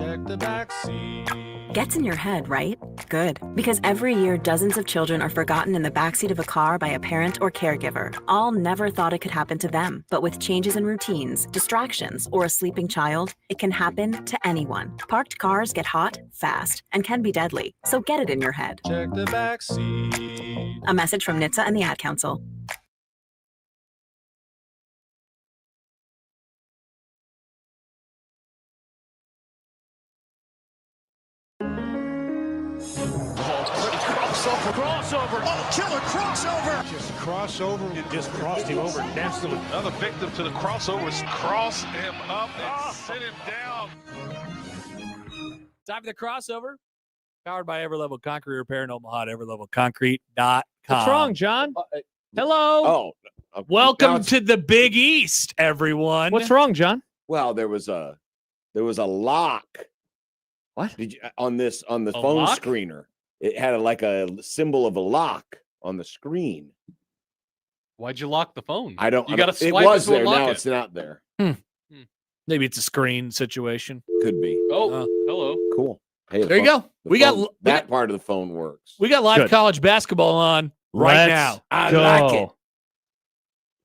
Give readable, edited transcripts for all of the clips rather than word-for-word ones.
Check the backseat. Gets in your head, right? Good. Because every year, dozens of children are forgotten in the backseat of a car by a parent or caregiver. All never thought it could happen to them. But with changes in routines, distractions, or a sleeping child, it can happen to anyone. Parked cars get hot, fast, and can be deadly. So get it in your head. Check the backseat. A message from NHTSA and the Ad Council. Crossover. Oh, killer crossover. Just crossover. It just crossed him over. Absolutely. Another victim to the crossovers. Cross him up and sit him down. Time for the crossover. Powered by Everlevel Concrete Repair in Omaha at everlevelconcrete.com. What's wrong, John? Hello. Welcome to the Big East, everyone. What's wrong, John? Well, there was a lock. What? Did you on the A phone lock? screener? It had a symbol of a lock on the screen. Why'd you lock the phone? I don't. You got to It swipe was to there. unlock Now it. it's not there. Maybe it's a screen situation. Could be. Oh, hello. Cool. Hey, There you go. that part of the phone works. We got live Good. college basketball on right Let's now. I go. like it.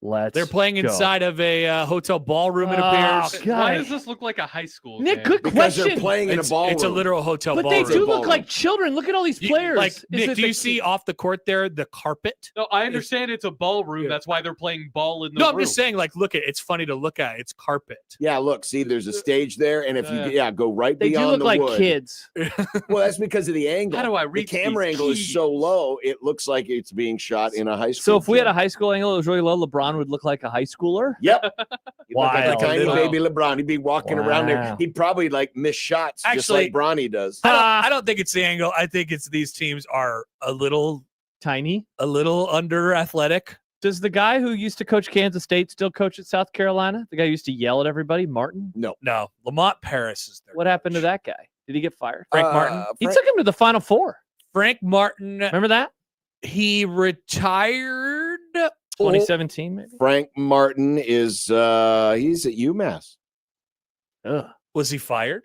Let's They're playing go. inside of a hotel ballroom, it Oh, appears. God. Why does this look like a high school Nick, game? good Because question. they're playing in a ballroom. It's a literal hotel But ballroom. they do Ballroom. look like children. Look at all these players. Like, Is Nick, it do the- you see off the court there the carpet? No, I understand it's a ballroom. Yeah. That's why they're playing ball in the No, room. I'm just saying, like, look at it's funny to look at. It's carpet. Yeah, look, see, there's a stage there, and if you Yeah. go right They do beyond look the like wood. kids. Well, that's because of the angle. How do I The reach camera these angle is keys? so low, it looks like it's being shot in a high school. So if we had a gym. high school angle that was really low, LeBron would look like a high schooler. Yep. He'd look like Wild. a tiny Wow. baby LeBron. He'd be walking around there. Wow. He'd probably miss shots just Actually- like Bronny does. I don't think it's the angle. I think it's these teams are a little Tiny. under athletic. Does the guy who used to coach Kansas State still coach at South Carolina? The guy who used to yell at everybody, Martin? No. No, Lamont Paris is there. What happened to that guy? Did he get fired? Frank Martin? He took him to the Final Four. Frank Martin, Remember that? he retired. 2017, maybe? Frank Martin is he's at UMass. Ugh. Was he fired?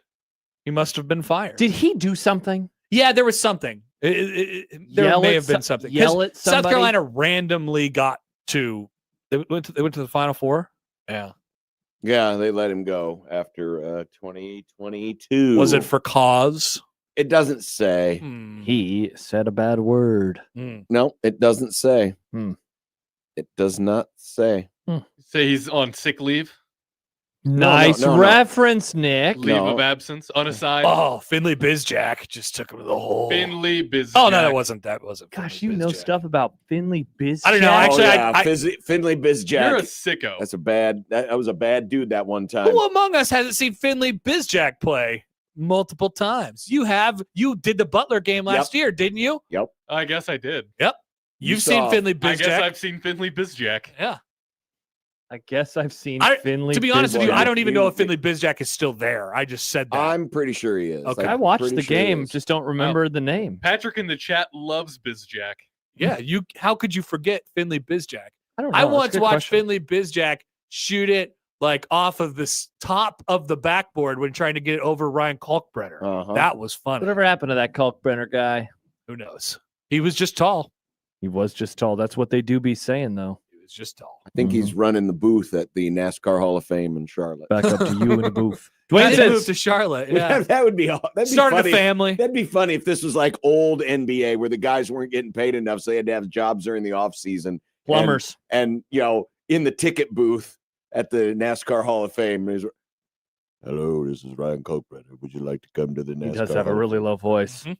He must have been fired. Did he do something? Yeah, there was something. There Yell may at have been some- something. 'Cause yell at South somebody? Carolina randomly got to. They went to the Final Four. Yeah. Yeah, they let him go after 2022. Was it for cause? It doesn't say. He said a bad word. No, it doesn't say. Hmm. It does not say. Say he's on sick leave, Nice no. reference, Nick. leave No. of absence, unassigned. Oh, Finley Bizjack just took him to the hole. Finley Biz. Oh no, that wasn't. Gosh, Finley you know Bizjack. stuff about Finley Biz. I don't know, Jack? actually, oh, yeah. I- Finley Bizjack. You're a sicko. That's a bad. That was a bad dude that one time. Who among us hasn't seen Finley Bizjack play multiple times? You have. You did the Butler game last year, didn't you? I guess I did. You've saw- seen Finley I guess Bizjack. I've seen Finley Bizjack. Yeah. I guess I've seen I- Finley. To be honest with you, Bizjack. I don't even know if You- Finley Bizjack is still there. I just said that. I'm pretty sure he is. Okay. I watched pretty the sure he game, is. just don't remember the name. Patrick in the chat loves Bizjack. Yeah. You. How could you forget Finley Bizjack? I don't know. I That's a once good watched question. Finley Bizjack shoot it like off of this top of the backboard when trying to get it over Ryan Kalkbrenner. Uh-huh. That was fun. Whatever happened to that Kalkbrenner guy? Who knows? He was just tall. He was just tall. That's what they do be saying, though. He was just tall. I think he's running the booth at the NASCAR Hall of Fame in Charlotte. Back up to you in the booth. Dwayne Dwayne moved says, to Charlotte. Yeah. that would be that'd be Started funny. a family. That'd be funny if this was like old NBA where the guys weren't getting paid enough, so they had to have jobs during the off season. plumbers. And in the ticket booth at the NASCAR Hall of Fame, is hello, this is Ryan Kalkbrenner. Would you like to come to the NASCAR? He does have a Hall of really Fame?" low voice. Mhm.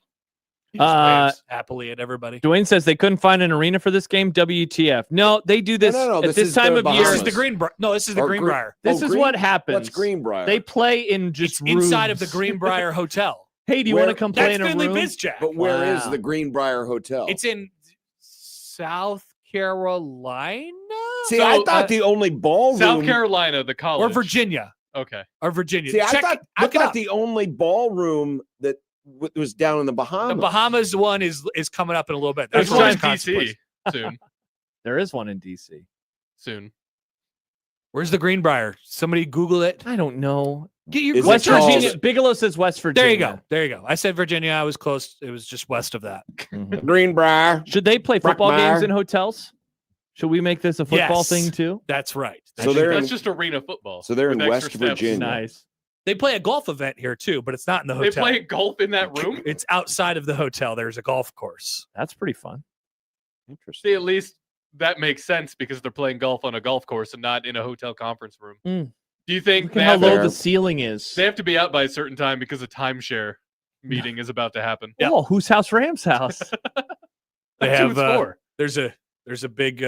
He just Uh, waves happily at everybody. Dwayne says they couldn't find an arena for this game. WTF? No, they do this no, at this this is time the of This year. Bahamas. is the Greenbrier. No, this is the Or Greenbrier. This is Green- what happens. What's Greenbrier? They play in It's just inside of the rooms. Greenbrier Hotel. Hey, do you Where- want to come play That's in a Finley room? Bizjack. But where is Wow. the Greenbrier Hotel? It's in South Carolina? See, So, I thought the only ballroom. South Carolina, the college. Or Virginia. Okay. Or Virginia. See, I Check thought, it. I Look it thought up. the only ballroom that was down in the Bahamas. The Bahamas one is coming up in a little bit. There's That's one in where Wisconsin plays. DC soon. There is one in DC. Soon. Where's the Greenbrier? Somebody Google it. I don't know. Get your Is it West called- Virginia. Bigelow says West Virginia. There you go. There you go. I said Virginia. I was close. It was just west of that. Mhm. Greenbrier. Should they play football Brockmire. games in hotels? Should we make this a football Yes. thing too? That's right. So they're That's in, just arena football. so they're in with West extra steps. Virginia. Nice. They play a golf event here too, but it's not in the They hotel. play golf in that room. It's outside of the hotel. There's a golf course. That's pretty fun. Interesting. See, at least that makes sense because they're playing golf on a golf course and not in a hotel conference room. Mm. Do you think Look they at how have, low Fair. the ceiling is. they have to be out by a certain time because a timeshare meeting is about to happen? Yeah. Oh, whose house? Ram's house. They That's who have it's for. there's a big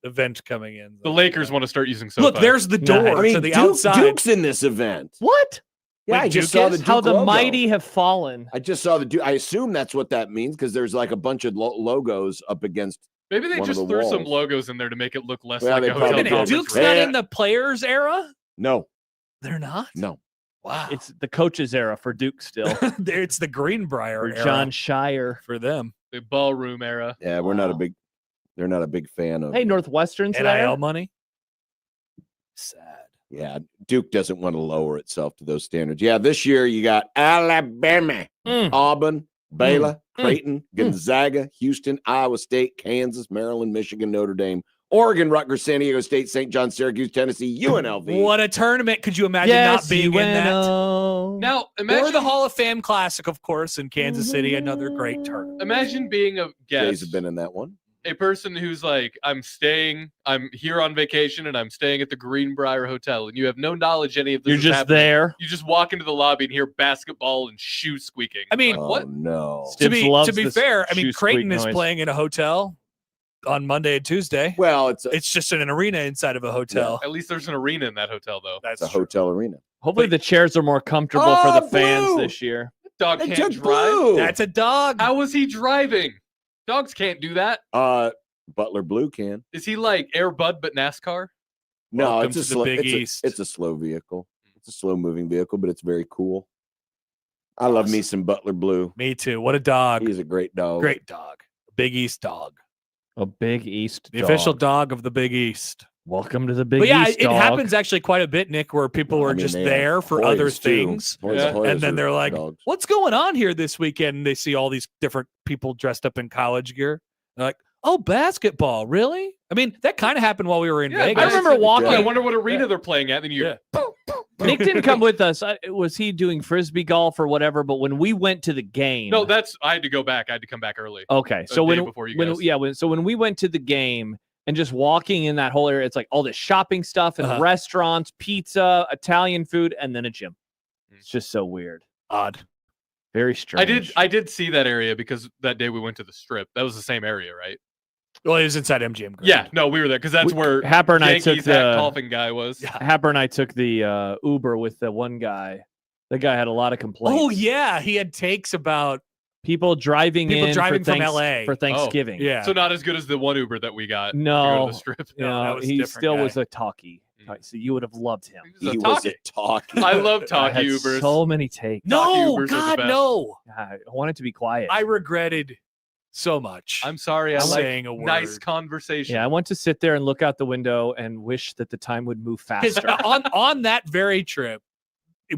event coming in. The Lakers want to start using SoFi. Look, there's the door Nice. I mean, to the Duke, outside. Duke's in this event. What? Yeah, Wait, I just Duke saw is? the Duke How the logo. mighty have fallen. I just saw the Duke. I assume that's what that means because there's like a bunch of logos up against. Maybe they one of just the threw some walls. logos in there to make it look less Well, like they a hotel probably Wait a did. minute, conference Duke's room. not Yeah. in the players era. No, They're not. no. Wow. It's the coaches era for Duke still. It's the Greenbrier For era John Shire. for them. The ballroom era. Yeah, we're not a Wow. big. They're not a big fan of. Hey, Northwestern's NIL there. money. Sad. Yeah, Duke doesn't want to lower itself to those standards. Yeah, this year you got Alabama, Mm. Auburn, Baylor, Mm. Creighton, Gonzaga, Houston, Iowa State, Kansas, Maryland, Michigan, Notre Dame, Oregon, Rutgers, San Diego State, St. John, Syracuse, Tennessee, UNLV. What a tournament! Could you imagine not being in that? Now, Or imagine the Hall of Fame Classic, of course, in Kansas City, another great tournament. imagine being a Jays guest, have been in that one. a person who's like, I'm here on vacation and I'm staying at the Greenbrier Hotel, and you have no knowledge any of this You're is just happening. there. You just walk into the lobby and hear basketball and shoes squeaking. I mean, Like, Oh what? no. To Stibbs be loves to be this fair, I mean, shoe Creighton squeak is noise. playing in a hotel on Monday and Tuesday. Well, it's It's just in an arena inside of a hotel. At least there's an arena in that hotel, though. That's a true. hotel arena. Hopefully the chairs are more comfortable for Oh, the fans Blue! this year. Dog They can't took drive. Blue. That's a dog. How was he driving? Dogs can't do that. Butler Blue can. Is he like Air Bud but NASCAR? No, Welcome it's a to the slow. Big It's East. it's a slow vehicle. It's a slow moving vehicle, but it's very cool. I love me some Butler Blue. Me too. What a dog. He's a great dog. Great dog. Big East dog. A Big East The dog. official dog of the Big East. Welcome to the Big But yeah, East it dog. happens actually quite a bit, Nick, where people Well, I are mean, just they have there for other Hoyas, too. things. Hoyas- Yeah. Hoyas And then are they're like, dogs. what's going on here this weekend? And they see all these different people dressed up in college gear. They're like, oh, basketball, really? I mean, that kind of happened while we were in Yeah, Vegas. I remember walking. I wonder what arena they're playing at. Then you, Yeah. Nick didn't come with us. Was he doing frisbee golf or whatever? But when we went to the game, no, that's I had to go back. I had to come back early. okay. So day when before you when guys. yeah, so when we went to the game and just walking in that whole area, it's like all this shopping stuff and Uh-huh. restaurants, pizza, Italian food, and then a gym. It's just so weird. Odd. Very strange. I did see that area because that day we went to the strip. That was the same area, right? Well, he was inside MGM Grand. Yeah, no, we were there because that's where Happer and I took Yankees that the golfing guy was. Yeah. Happer and I took the Uber with the one guy. The guy had a lot of complaints. Oh, yeah. He had takes about, People driving People in driving for from LA. for Thanksgiving. yeah. So not as good as the one Uber that we got. to go No, to the strip. you No, that know, was a he different still guy. was a talkie. Mm. So you would have loved him. He He was was a a talkie. I love I talkie had Ubers. so many takes. no, Ubers are the God, best. no. I wanted to be quiet. I regretted so much. I'm sorry. I like saying a word. nice conversation. Yeah, I want to sit there and look out the window and wish that the time would move 'Cause faster. on that very trip,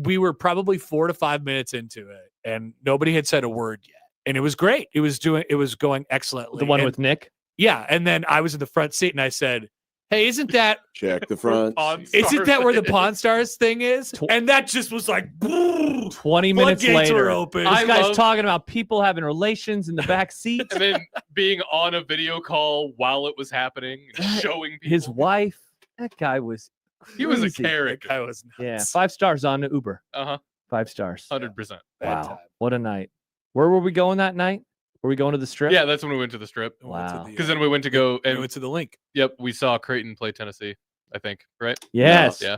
we were probably 4 to 5 minutes into it, and nobody had said a word yet. And it was great. It was going excellently. The one And- with Nick. yeah. And then I was in the front seat, and I said, "Hey, isn't that Check the front. isn't that where the Pawn Stars thing is?" Tw- And that just was like, 20 minutes floodgates were later, open. this I guy's love- talking about people having relations in the back seat. And then being on a video call while it was happening and showing people. His wife. That guy was. He was a crazy. That character. guy was Yeah, nuts. 5 stars on Uber. 5 stars. 100%. Bad Wow, time. what a night. Where were we going that night? Were we going to the strip? Yeah, that's when we went to the strip. We went to Wow. the, Because then we went to go we and went to the link. yep, we saw Creighton play Tennessee. I think right. Yes. Yeah.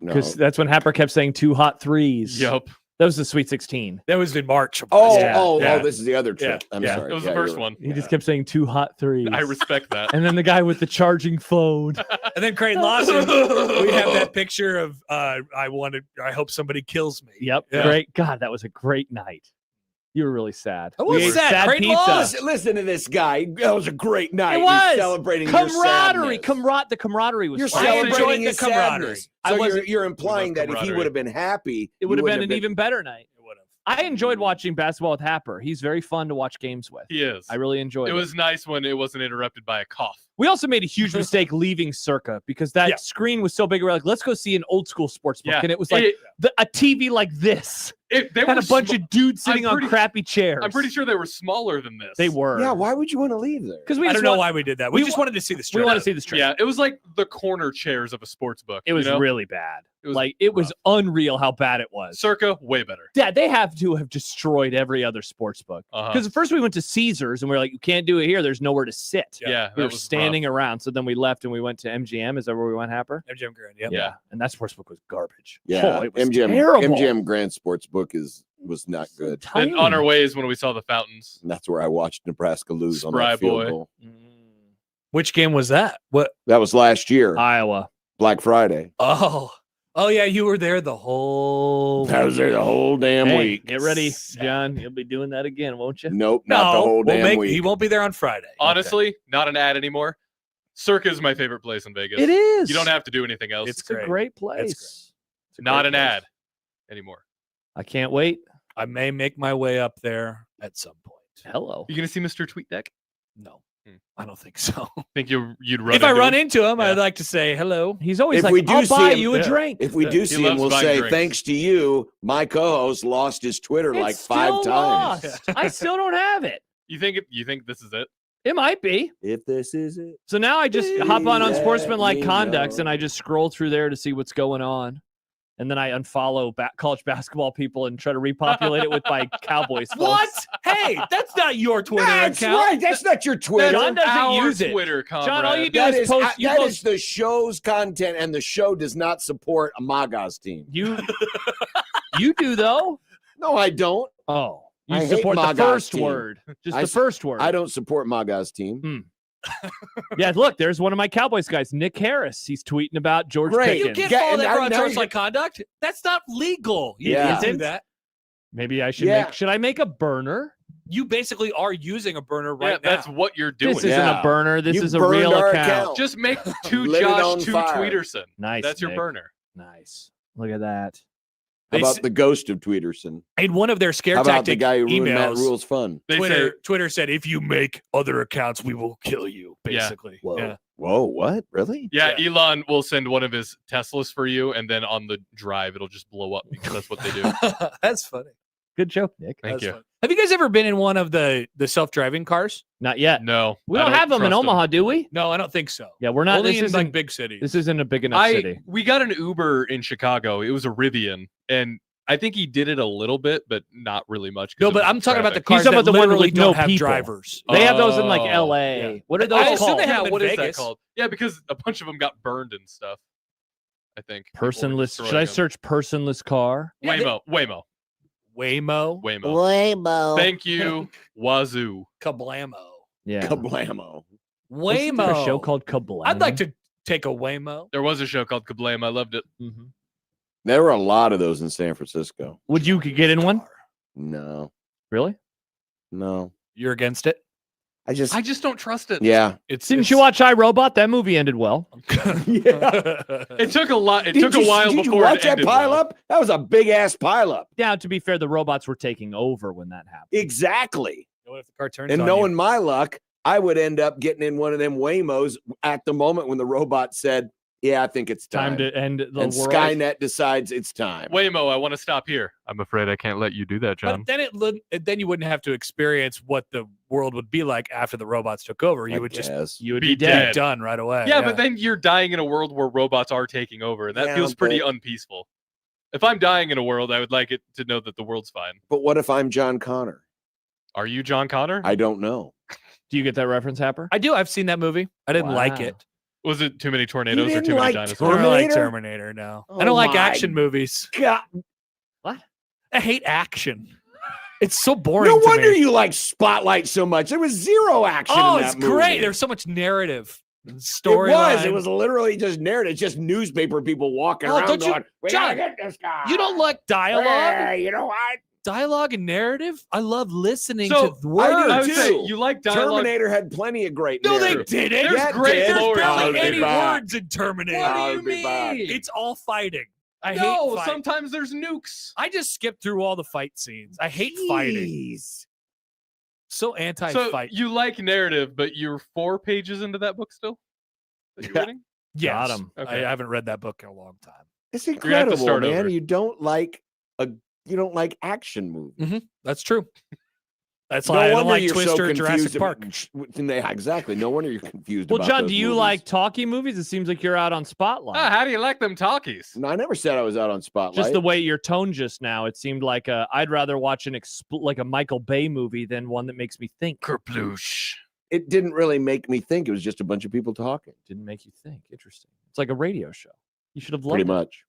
No. Because that's when Happer kept saying 2 hot threes. Yep. That was the Sweet 16. That was in March. of Oh, last Yeah, oh, yeah. oh! This is the other trip. I'm yeah. sorry. It was Yeah, the first you're one. He just kept saying 2 hot threes. I respect that. And then the guy with the charging phone. And then Creighton Lawson, we have that picture of I hope somebody kills me. Yep. Yeah. Great. God, that was a great night. You were really sad. I was We ate sad. Great pizza. loss. Listen to this guy. That was a great night. It He's was celebrating your camaraderie. sadness. The camaraderie was You're fun. I enjoyed celebrating the his camaraderie. sadness. I So wasn't- you're implying that if he camaraderie. would have been happy, It would you have been wouldn't an even better night. It would have. I enjoyed watching basketball with Happer. He's very fun to watch games with. He is. I really enjoyed it. It was nice when it wasn't interrupted by a cough. We also made a huge mistake leaving Circa because that screen was so big. We're like, let's go see an old school sports book. Yeah. And it was like a TV like this. They Had were a bunch of dudes sitting I'm on pretty- crappy chairs. I'm pretty sure they were smaller than this. they were. Yeah, why would you want to leave there? Because we I just don't know want- why we did that. We just wanted to see the we strip. want to see the strip. Yeah, it was like the corner chairs of a sports book. It was you know? really bad. It was It was unreal how bad it was. Circa, way better. Dad, they have to have destroyed every other sports book. Uh-huh. Because at first we went to Caesars and we are like, you can't do it here. There's nowhere to sit. Yeah, We that were was standing around. So then we left and we went to MGM. Is that where we went, Happer? MGM Grand. Yep. Yeah. And that sports book was garbage. Yeah, Oh, it was MGM terrible. MGM Grand Sportsbook was not good. And on our ways when we saw the fountains. And that's where I watched Nebraska lose on Spry that field boy. goal. Which game was that? What? That was last year, Iowa. Black Friday. Oh yeah, you were there the whole. I was there the whole damn Hey, week. get ready, John. You'll be doing that again, won't you? Nope, not the whole damn week. He won't be there on Friday. Honestly, not an ad anymore. Circa is my favorite place in Vegas. It is. You don't have to do anything else. It's It's a great. great It's place. It's a not great an place. ad anymore. I can't wait. I may make my way up there at some point. Hello. You gonna see Mr. TweetDeck? No, I don't think so. Think you'd run? If I into run him? into him, Yeah. I'd like to say hello. He's always If like, we do I'll see buy him- you a Yeah. drink. If we do He see him, loves we'll buying say drinks. thanks to you. My co-host lost his Twitter like It's 5 still times. lost. I still don't have it. You think this is it? It might be. If this is it, So now I just hop on Let Unsportsmanlike me Conducts know. and I just scroll through there to see what's going on. And then I unfollow college basketball people and try to repopulate it with my Cowboys folks. What? Hey, that's not your Twitter that's account. right. That's not your Twitter. John doesn't Our use it. Twitter, comrade. John, all you do That is is post. You that post is the show's content, and the show does not support Amaga's team. you do though. No, I don't. Oh, you I hate support the Maga's first team. word. Just I the s- first word. I don't support Maga's team. Yeah, look, there's one of my Cowboys guys, Nick Harris. He's tweeting about George Great. You Pickens. can't Yeah, follow and that now- for now unsportsmanlike conduct. That's not legal. You Yeah. can't do Isn't? that. Maybe I should Yeah. make. Should I make a burner? You basically are using a burner Yeah, right now. that's what you're doing. This isn't Yeah. a burner. This You is a burned real our account. Just make two Lit it on Josh, two fire. Tweederson. Nice. That's your Nick. burner. Nice. Look at that. How They about s- the ghost of Tweederson? In one of their scare How about the tactic guy who ruined Matt emails, Rule's fun? They Twitter said, if you make other accounts, we will kill you, Yeah. basically. Whoa. Yeah. Whoa, what? Really? Yeah, Elon will send one of his Teslas for you, and then on the drive, it'll just blow up because that's what they do. That's funny. Good joke, Nick. Thank That's you. funny. Have you guys ever been in one of the self-driving cars? Not yet. No, We I don't have them in trust Omaha, do we? No, I don't think so. Yeah, we're not. Only This in isn't like big cities. This isn't a big enough city. We got an Uber in Chicago. It was a Rivian, and I think he did it a little bit, but not really much. 'cause No, of but I'm talking about the traffic. cars talking that about the one literally with no don't have people. drivers. They have those in like Oh, L.A. yeah. What are I those assume called? they have them What in is that Vegas. called? Yeah, because a bunch of them got burned and stuff. I think People were Personless. destroying Should I them. search personless car? Yeah, they- Waymo? Waymo. Thank you, Wazoo. Kablamo. Yeah. Kablamo. Waymo. Wasn't there a show called Kablam? I'd like to take a Waymo. There was a show called Kablam. I loved it. Mhm. There were a lot of those in San Francisco. Would you get in one? No, Really? no. You're against it? I just, I just don't trust it. yeah. Didn't you watch iRobot? That movie ended well. Yeah. It took a lot. It Did took a you- while did before you watch it that ended pile well. up? That was a big ass pile up. Yeah, to be fair, the robots were taking over when that happened. Exactly. What if the car turns And on knowing you? my luck, I would end up getting in one of them Waymos at the moment when the robot said, "Yeah, I think it's time." Time to end the and world. Skynet decides it's time. Waymo, I want to stop here. I'm afraid I can't let you do that, John. But then you wouldn't have to experience what the world would be like after the robots took over. You I would just guess. You would Be be be dead. done right away. Yeah, but then you're dying in a world where robots are taking over, and that Yeah, feels pretty but- unpeaceful. If I'm dying in a world, I would like it to know that the world's fine. But what if I'm John Connor? Are you John Connor? I don't know. Do you get that reference, Happer? I do. I've seen that movie. I didn't like Wow. it. Was it too many tornadoes or didn't too many like dinosaurs? I don't like Terminator? Terminator. No, Oh I don't like my action movies. God. I hate action. It's so boring. No to wonder me. you like Spotlight so much. There was zero action. Oh, in it's that movie. great. There's so much narrative. It Story. was. It was literally just narrative. Just newspaper people walking Oh, around don't you- going, "We John, gotta get this guy." You don't like dialogue? Hey, you know what? Dialogue and narrative? I love listening So, to the words. I would too. say you like dialogue. Terminator had plenty of great. No, they narrative. didn't. There's Yeah, great it did. There's lore. barely I'll any be back. words in Terminator. What do I'll you be back. mean? It's all fighting. I hate No, fighting. sometimes there's nukes. I just skip through all the fight scenes. I hate fighting. Jeez. So So anti-fight. you like narrative, but you're 4 pages into that book still? That you're reading? Yes. Got 'em. Okay. I haven't read that book in a long time. It's gonna have to incredible, start man. over. You don't like action movies. That's true. That's why I don't like you're Twister and Jurassic confused Park. Yeah, exactly. No wonder you're confused. Well, about John, those do you movies. like talkie movies? It seems like you're out on Spotlight. How do you like them talkies? No, I never said I was out on Spotlight. Just the way your tone just now, it seemed like I'd rather watch like a Michael Bay movie than one that makes me think. Kerploosh. It didn't really make me think. It was just a bunch of people talking. Didn't make you think. Interesting. It's like a radio show. You should have loved Pretty it. much.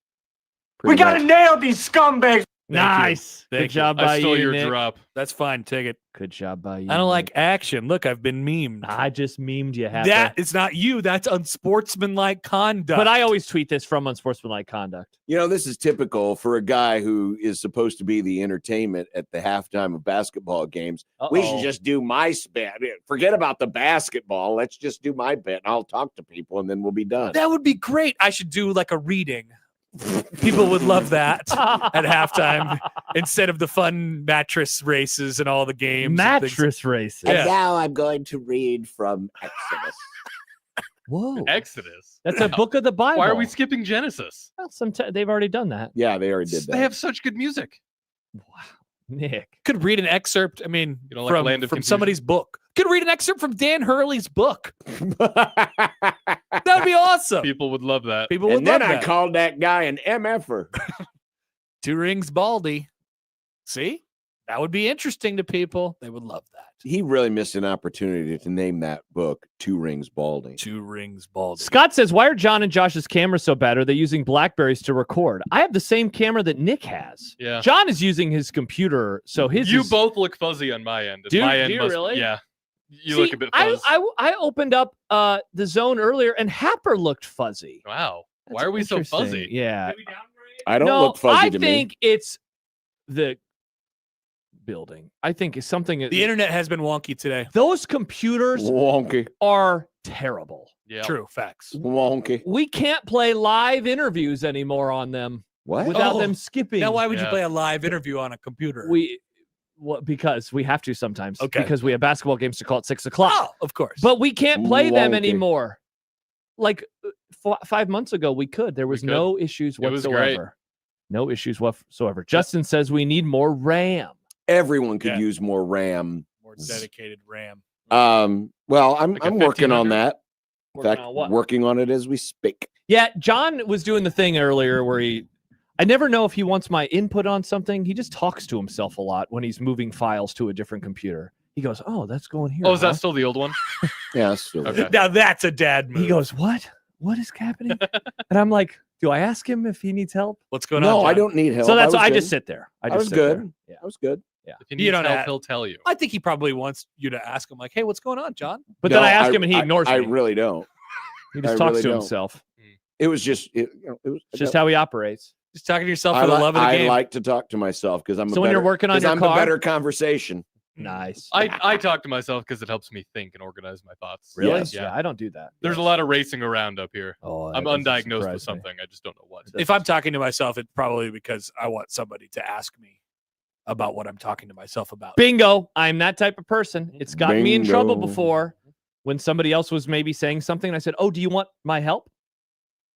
We gotta nail these scumbags. Nice. Thank Good you. job by I stole you, your Nick. drop. That's fine. Take it. Good job by you. I don't Nick. like action. Look, I've been memed. I just memed you. That is not you. That's unsportsmanlike conduct. But I always tweet this from Unsportsmanlike Conduct. You know, this is typical for a guy who is supposed to be the entertainment at the halftime of basketball games. We should just do my spin. Forget about the basketball. Let's just do my bit. I'll talk to people and then we'll be done. That would be great. I should do like a reading. People would love that at halftime instead of the fun mattress races and all the games. and things. Mattress races. Yeah. now I'm going to read from Exodus. Whoa. Exodus. That's a book of the Bible. Why are we skipping Genesis? Well, they've already done that. Yeah, they already did that. They have such good music. Wow. Nick. Could read an excerpt. I mean, You don't like Land of from Confusion? somebody's book. Could read an excerpt from Dan Hurley's book. That'd be awesome. People would love that. People would and then love I that. called that guy an MFer. 2 Rings Baldy. See, that would be interesting to people. They would love that. He really missed an opportunity to name that book 2 Rings Baldy. 2 Rings Baldy. Scott says, why are John and Josh's cameras so bad? Are they using Blackberries to record? I have the same camera that Nick has. Yeah. John is using his computer, so his You is... both look fuzzy on my end. and Do- my end do you must, really? Yeah. You See, look a bit fuzzy. I opened up the zone earlier, and Happer looked fuzzy. Wow. Why That's are we so interesting. fuzzy? Yeah. I don't no, look fuzzy I to think me. it's the building. I think it's something. The internet has been wonky today. Those computers Wonky. are terrible. Yeah. True. Facts. Wonky. We can't play live interviews anymore on them What? without Oh. them skipping. Now, why would you Yeah. play a live interview on a computer? Because we have to sometimes. Okay. Because we have basketball games to call at 6 o'clock. Oh, of course. But we can't play them Wonky. anymore. Like 5 months ago, we could. There was could. no issues It was great. whatsoever. No issues whatsoever. Justin says we need more RAM. Everyone could Yeah. use more RAM. More dedicated RAM. Well, I'm Like a working on 1500? that. In Working fact, on what? working on it as we speak. Yeah, John was doing the thing earlier where I never know if he wants my input on something. He just talks to himself a lot when he's moving files to a different computer. He goes, "Oh, that's going here." Oh, is huh?" that still the old one? Yeah, still Okay. Now that's a dad move. He goes, "What? What is happening?" And I'm like, "Do I ask him if he needs help?" What's going on? No, I John? don't need help. So that's was I good. just sit there. I just was sit good. there. Yeah. I was good. If he You needs don't help, have- he'll tell you. I think he probably wants you to ask him, like, "Hey, what's going on, John?" But No, then I ask him and he ignores I me. really don't. He just I talks really to don't. himself. It was just. It was It's just how he operates. Just talking to yourself I, for the love of the I game. like to talk to myself because I'm. So when you're working on your I'm car- a better conversation. Nice. I talk to myself because it helps me think and organize my thoughts. Really? Yes. Yeah, I don't do that. There's a lot of racing around up here. Oh, I'm that doesn't undiagnosed surprise with me. something. I just don't know what. If I'm talking to myself, it's probably because I want somebody to ask me about what I'm talking to myself about. Bingo. I'm that type of person. It's gotten me in trouble Bingo. before when somebody else was maybe saying something. And I said, "Oh, do you want my help?"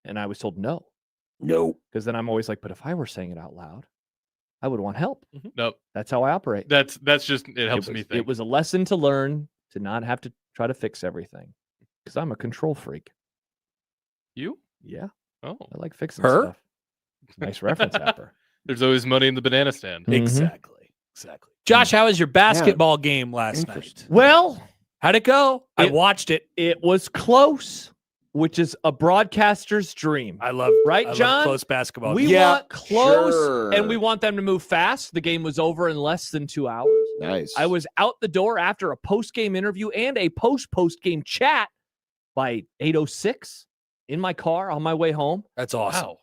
And I was told no. No. Because then I'm always like, but if I were saying it out loud, I would want help. Nope. That's how I operate. That's just it helps me think. It was a lesson to learn to not have to try to fix everything. Because I'm a control freak. You? Yeah. Oh. I like fixing Her? stuff. Nice reference, Happer. There's always money in the banana stand. Mhm. Exactly. Josh, how was your basketball game last night? Well, How'd it go? I It- watched it. it was close, which is a broadcaster's dream. I love Right, I love John? close basketball. We games. Yeah, want close, sure. and we want them to move fast. The game was over in less than 2 hours. Nice. I was out the door after a post-game interview and a post-game chat by 8:06 in my car on my way home. That's awesome. Wow.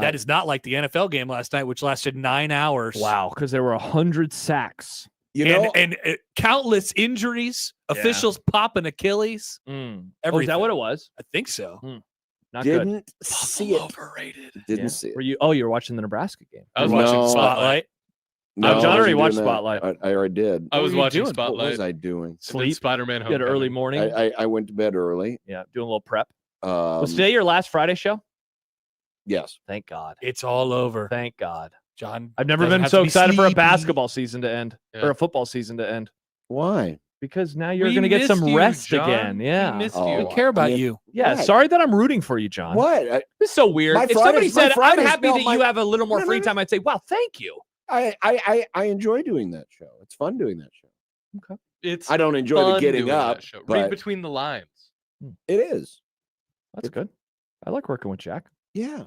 That is not like the NFL game last night, which lasted 9 hours. Wow, because there were 100 sacks. And countless injuries, officials popping Achilles. Oh, is Everything. that what it was? I think so. Not good. Didn't see it. Overrated. Didn't see it. Were you? Oh, you were watching the Nebraska game. I was No. watching Spotlight. No, John I already wasn't watched doing that. Spotlight. I already did. I was were you watching doing? What Spotlight. was I doing? Sleep. Spider-Man. You had an early morning. I went to bed early. Yeah, doing a little prep. Um, Was today your last Friday show? Yes. Thank God. It's all over. Thank God. John. I've never doesn't been have so to be excited for a sleepy. basketball season to end Yeah. or a football season to end Why? because now you're We going to get some missed you, rest John. again. We Yeah. missed Oh, you. I care about I mean, you. Yeah. What? Sorry that I'm rooting for you, John. What? This is so weird. My If somebody Fridays- my said, I'm Fridays- happy no, that my- you have a little more No, free no, time, I'd say, wow, thank you. I enjoy doing that show. It's fun doing that show. It's I don't enjoy the fun getting doing up, that show. Read but between the lines. it is. That's good. I like working with Jack. Yeah.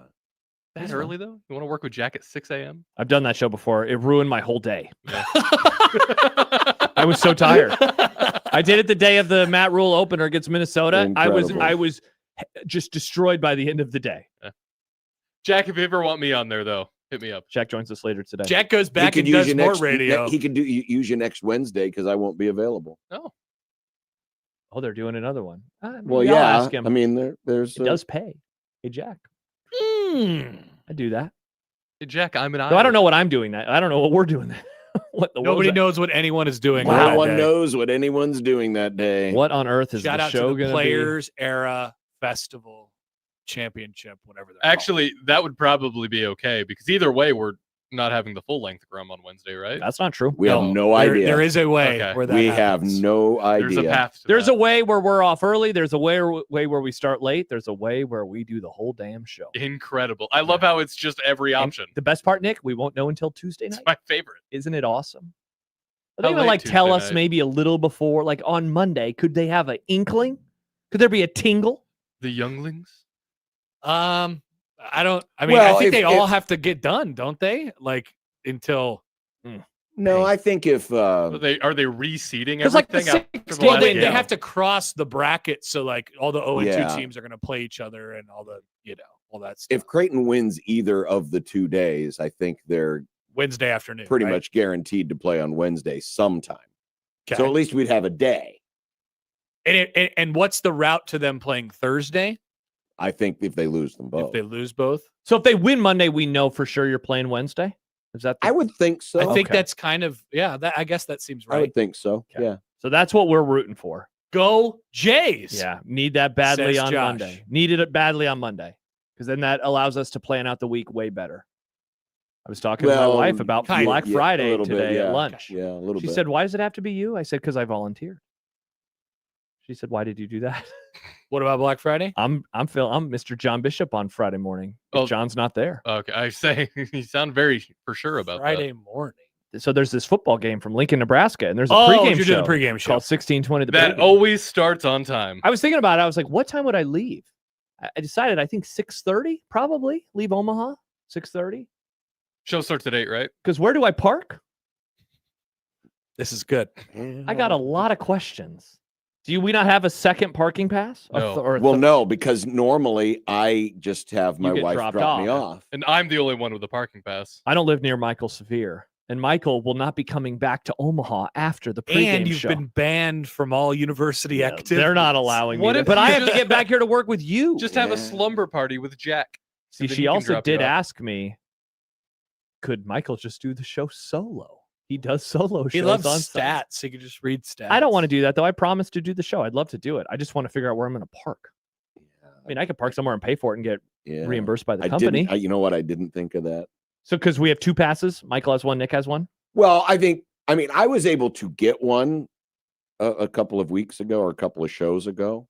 That early though? You want to work with Jack at 6 a.m.? I've done that show before. It ruined my whole day. I was so tired. I did it the day of the Matt Rule opener against Minnesota. I Incredible. was just destroyed by the end of the day. Jack, if you ever want me on there though, hit me up. Jack joins us later today. Jack goes back He and could use does you more next, radio. He could use you next Wednesday because I won't be available. Oh, they're doing another one. Well, Maybe I'll yeah. ask him. I mean, there's It does pay. Hey, Jack. I do that. Hey, Jack, I'm an No, I don't know what I'm doing that. I don't know what we're doing that. What the Nobody what was knows what anyone is doing. Wow. no one that day. knows what anyone's doing that day. that? What on earth is Shout the out show to the going to be? Players Era Festival Championship, whatever. they're Actually, that would probably be okay because either way, we're not having the full length Grum on Wednesday, right? That's not true. We have no There- idea. There is a way Okay. where that we have happens. no idea. There's a path. To There's that. a way where we're off early. There's a way where we start late. There's a way where we do the whole damn show. Incredible. I love how it's just every And option. the best part, Nick, we won't know until Tuesday It's night. my favorite. Isn't it awesome? Are How they gonna late tell Tuesday us night? maybe a little before, like on Monday? Could they have an inkling? Could there be a tingle? The younglings. I don't. I mean, Well, I think if- they all if- have to get done, don't they? Like until. No, I think if Are they reseeding It's like the everything after the 16 Well, last they game? have to cross the bracket, so like all the 0-2 Yeah. teams are going to play each other, and all the all that stuff. if Creighton wins either of the 2 days, I think they're Wednesday afternoon, pretty right? much guaranteed to play on Wednesday sometime. Okay. So at least we'd have a day. And what's the route to them playing Thursday I think if they lose them both. if they lose both? So if they win Monday, we know for sure you're playing Wednesday. Is that? I would think so. I think Okay. that's kind of That I guess that seems I right. would think so. Okay. Yeah. So that's what we're rooting for. Go Jays! Yeah, need that badly Says on Josh. Monday. Needed it badly on Monday because then that allows us to plan out the week way better. I was talking to my Well, wife about kind of, Black yeah, a Friday little bit, today yeah. at lunch. Yeah, a little She bit. said, "Why does it have to be you?" I said, "Because I volunteered." She said, "Why did you do that?" What about Black Friday? I'm Mr. John Bishop on Friday morning. If Oh. John's not there. Okay, I say you sound very for sure about Friday morning. So there's this football game from Lincoln, Nebraska, and there's a Oh, pregame you're show doing a pregame show. called 1620 the that. That pregame. always starts on time. I was thinking about it. I was like, what time would I leave? I decided I think 6:30 probably. Leave Omaha 6:30. Show starts at 8, right? Because where do I park? This is good. I got a lot of questions. Do we not have a second parking pass? No. Well, no, because normally I just have my You get wife dropped drop me off. off. And I'm the only one with a parking pass. I don't live near Michael Severe, and Michael will not be coming back to Omaha after the pregame And you've show. been banned from all university Yeah, activities. they're not allowing What me, if but I you have to just- get back here to work with you. Just have Yeah. a slumber party with Jack. See, and then she he can also drop you did off. ask me, could Michael just do the show solo? He does solo shows He loves on stats. He could just read stats. I don't want to do that though. I promised to do the show. I'd love to do it. I just want to figure out where I'm going to park. I mean, I could park somewhere and pay for it and get Yeah. reimbursed by the I company. didn't. You know what? I didn't think of that. So because we have two passes, Michael has one, Nick has one. Well, I mean, I was able to get one a couple of weeks ago or a couple of shows ago.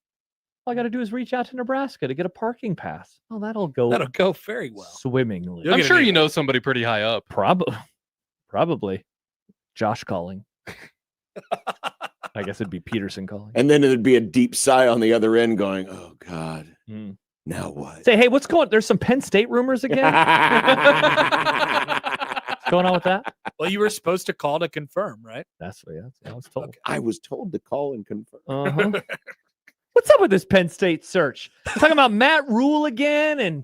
All I got to do is reach out to Nebraska to get a parking pass. Oh, that'll go That'll go very well. swimmingly. You'll I'm get sure an you email. know somebody pretty high up. Probably. Josh calling. I guess it'd be Peterson calling. And then it'd be a deep sigh on the other end going, oh, God, Hmm. now what? Say, hey, what's going? There's some Penn State rumors again. What's going on with that? Well, you were supposed to call to confirm, right? That's what I was told. Okay. I was told to call and confirm. Uh-huh. What's up with this Penn State search? Talking about Matt Rule again and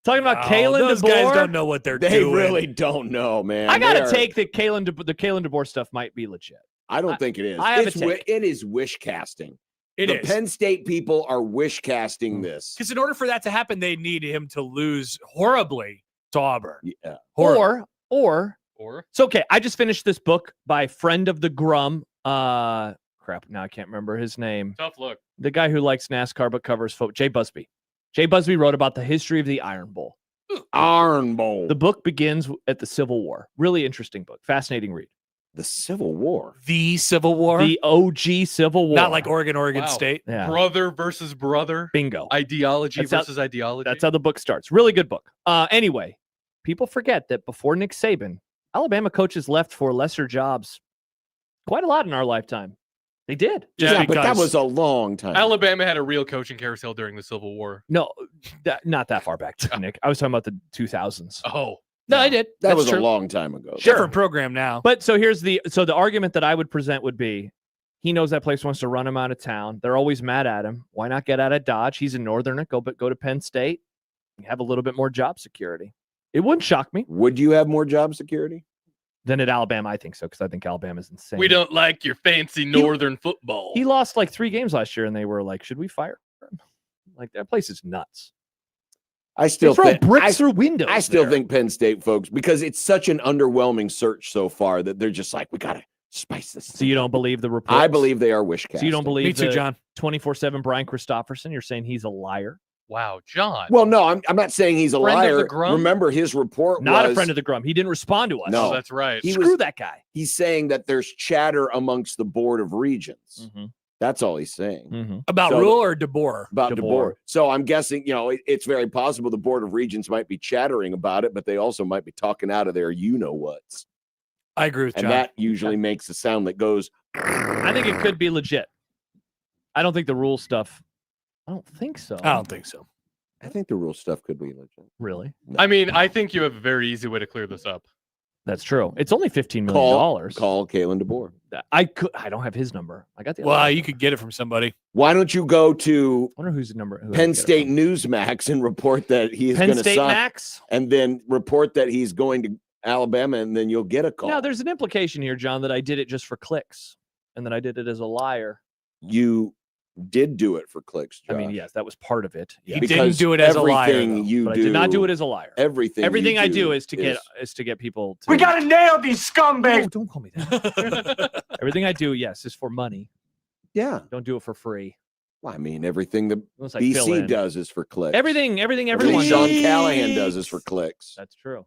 Talking about No, Kalen those DeBoer. guys don't know what they're They doing. really don't know, man. I gotta They are- take that the Kalen DeBoer stuff might be legit. I don't think it is. I have a It's take. it is wish casting. It The is. Penn State people are wish casting this. Because in order for that to happen, they need him to lose horribly to Auburn. Yeah. Horribly. Or Or it's okay. I just finished this book by friend of the Grum. Crap. Now I can't remember his name. tough look. The guy who likes NASCAR but covers Jay Busby. Jay Busby wrote about the history of the Iron Bowl. Iron Bowl. The book begins at the Civil War. Really interesting book. Fascinating read. The Civil War. The Civil War. The OG Civil War. Not like Oregon Wow. State. Yeah. Brother versus brother. Bingo. Ideology That's how- versus ideology. That's how the book starts. Really good book. Anyway, people forget that before Nick Saban, Alabama coaches left for lesser jobs quite a lot in our lifetime. They did. Just Yeah, but that because- was a long time. Alabama had a real coaching carousel during the Civil War. No, not that far back, Nick. I was talking about the 2000s. Oh, No, I did. that That's was true. a long time ago. Different program now. But so here's the argument that I would present would be he knows that place wants to run him out of town. They're always mad at him. Why not get out of Dodge? He's a northerner. Go to Penn State. Have a little bit more job security. It wouldn't shock me. Would you have more job security? Than at Alabama, I think so, because I think Alabama's insane. we don't like your fancy northern football. He lost like 3 games last year, and they were like, "Should we fire him?" Like that place is nuts. I They still throw think bricks through windows. I still there. think Penn State folks, because it's such an underwhelming search so far that they're just like, we gotta spice this. So. You don't believe the report? I believe they are wish casting. So you don't believe Me too, the John. 24/7 Brian Christopherson? You're saying he's a liar? Wow, John. Well, no, I'm not saying he's a Friend of the liar. Grum? Remember, his report Not was a friend of the Grum. He didn't respond to us. No. Oh, that's right. He Screw was- that guy. he's saying that there's chatter amongst the board of regents. That's all he's saying About So- Rule or DeBoer? about DeBoer. DeBoer. So I'm guessing, it's very possible the board of regents might be chattering about it, but they also might be talking out of their you-know-whats. I agree with And John. that usually makes a sound that goes, I think it could be legit. I don't think the rule stuff. I don't think so. I don't think so. I think the rule stuff could be legit. Really. I mean, I think you have a very easy way to clear this up. That's true. It's only $15 million. Call Kalen DeBoer. I don't have his number. I got the. other Well, number. you could get it from somebody. Why don't you go to I wonder whose number. who I Penn can get it State from. Newsmax and report that he is Penn going to State sign, Max. and then report that he's going to Alabama, and then you'll get a call. Now, there's an implication here, John, that I did it just for clicks, and that I did it as a liar. You did do it for clicks, Josh. I mean, yes, that was part of it. He Yeah. didn't Because do it as a liar, everything though. you But do, I did not do it as a liar. everything. Everything you I do is to get people to. We gotta nail these scumbags. No, don't call me that. Everything I do, yes, is for money. Yeah. Don't do it for free. Well, I mean, everything the Unless I fill BC in. does is for clicks. Everything Everything everyone Sean does. Callahan does is for clicks. That's true.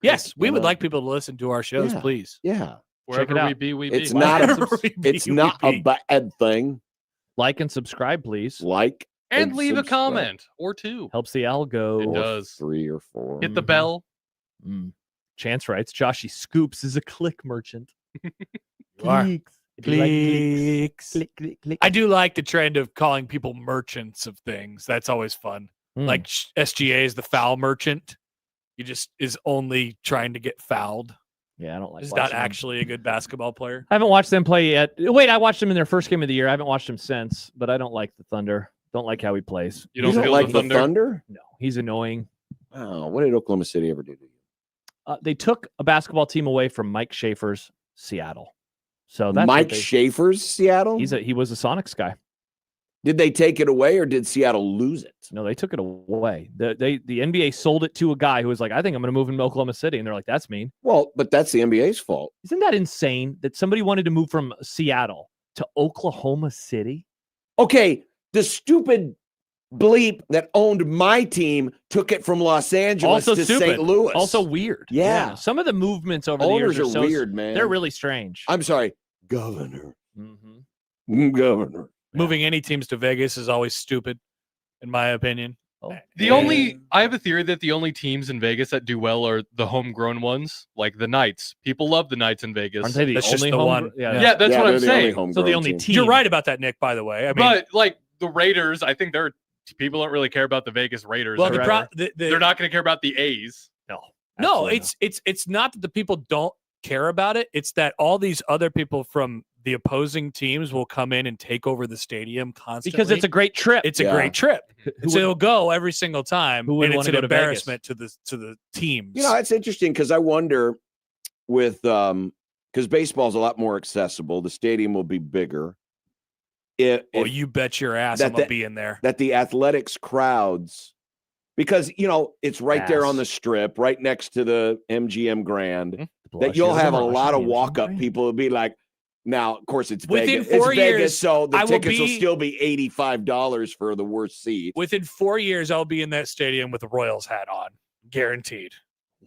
Yes, we You would know? like people to listen to our shows, Yeah. please. Yeah. Wherever out. we be, we It's be. not a, Wherever we be, it's we not a be. bad thing. Like and subscribe, please. Like and leave a subscribe. comment or two. Helps the algo. It Or does. 3 or 4. Hit the bell. Mm. Chance writes, Joshy Scoops is a click merchant. You are. Clicks. If you like Clicks. click, click, click. I do like the trend of calling people merchants of things. That's always fun. Mm. Like SGA is the foul merchant. He just is only trying to get fouled. Yeah, I don't like He's watching not them. actually a good basketball player. I haven't watched them play yet. Wait, I watched them in their first game of the year. I haven't watched him since, but I don't like the Thunder. Don't like how he plays. You You don't don't feel like the the thunder? Thunder? No, he's annoying. Oh, what did Oklahoma City ever do to you? They took a basketball team away from Mike Schaefer's Seattle. So that's what Mike they- Schaefer's Seattle? he was a Sonics guy. Did they take it away or did Seattle lose it? No, they took it away. The NBA sold it to a guy who was like, I think I'm going to move in Oklahoma City. And they're like, that's mean. Well, but that's the NBA's fault. Isn't that insane that somebody wanted to move from Seattle to Oklahoma City? Okay, the stupid bleep that owned my team took it from Los Angeles Also to stupid. St. Louis. Also weird. Yeah. Some of the movements over Owners the years are so weird, man. They're really strange. I'm sorry, governor. Mhm. Governor. Moving any teams to Vegas is always stupid, in my opinion. Oh. I have a theory that the only teams in Vegas that do well are the homegrown ones, like the Knights. People love the Knights in Vegas. Aren't they the That's just only the home? one. Yeah. Yeah, that's Yeah, what they're I'm the only saying. So the homegrown only team. team. You're right about that, Nick, by the way. I mean, But like the Raiders, I think people don't really care about the Vegas Raiders. well, They're, the they're not going to care about the A's. No. No, absolutely it's not that the people don't care about it. It's that all these other people from the opposing teams will come in and take over the stadium constantly because it's a great trip. It's a great trip. So it'll go every single time, who and wouldn't it's wanna an go to embarrassment to the teams. You know, it's interesting because I wonder with because baseball's a lot more accessible. The stadium will be bigger. Well, you bet your ass I'm gonna be in there. That the athletics crowds, because it's right there on the strip, right next to the MGM Grand. That you'll have a lot of walk-up people will be like, now, of course, it's within Vegas. 4 It's years, Vegas, so the tickets will be, still be $85 for the worst seat. Within 4 years, I'll be in that stadium with a Royals hat on, guaranteed.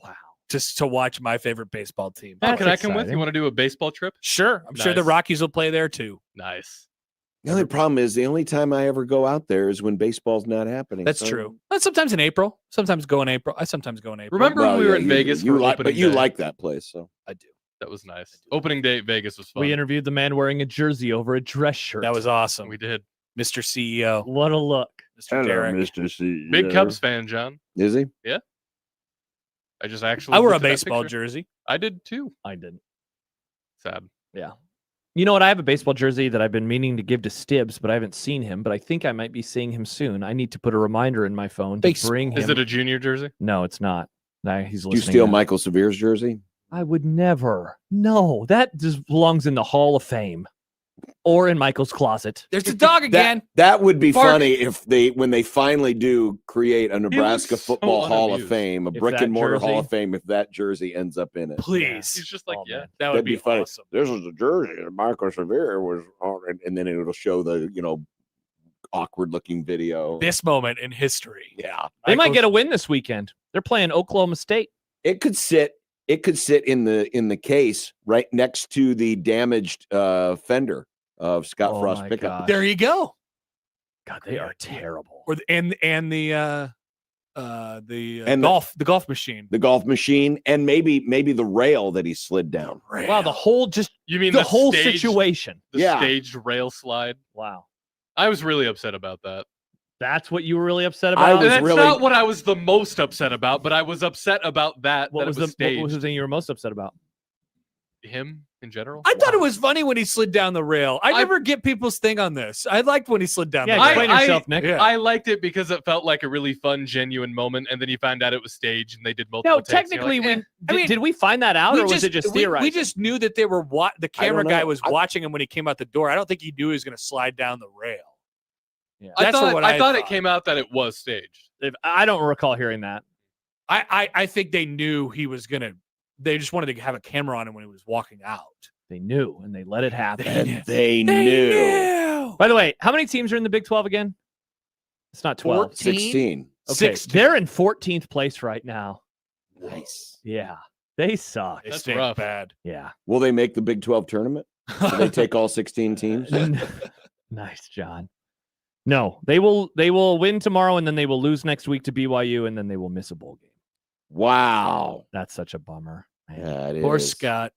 Wow. Just to watch my favorite baseball team. Can I come with? You want to do a baseball trip? Sure. I'm sure the Rockies will play there too. Nice. The only problem is the only time I ever go out there is when baseball's not happening. That's true. But sometimes in April. Sometimes go in April. I sometimes go in April. Remember when we were in Vegas for opening you day? like that place, so I do. That was nice. Opening day at Vegas was fun. We interviewed the man wearing a jersey over a dress shirt. That was awesome. We did. Mr. CEO. What a look. Mr. Derek. Mr. CEO. Big Cubs fan, John. Is he? Yeah. I just actually I wore a looked at that baseball picture. jersey. I did too. I didn't. Sad. Yeah. You know what? I have a baseball jersey that I've been meaning to give to Stibbs, but I haven't seen him. But I think I might be seeing him soon. I need to put a reminder in my phone to bring him. Is it a junior jersey? No, it's not. Nah, he's listening. Do you steal now. Michael Severe's jersey? I would never. No, that just belongs in the Hall of Fame or in Michael's closet. There's the dog again. That would be Bark. funny if when they finally do create a Nebraska so football Hall of unabused. Fame, a If brick that and mortar jersey- Hall of Fame, if that jersey ends up in it. Please. He's just like, Oh, yeah. man. That would That'd be funny. awesome. This was the jersey that Michael Severe was on, and then it'll show the awkward looking video. This moment in history. Yeah, They might get a win this weekend. They're playing Oklahoma State. it could sit. It could sit in the case right next to the damaged fender of Scott Oh Frost my pickup. gosh. There you go. God, they are terrible. Or the golf machine. The golf machine, and maybe the rail that he slid down. Wow, the whole You mean the whole staged- situation. The Yeah. staged rail slide? Wow. I was really upset about that. That's what you were really upset I about? was That's really- not what I was the most upset about, but I was upset about that. What that was it was what staged. was the thing you were most upset about? Him in general? I thought it was funny when he slid down the rail. I never get people's thing on this. I liked when he slid down Yeah, the rail. explain yourself, Nick. Yeah. I liked it because it felt like a really fun, genuine moment, and then you found out it was staged and they did multiple No, takes, and you're technically, like, we did we find that out, or was it just theorizing? we just knew that they were the camera don't guy know. was watching him when he came out the door. I don't think he knew he was going to slide down the rail. Yeah. I That's thought, what I thought it thought. came out that it was staged. I don't recall hearing that. I think they knew he was going to. They just wanted to have a camera on him when he was walking out. They knew, and they let it happen. And they knew. By the way, how many teams are in the Big 12 again? It's not 12. 16. Okay, 16. they're in 14th place right now. Nice. Yeah, they suck. They That's stink rough. bad. Yeah. Will they make the Big 12 tournament? Do they take all 16 teams? Nice, John. No, they will win tomorrow, and then they will lose next week to BYU, and then they will miss a bowl game. Wow. That's such a bummer. Man, Yeah, it Poor is. Scott.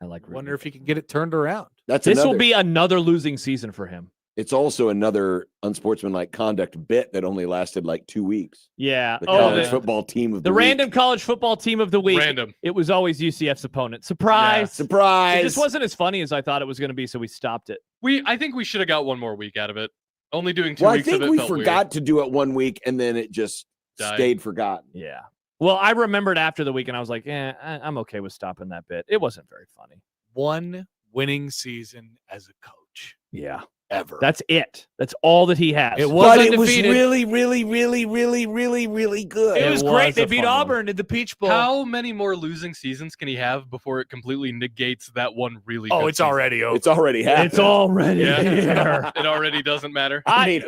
I like. Wonder if he can get it turned around. That's This will another- be another losing season for him. It's also another unsportsmanlike conduct bit that only lasted like 2 weeks. Yeah. The Oh, college the, football team of the the random week. college football team of the week. Random. It was always UCF's opponent. Surprise! Surprise. It just wasn't as funny as I thought it was going to be, so we stopped it. I think we should have got one more week out of it. Only doing 2 Well, I weeks think of it we felt forgot to do it 1 week and then it just Died. stayed forgotten. Yeah. Well, I remembered after the week, and I was like, I'm okay with stopping that bit. It wasn't very funny. One winning season as a coach Yeah. ever. That's it. That's all that he has. It was But it was undefeated. really, really, really, really, really, really good. It It was was great. They a beat fun one. Auburn in the Peach Bowl. How many more losing seasons can he have before it completely negates that one really Oh, good it's season? already over. It's already happened. It's already Yeah. here. It already doesn't matter.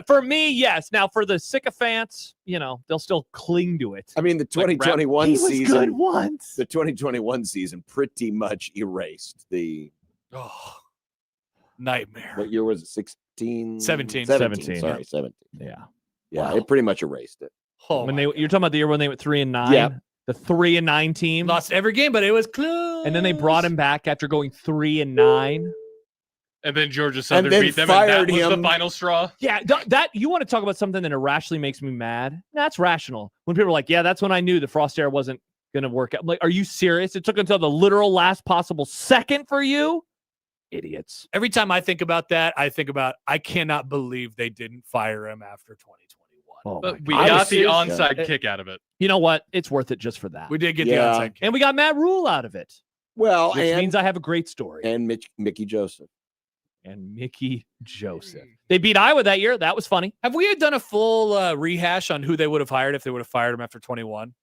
For me, yes. Now, for the sycophants, they'll still cling to it. I mean, the Like rap- 2021 He was good season, once. the 2021 season pretty much erased the, Oh, nightmare. what year was it? 16? 17. 17. Sorry, 17. Yeah. Yeah, Wow. it pretty much erased it. Oh, When my you're talking about the year when they went 3-9. Yeah. The 3-9 team. lost every game, but it was close. And then they brought him back after going 3-9. And then Georgia Southern then beat them, and that fired was the him. final straw. Yeah, that you want to talk about something that irrationally makes me mad? That's rational. When people are like, "Yeah, that's when I knew the Frost era wasn't going to work out." I'm like, are you serious? It took until the literal last possible second for you? Idiots. Every time I think about that, I cannot believe they didn't fire him after 2021. Oh, But my we God. got the Yeah. onside kick out of it. You know what? It's worth it just for that. We did get the Yeah. onside kick. And we got Matt Rule out of it, Well, which and, means I have a great story. and Mickey Joseph. And Mickey Joseph. They beat Iowa that year. That was funny. Have we done a full rehash on who they would have hired if they would have fired him after 21?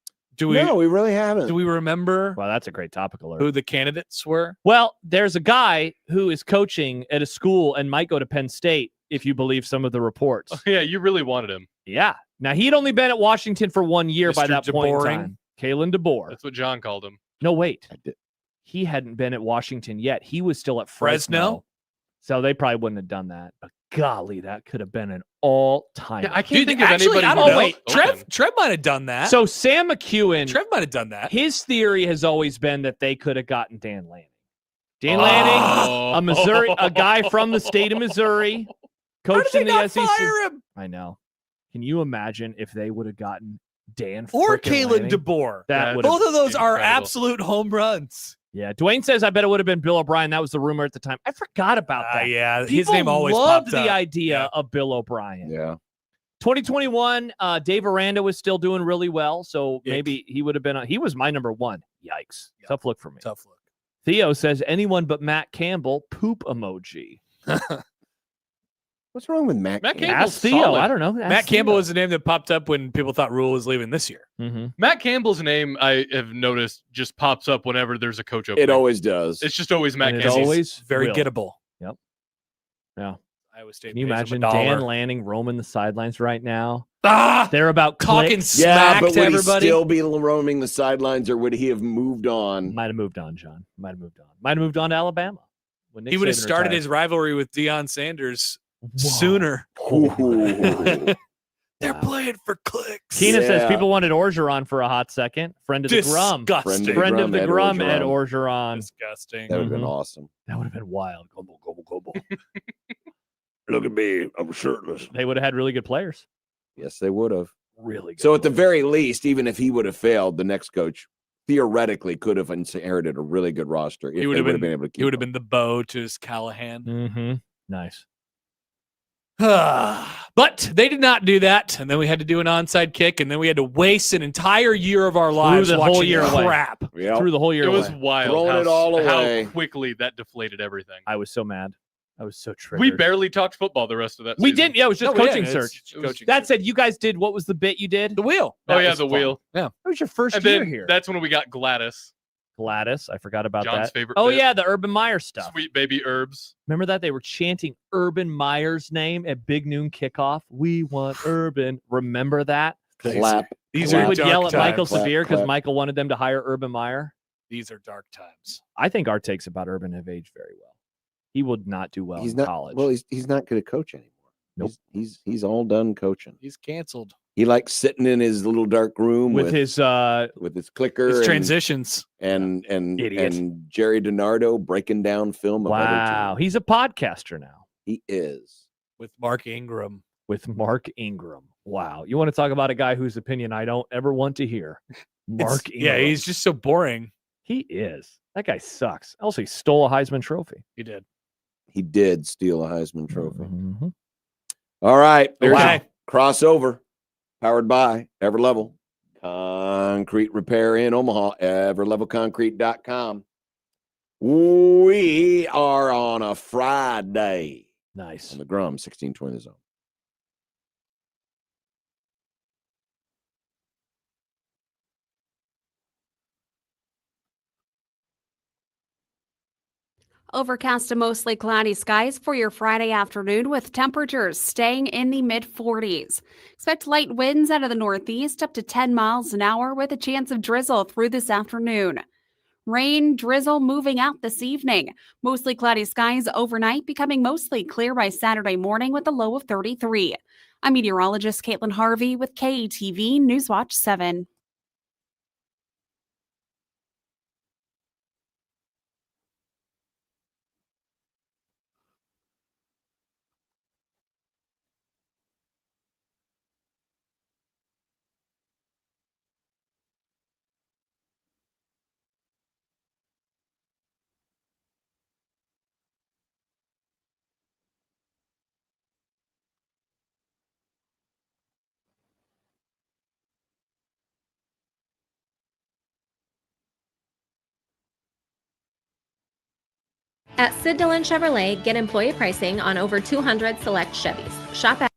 No, we really haven't. Do we remember Well, that's a great topic alert. who the candidates were? Well, there's a guy who is coaching at a school and might go to Penn State, if you believe some of the reports. Oh, yeah, you really wanted him. Yeah. Now, he'd only been at Washington for 1 year by Mr. that point in DeBoring. time. Kalen DeBoer. That's what John called him. No, wait. I did. He hadn't been at Washington yet. He was still at Fresno. Fresno? So they probably wouldn't have done that. But golly, that could have been an all-time. Yeah, I can't Dude, think of actually, anybody. I who don't know. was Wait, open. Trev might have done that. So Sam McEwen, Trev might have done that. his theory has always been that they could have gotten Dan Lanning. Dan Lanning, a Missouri, a guy from the state of Missouri, How coached did in they the not SEC. fire him? I know. Can you imagine if they would have gotten Dan Or frickin' Kalen Lanning? DeBoer. That would Both have. of those are incredible. absolute home runs. Yeah, Dwayne says I bet it would have been Bill O'Brien. That was the rumor at the time. I forgot about that. Yeah, his People name always loved popped the up. idea Yeah. of Bill O'Brien. Yeah. 2021, Dave Aranda was still doing really well, so Yeah. maybe he would have been. He was my number one. Yikes! Yeah. Tough look for me. Tough look. Theo says anyone but Matt Campbell. Poop emoji. What's wrong with Matt? Matt Campbell? Campbell's Ask Theo. solid. I don't know. Matt Campbell was the name that popped up when people thought Rule was leaving this year. Mm-hmm. Matt Campbell's name, I have noticed, just pops up whenever there's a coach opening. It always does. It's just always Matt And it Campbell. always Very will. gettable. Yep. Yeah. Iowa State. Can you pays him imagine $1. Dan Lanning roaming the sidelines right now? Ah, They're about talking clicks. yeah, smack but to would everybody. he still be roaming the sidelines, or would he have moved on? Might have moved on, John. Might have moved on. Might have moved on to Alabama. When Nick He would have Saban started retired. his rivalry with Deion Sanders Whoa. sooner. Ooh. They're Wow. playing for clicks. Keenan says Yeah. people wanted Orgeron for a hot second. Friend of the Grum. Disgusting. Friend of the Ed Grum, Orgeron. Ed Orgeron. Disgusting. That would have been Mhm. awesome. That would have been wild. Gobble, gobble, gobble. Look at me. I'm shirtless. They would have had really good players. Yes, they would have. Really good. So at the players. very least, even if he would have failed, the next coach theoretically could have inherited a really good roster. If He they would have been, able to keep He would have him. been the bow to his Callahan. Mm-hmm. Nice. But they did not do that, and then we had to do an onside kick, and then we had to waste an entire year of our lives the whole watching year away. crap. Yep. Threw the whole year It was away. wild Throwing how, it all away. how quickly that deflated everything. I was so mad. I was so triggered. We barely talked football the rest of that We season. didn't. Yeah, it was just No, coaching yeah, search. it's It was- coaching That search. said, you guys did. What was the bit you did? The wheel. Oh, That yeah, was the fun. wheel. That was your first And year then here. that's when we got Gladys, Gladys. I forgot about John's that. favorite Oh, bit. yeah, the Urban Meyer stuff. Sweet baby herbs. Remember that? They were chanting Urban Meyer's name at Big Noon kickoff. We want Urban. Remember that? Clap. These We are would dark yell at Michael times. Severe because clap. Michael wanted them to hire Urban Meyer. These are dark times. I think our takes about Urban have aged very well. He would not do well He's in not. college. Well, he's not going to coach anymore. Nope. He's all done coaching. He's canceled. He likes sitting in his little dark room with his clicker His and- transitions. and Idiot. Jerry DiNardo breaking down film. Of other wow, teams. he's a podcaster now He is. With Mark Ingram. with Mark Ingram. Wow, you want to talk about a guy whose opinion I don't ever want to hear? Mark Ingram. Yeah, he's just so boring. He is. That guy sucks. Also, he stole a Heisman Trophy. He did. He did steal a Heisman Trophy. Mhm. All right. There's Wow. a crossover powered by Everlevel Concrete Repair in Omaha, everlevelconcrete.com. We are on a Friday Nice. on the Grum, 1620 the zone. Overcast to mostly cloudy skies for your Friday afternoon with temperatures staying in the mid-40s. Expect light winds out of the northeast up to 10 miles an hour with a chance of drizzle through this afternoon. Rain, drizzle moving out this evening. Mostly cloudy skies overnight, becoming mostly clear by Saturday morning with a low of 33. I'm meteorologist Caitlin Harvey with KETV Newswatch 7. At Sid Dillon Chevrolet, get employee pricing on over 200 select Chevys. Shop at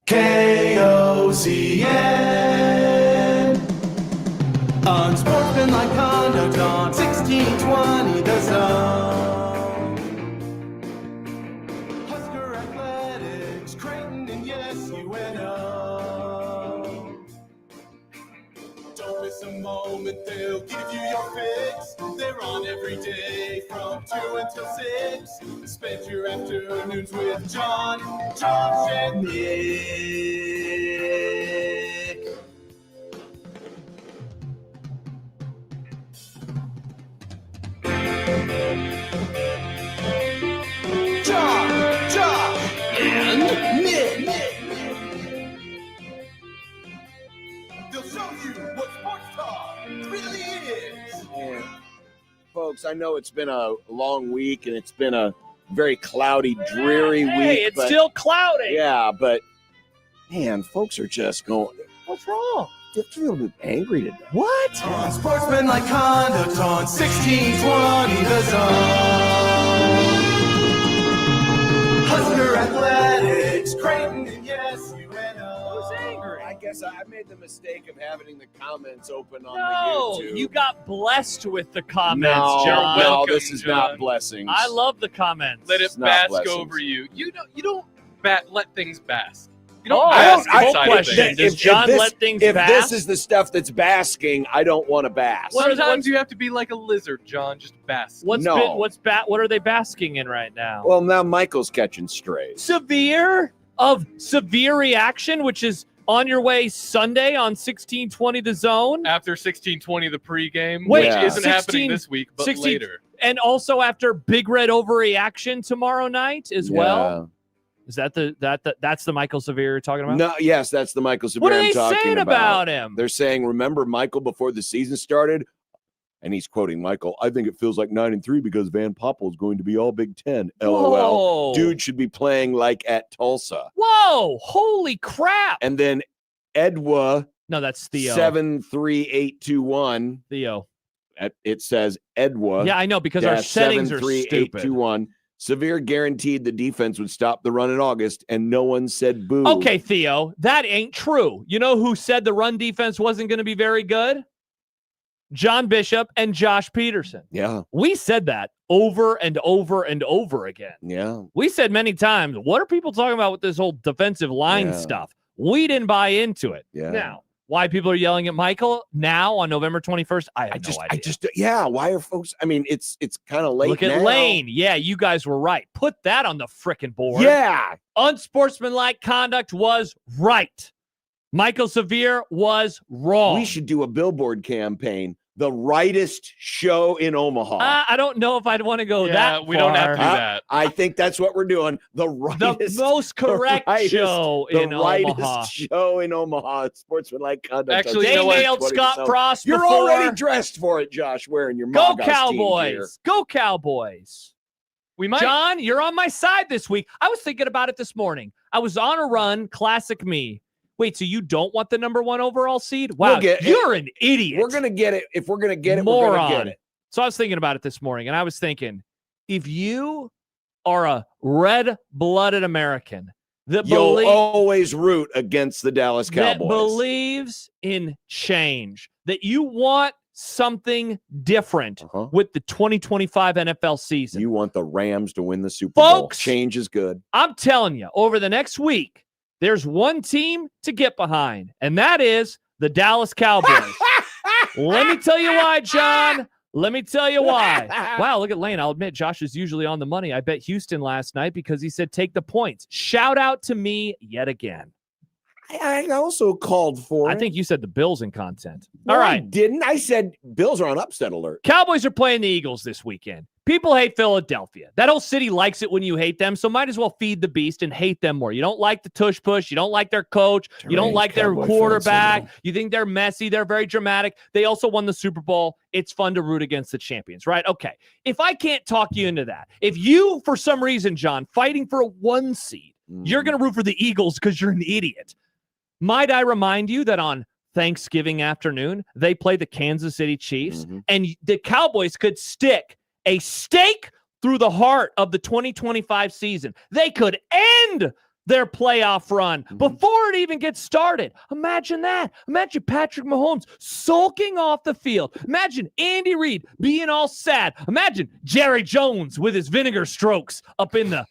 KOCN. Unsportsmanlike conduct on 1620 The Zone. Husker Athletics, Creighton, and yes, UNO. Don't miss a moment, they'll give you your fix. They're on every day from 2 until 6. Spend your afternoons with John, Josh, and Nick. John, Josh, and Nick. They'll show you what sports talk really is. And folks, I know it's been a long week and it's been a very cloudy, dreary week. Hey, it's still cloudy. Yeah, but man, folks are just going. What's wrong? They're a little bit angry today. What? Unsportsmanlike conduct on 1620 The Zone. Husker Athletics, Creighton, and yes, UNO. Who's angry? I guess I made the mistake of having the comments open on No, the YouTube. you got blessed with the comments, No, John. no, Welcome, this is John. not blessings. I love the comments. Let it It's not bask blessings. over you. You don't let things bask. You Oh, don't I bask don't- inside of question. things. Does John let things if bask? this is the stuff that's basking, I don't want to bask. Sometimes you have to be like a lizard, John. Just bask. What are they basking in right now? Well, now Michael's catching strays. Severe reaction, which is on your way Sunday on 1620 The Zone. After 1620, the pregame, Wait, which Yeah. isn't happening this week, but 16 later. And also after Big Red overreaction tomorrow night as well. Is that that's the Michael Severe you're talking about? No, yes, that's the Michael Severe What are I'm they talking saying about him? They're saying, remember Michael before the season started? And he's quoting Michael, I think it feels like 9-3 because Van Poppel is going to be all Big Ten. LOL. Whoa. Dude should be playing like at Tulsa. Whoa, holy crap. And then Edwa No, that's Theo. 73821. Theo. It says Edwa. Yeah, I know, because our settings are stupid. 73821. Severe guaranteed the defense would stop the run in August, and no one said boo. Okay, Theo, that ain't true. You know who said the run defense wasn't going to be very good? John Bishop and Josh Peterson. Yeah. We said that over and over and over again. Yeah. We said many times, what are people talking about with this whole defensive line stuff? We didn't buy into it. Yeah. Now, why people are yelling at Michael now on November 21st, I have no idea. Why are folks? I mean, it's kind of late. Look at now. Lane. Yeah, you guys were right. Put that on the frickin' board. Yeah. Unsportsmanlike conduct was right. Michael Severe was wrong. We should do a billboard campaign. The rightest show in Omaha. I don't know if I'd want to go that we don't have to do far. that. I think that's what we're doing. The rightest, The most correct show in Omaha. The rightest show in Omaha. Sportsmanlike conduct. Actually, They you know what? nailed Scott Frost You're before. already dressed for it, Josh, wearing your Go Magas team gear. Cowboys. Go Cowboys. We might. John, you're on my side this week. I was thinking about it this morning. I was on a run, classic me. Wait, so you don't want the number 1 overall seed? Wow, you're an idiot. We're going to get it. If we're going to get it, Moron. we're going to get it. So I was thinking about it this morning, and I was thinking, if you are a red-blooded American that You'll always root against the Dallas Cowboys. that believes in change, that you want something different with the 2025 NFL season. You want the Rams to win the Super Bowl. Folks, Change is good. I'm telling you, over the next week, there's one team to get behind, and that is the Dallas Cowboys. Let me tell you why, John. Let me tell you why. Wow, look at Lane. I'll admit, Josh is usually on the money. I bet Houston last night because he said take the points. Shout out to me yet again. I also called for I think you said the Bills in content. No, All I right. didn't. I said Bills are on upset alert. Cowboys are playing the Eagles this weekend. People hate Philadelphia. That whole city likes it when you hate them, so might as well feed the beast and hate them more. You don't like the tush push. You don't like their coach. You don't like their quarterback. You think they're messy. They're very dramatic. They also won the Super Bowl. It's fun to root against the champions, right? Okay. If I can't talk you into that, if you, for some reason, John, fighting for a 1 seed, you're going to root for the Eagles because you're an idiot. Might I remind you that on Thanksgiving afternoon, they play the Kansas City Chiefs, and the Cowboys could stick a stake through the heart of the 2025 season. They could end their playoff run before it even gets started. Imagine that. Imagine Patrick Mahomes sulking off the field. Imagine Andy Reid being all sad. Imagine Jerry Jones with his vinegar strokes up in the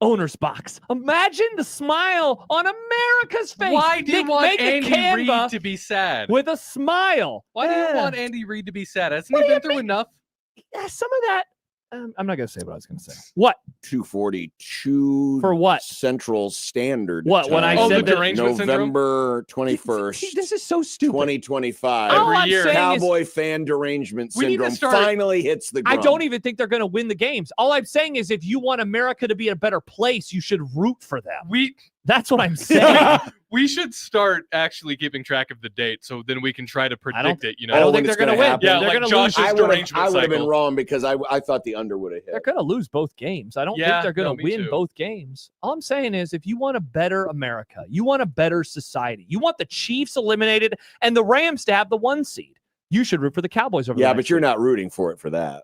owner's box. Imagine the smile on America's face. Why do you want Make a Andy Canva Reid to be sad? with a smile? Why do you want Andy Reid to be sad? Hasn't he been through enough? Yeah, some of that. I'm not going to say what I was going to say. What? 2:42 for what? Central Standard. What? When I said the that derangement November 21st. This is so stupid. 2025. Every I'm year. saying Cowboy fan derangement We need to syndrome start- finally hits the I ground. don't even think they're going to win the games. All I'm saying is if you want America to be a better place, you should root for them. That's what I'm saying. We should start actually keeping track of the date, so then we can try to predict it. You know, I don't think they're going to win. Yeah, they're like going to Josh's lose. derangement I would have been cycle. wrong because I thought the under would have They're hit. going to lose both games. I don't think they're going to win both games. All I'm saying is if you want a better America, you want a better society, you want the Chiefs eliminated and the Rams to have the 1 seed, you should root for the Cowboys over Yeah, the but you're not rooting for it for that.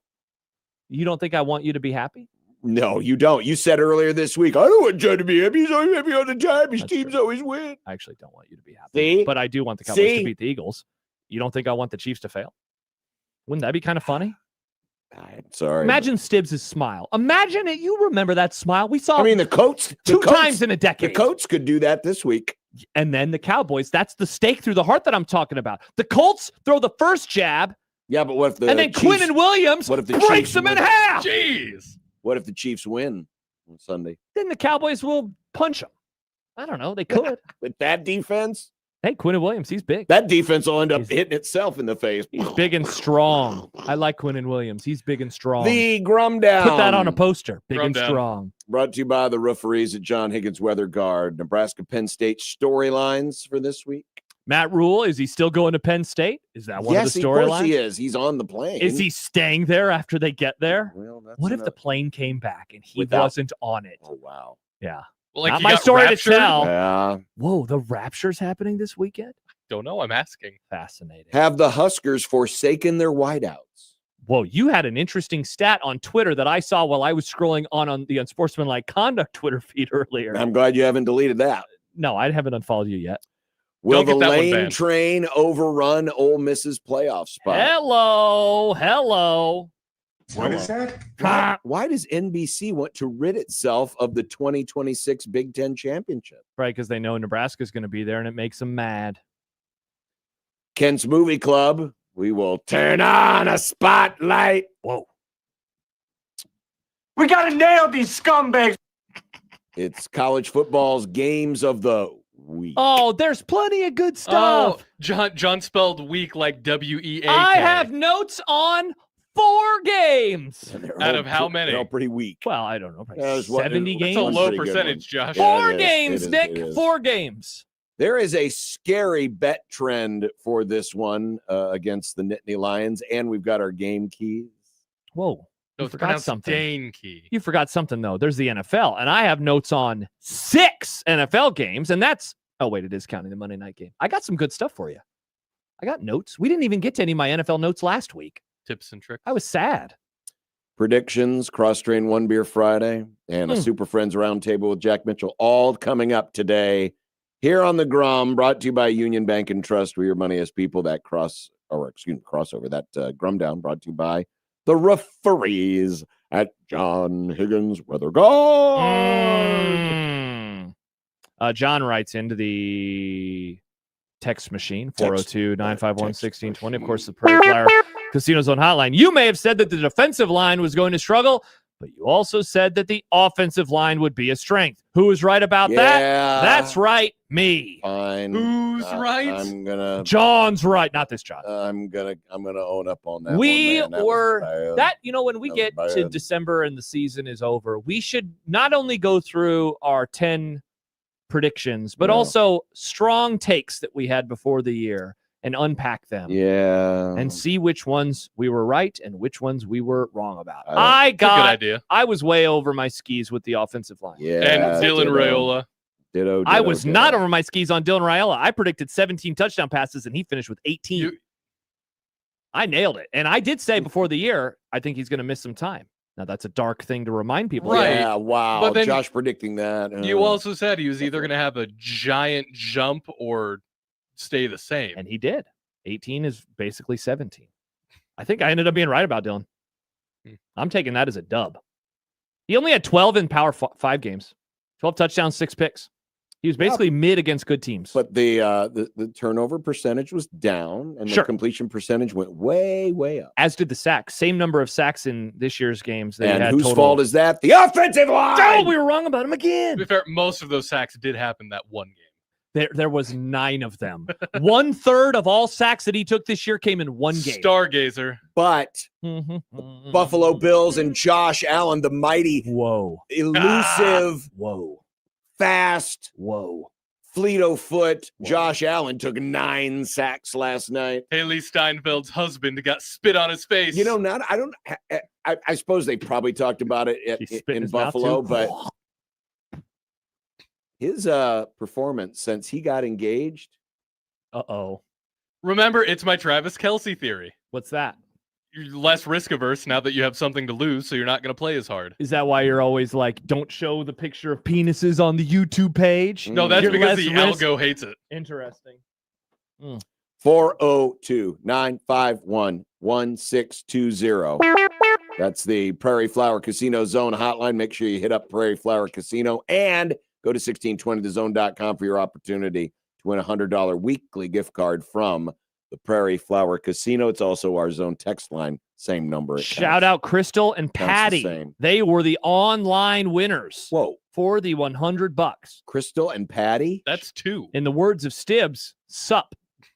You don't think I want you to be happy? No, you don't. You said earlier this week, I don't want John to be happy. He's always happy all the time. His teams always win. I actually don't want you to be happy. See? But I do want the Cowboys to beat the Eagles. You don't think I want the Chiefs to fail? Wouldn't that be kind of funny? I'm sorry. Imagine Stibbs' smile. Imagine it. You remember that smile. We saw the Colts two times in a decade. The Colts could do that this week. And then the Cowboys. That's the stake through the heart that I'm talking about. The Colts throw the first jab. Yeah, but what if the and then Chiefs, Quinnen Williams what if the breaks Chiefs them in win? half? Jeez. What if the Chiefs win on Sunday? Then the Cowboys will punch them. I don't know. They could. With that defense? Hey, Quinnen Williams, he's big. That defense will end up hitting itself in the face. He's big and strong. I like Quinnen Williams. He's big and strong. The Grum Down. Put that on a poster. Big Grum and down. strong. Brought to you by the referees at John Higgins Weather Guard. Nebraska Penn State storylines for this week. Matt Rule, is he still going to Penn State? Is that one Yes, of the of course storylines? he is. He's on the plane. Is he staying there after they get there? Well, that's What if enough. the plane came back and he Without- wasn't on it? Oh, wow. Yeah. Well, like Not he my got story raptured? to tell. Yeah. Whoa, the Rapture's happening this weekend? Don't know. I'm asking. Fascinating. Have the Huskers forsaken their wideouts? Whoa, you had an interesting stat on Twitter that I saw while I was scrolling on the Unsportsmanlike Conduct Twitter feed earlier. I'm glad you haven't deleted that. No, I haven't unfollowed you yet. Will Don't the get that one lane banned. train overrun Ole Miss's playoff spot? Hello. What is that? Why does NBC want to rid itself of the 2026 Big Ten Championship? Right, because they know Nebraska's going to be there and it makes them mad. Kent's Movie Club. We will turn on a spotlight. Whoa. We gotta nail these scumbags. It's college football's games of the week. Oh, there's plenty of good stuff. Oh, John spelled weak like WEAK. I have notes on 4 games. They're Out all of how pre- many? They're all pretty weak. Well, I don't know. Probably There's one- 70 that's games. It's a low pretty good percentage, one. Josh. Yeah, 4 it is. games, It is. Nick. It is. 4 games. There is a scary bet trend for this one against the Nittany Lions, and we've got our game keys. Whoa. No, You it's forgot pronounced something. Dane Key. You forgot something, though. There's the NFL, and I have notes on 6 NFL games, and that's – oh, wait, it is counting the Monday night game. I got some good stuff for you. I got notes. We didn't even get to any of my NFL notes last week. Tips and tricks. I was sad. Predictions, Cross-Train One Beer Friday, and a Super Friends Roundtable with Jack Mitchell, all coming up today here on the Grum, brought to you by Union Bank and Trust, where your money is people. That crossover, that Grum Down, brought to you by the referees at John Higgins Weather Guard. John writes into the text machine, 402-951-1620. Of course, the Prairie Flyer Casino Zone hotline. You may have said that the defensive line was going to struggle, but you also said that the offensive line would be a strength. Who was right about that? That's right, me. Fine. Who's right? I'm gonna. John's right, not this John. I'm gonna own up on that. We one, man. were was bad. that, when we That get was to bad. December and the season is over, we should not only go through our 10 predictions, but No. also strong takes that we had before the year and unpack them. Yeah. And see which ones we were right and which ones we were wrong about. I It's a good idea. I was way over my skis with the offensive line. Yeah. And Dylan ditto. Raiola. Ditto. I ditto, was ditto. not over my skis on Dylan Raiola. I predicted 17 touchdown passes and he finished with 18. I nailed it. And I did say before the year, I think he's going to miss some time. Now, that's a dark thing to remind people. Right. Yeah, wow. But then Josh predicting that. You also said he was either going to have a giant jump or stay the same. And he did. 18 is basically 17. I think I ended up being right about Dylan. I'm taking that as a dub. He only had 12 in Power 5 games. 12 touchdowns, 6 picks. He was basically mid against good teams. But the turnover percentage was down, and the completion percentage went way, way up. As did the sacks. Same number of sacks in this year's games. And whose fault is that? The offensive line! Oh, we were wrong about him again. To be fair, most of those sacks did happen that one game. There was 9 of them. 1/3 of all sacks that he took this year came in one game. Stargazer. But Buffalo Bills and Josh Allen, the mighty, elusive, fast, fleet of foot. Josh Allen took 9 sacks last night. Haley Steinfeld's husband got spit on his face. You know, I suppose they probably talked about it in Buffalo, but his performance since he got engaged. Remember, it's my Travis Kelce theory. What's that? You're less risk averse now that you have something to lose, so you're not going to play as hard. Is that why you're always like, don't show the picture of penises on the YouTube page? No, that's because the algo hates it. Interesting. 402-951-1620. That's the Prairie Flower Casino Zone hotline. Make sure you hit up Prairie Flower Casino and go to 1620thezone.com for your opportunity to win a $100 weekly gift card from the Prairie Flower Casino. It's also our zone text line. Same number. Shout out Crystal and Patty. They were the online winners. For the $100. Crystal and Patty? That's 2. In the words of Stibbs, sup.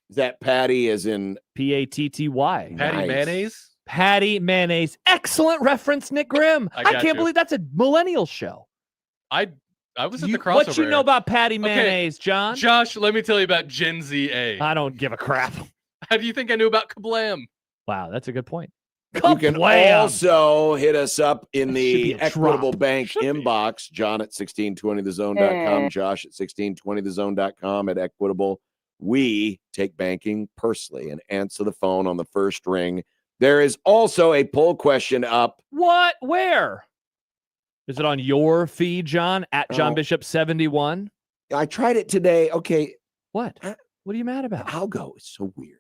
Is that Patty as in Patty? Patty Mayonnaise? Patty Mayonnaise. Excellent reference, Nick Grimm. I can't believe that's a millennial show. I was at the crossover. What you know about Patty Mayonnaise, John? Josh, let me tell you about Gen Z A. I don't give a crap. How do you think I knew about Kablam? Wow, that's a good point. You can also hit us up in the Equitable Bank inbox. John at 1620thezone.com. Josh at 1620thezone.com at Equitable. We take banking personally and answer the phone on the first ring. There is also a poll question up. What? Where? Is it on your feed, John? At John Bishop 71? I tried it today. Okay. What? What are you mad about? Algo is so weird.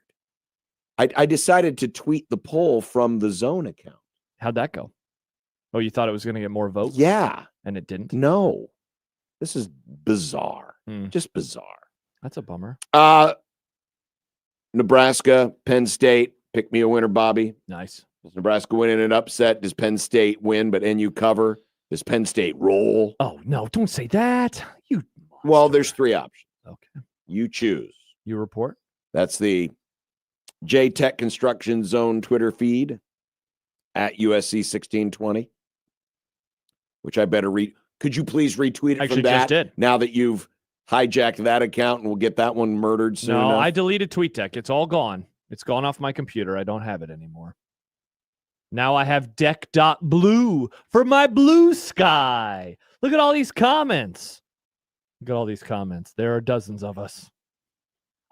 I decided to tweet the poll from the Zone account. How'd that go? Oh, you thought it was going to get more votes? Yeah. And it didn't? No. This is bizarre. Just bizarre. That's a bummer. Nebraska, Penn State. Pick me a winner, Bobby. Nice. Does Nebraska win in an upset? Does Penn State win, but NU cover? Does Penn State roll? Oh, no, don't say that. Well, there's 3 options. Okay. You choose. You report? That's the J Tech Construction Zone Twitter feed at USC 1620, which I better read. Could you please retweet it from that? Just did. Now that you've hijacked that account and we'll get that one murdered soon enough? I deleted TweetDeck. It's all gone. It's gone off my computer. I don't have it anymore. Now I have deck.blue for my blue sky. Look at all these comments. There are dozens of us.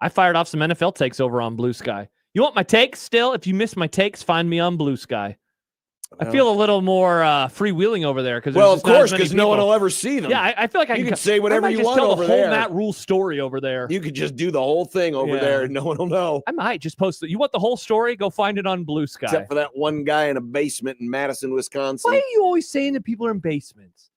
I fired off some NFL takes over on Blue Sky. You want my takes still? If you miss my takes, find me on Blue Sky. I feel a little more freewheeling over there because of course, because no one will ever see them. Yeah, I feel like you can say whatever you want over there. The whole Matt Rule story over there. You could just do the whole thing over there, and no one will know. I might just post it. You want the whole story? Go find it on Blue Sky. Except for that one guy in a basement in Madison, Wisconsin. Why are you always saying that people are in basements?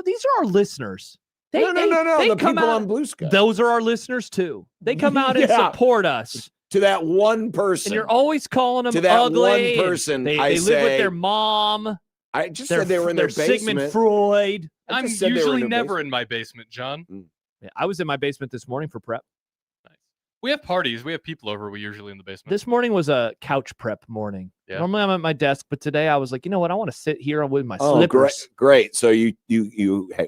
These are our listeners. No. The people on Blue Sky. Those are our listeners too. They come out and support us. To that one person. And you're always calling them to that ugly. One person. They live with their mom. I just said they were in their basement. Sigmund Freud. I'm usually never in my basement, John. Yeah, I was in my basement this morning for prep. Nice. We have parties. We have people over. We usually in the basement. This morning was a couch prep morning. Yeah. Normally I'm at my desk, but today I was like, you know what? I want to sit here with my slippers. Great. So you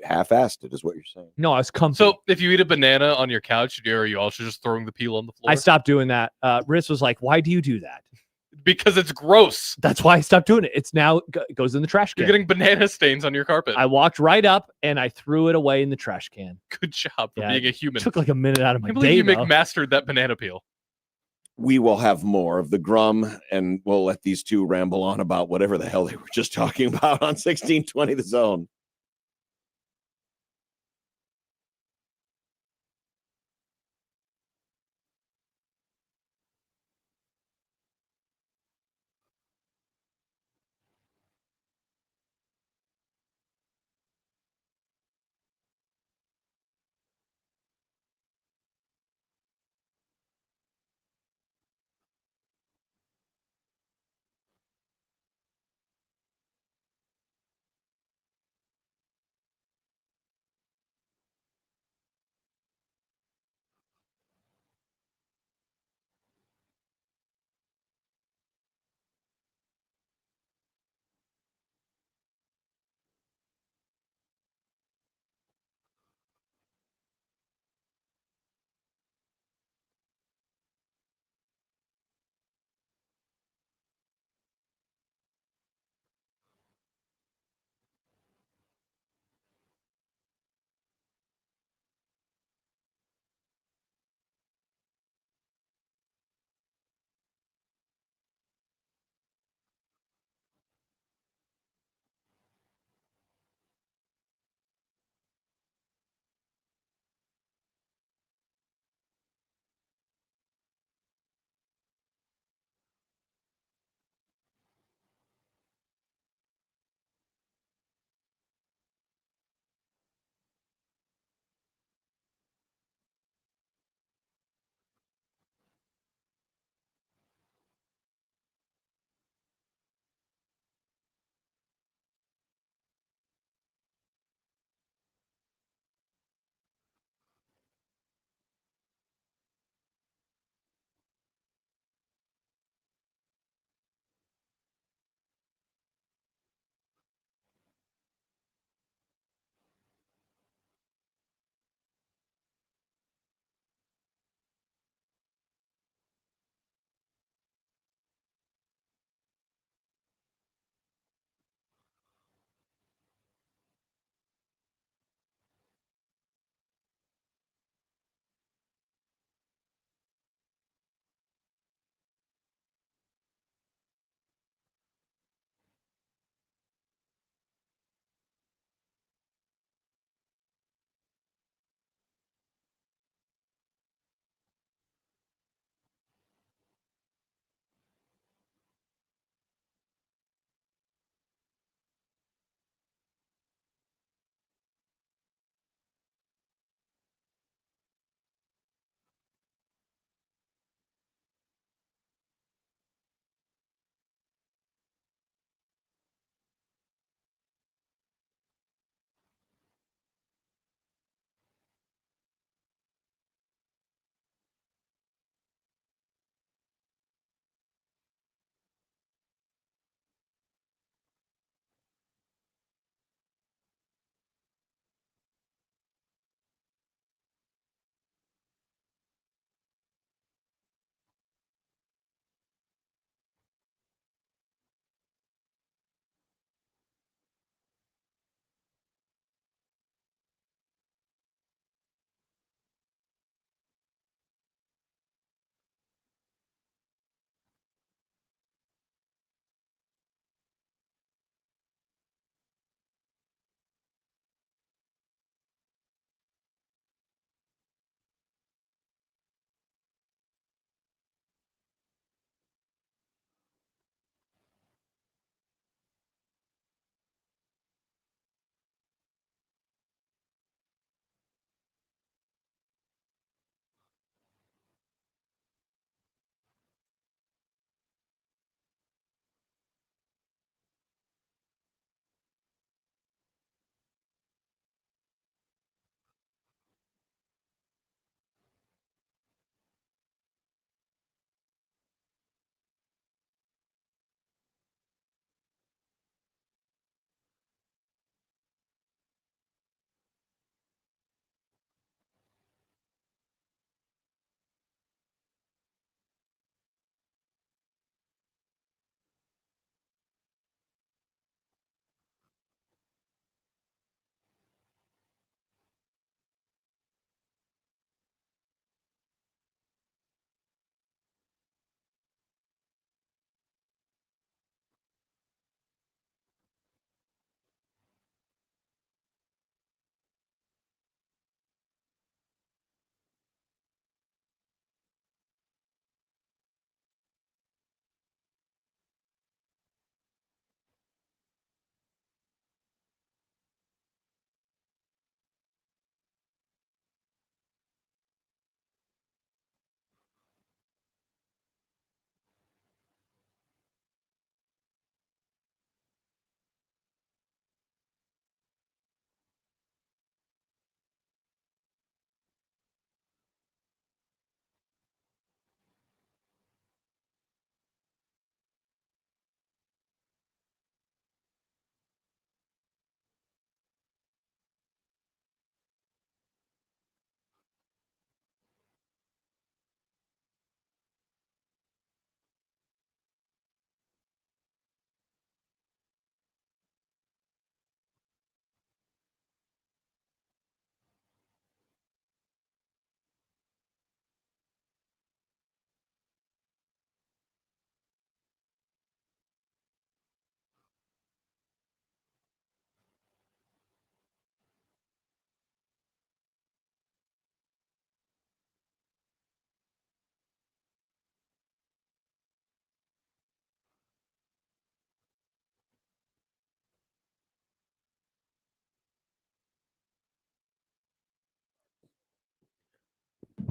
half-assed it is what you're saying. No, I was comfy. So if you eat a banana on your couch, are you also just throwing the peel on the floor? I stopped doing that. Riz was like, why do you do that? Because it's gross. That's why I stopped doing it. It's now goes in the trash can. You're getting banana stains on your carpet. I walked right up and I threw it away in the trash can. Good job for being a human. It took like a minute out of my I believe day. You mastered that banana peel. We will have more of the Grum, and we'll let these two ramble on about whatever the hell they were just talking about on 1620 The Zone.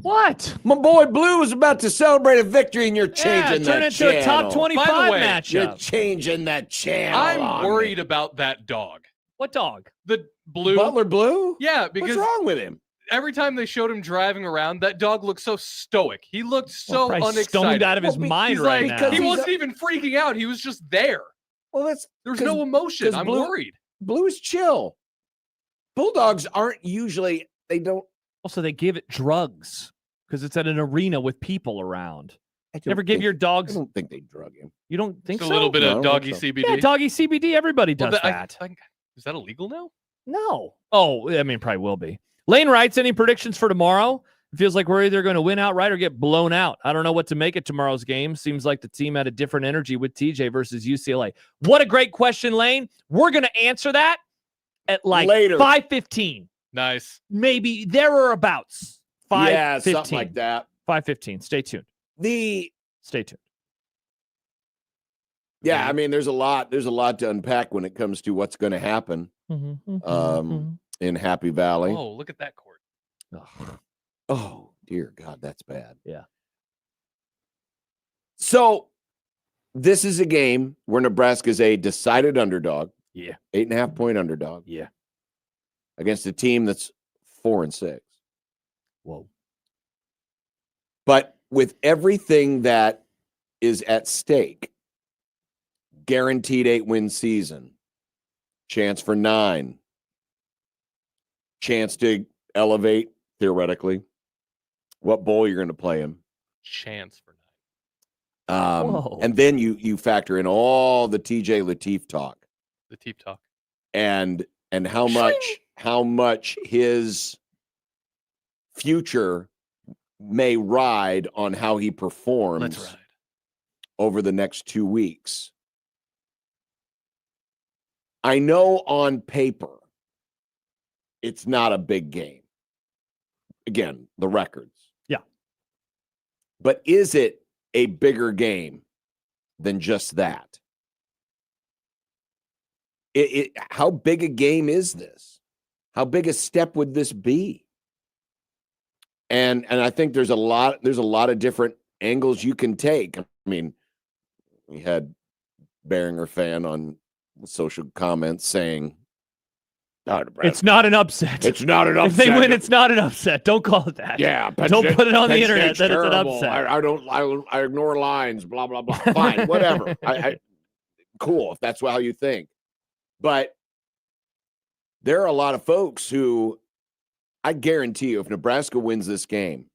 What? My boy Blue is about to celebrate a victory, and you're changing turn that into a top channel. 25 By the way, matchup. You're changing that channel. I'm worried about that dog. What dog? The Blue. Butler Blue? Yeah, because what's wrong with him? every time they showed him driving around, that dog looked so stoic. He looked so probably unexcited. stoned out of his mind he's right like, now. He wasn't even freaking out. He was just there. Well, There's no emotion. I'm Blue, worried. Blue's chill. Bulldogs aren't usually, they don't. Also, they give it drugs because it's at an arena with people around. You ever give your dogs? I don't think they drug him. You don't think Just so? a little bit No, I of don't doggy think CBD. Yeah, doggy CBD. Everybody does Well, that. Is that illegal now? No. Oh, I mean, probably will be. Lane writes, any predictions for tomorrow? It feels like we're either going to win outright or get blown out. I don't know what to make of tomorrow's game. Seems like the team had a different energy with TJ versus UCLA. What a great question, Lane. We're going to answer that at like Later. 5:15. Nice. Maybe there or abouts. 5:15. Yeah, something like that. 5:15. Stay tuned. Stay tuned. Yeah, I mean, there's a lot to unpack when it comes to what's going to happen in Happy Valley. Oh, look at that court. Oh, dear God, that's bad. Yeah. So this is a game where Nebraska's a decided underdog. Yeah. 8.5-point underdog. Yeah. Against a team that's 4-6. Whoa. But with everything that is at stake, guaranteed 8-win season, chance for 9, chance to elevate, theoretically, what bowl you're going to play him. Chance for 9. And then you factor in all the TJ Lateef talk. The Lateef talk. And how much his future may ride on how he performs over the next 2 weeks. I know on paper it's not a big game. Again, the records. Yeah. But is it a bigger game than just that? How big a game is this? How big a step would this be? And I think there's a lot of different angles you can take. I mean, we had Behringer fan on social comments saying, it's not an upset. It's not an upset. If they win, it's not an upset. Don't call it that. Yeah. Don't put it on the internet that it's an upset. I ignore lines, blah, blah, blah. Fine, whatever. Cool, if that's how you think. But there are a lot of folks who, I guarantee you, if Nebraska wins this game,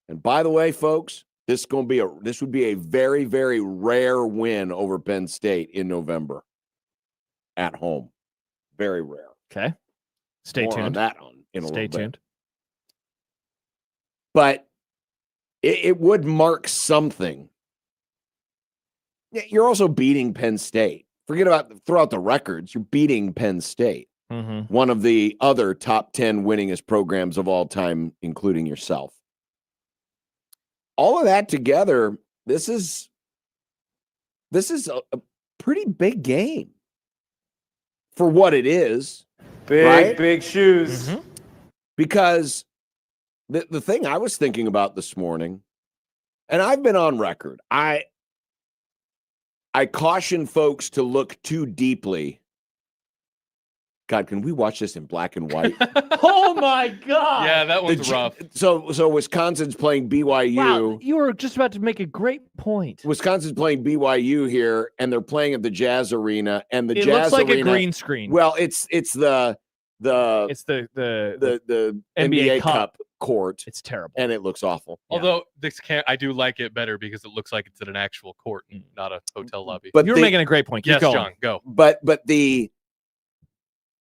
and by the way, folks, this would be a very, very rare win over Penn State in November at home. Very rare. Okay. Stay More tuned. on that in a Stay little tuned. bit. But it would mark something. You're also beating Penn State. Throw out the records. You're beating Penn State. Mm-hmm. One of the other top 10 winningest programs of all time, including yourself. All of that together, this is a pretty big game for what it is. Big shoes. Mm-hmm. Because the thing I was thinking about this morning, and I've been on record, I caution folks to look too deeply. God, can we watch this in black and white? Oh my God! Yeah, that one's rough. So Wisconsin's playing BYU. Wow, you were just about to make a great point. Wisconsin's playing BYU here, and they're playing at the Jazz Arena, and the It Jazz looks like Arena, a green screen. Well, it's the NBA Cup court. It's terrible, and it looks awful. Although I do like it better because it looks like it's at an actual court and not a hotel lobby. But you're making a great point. Keep yes, going. John, go. But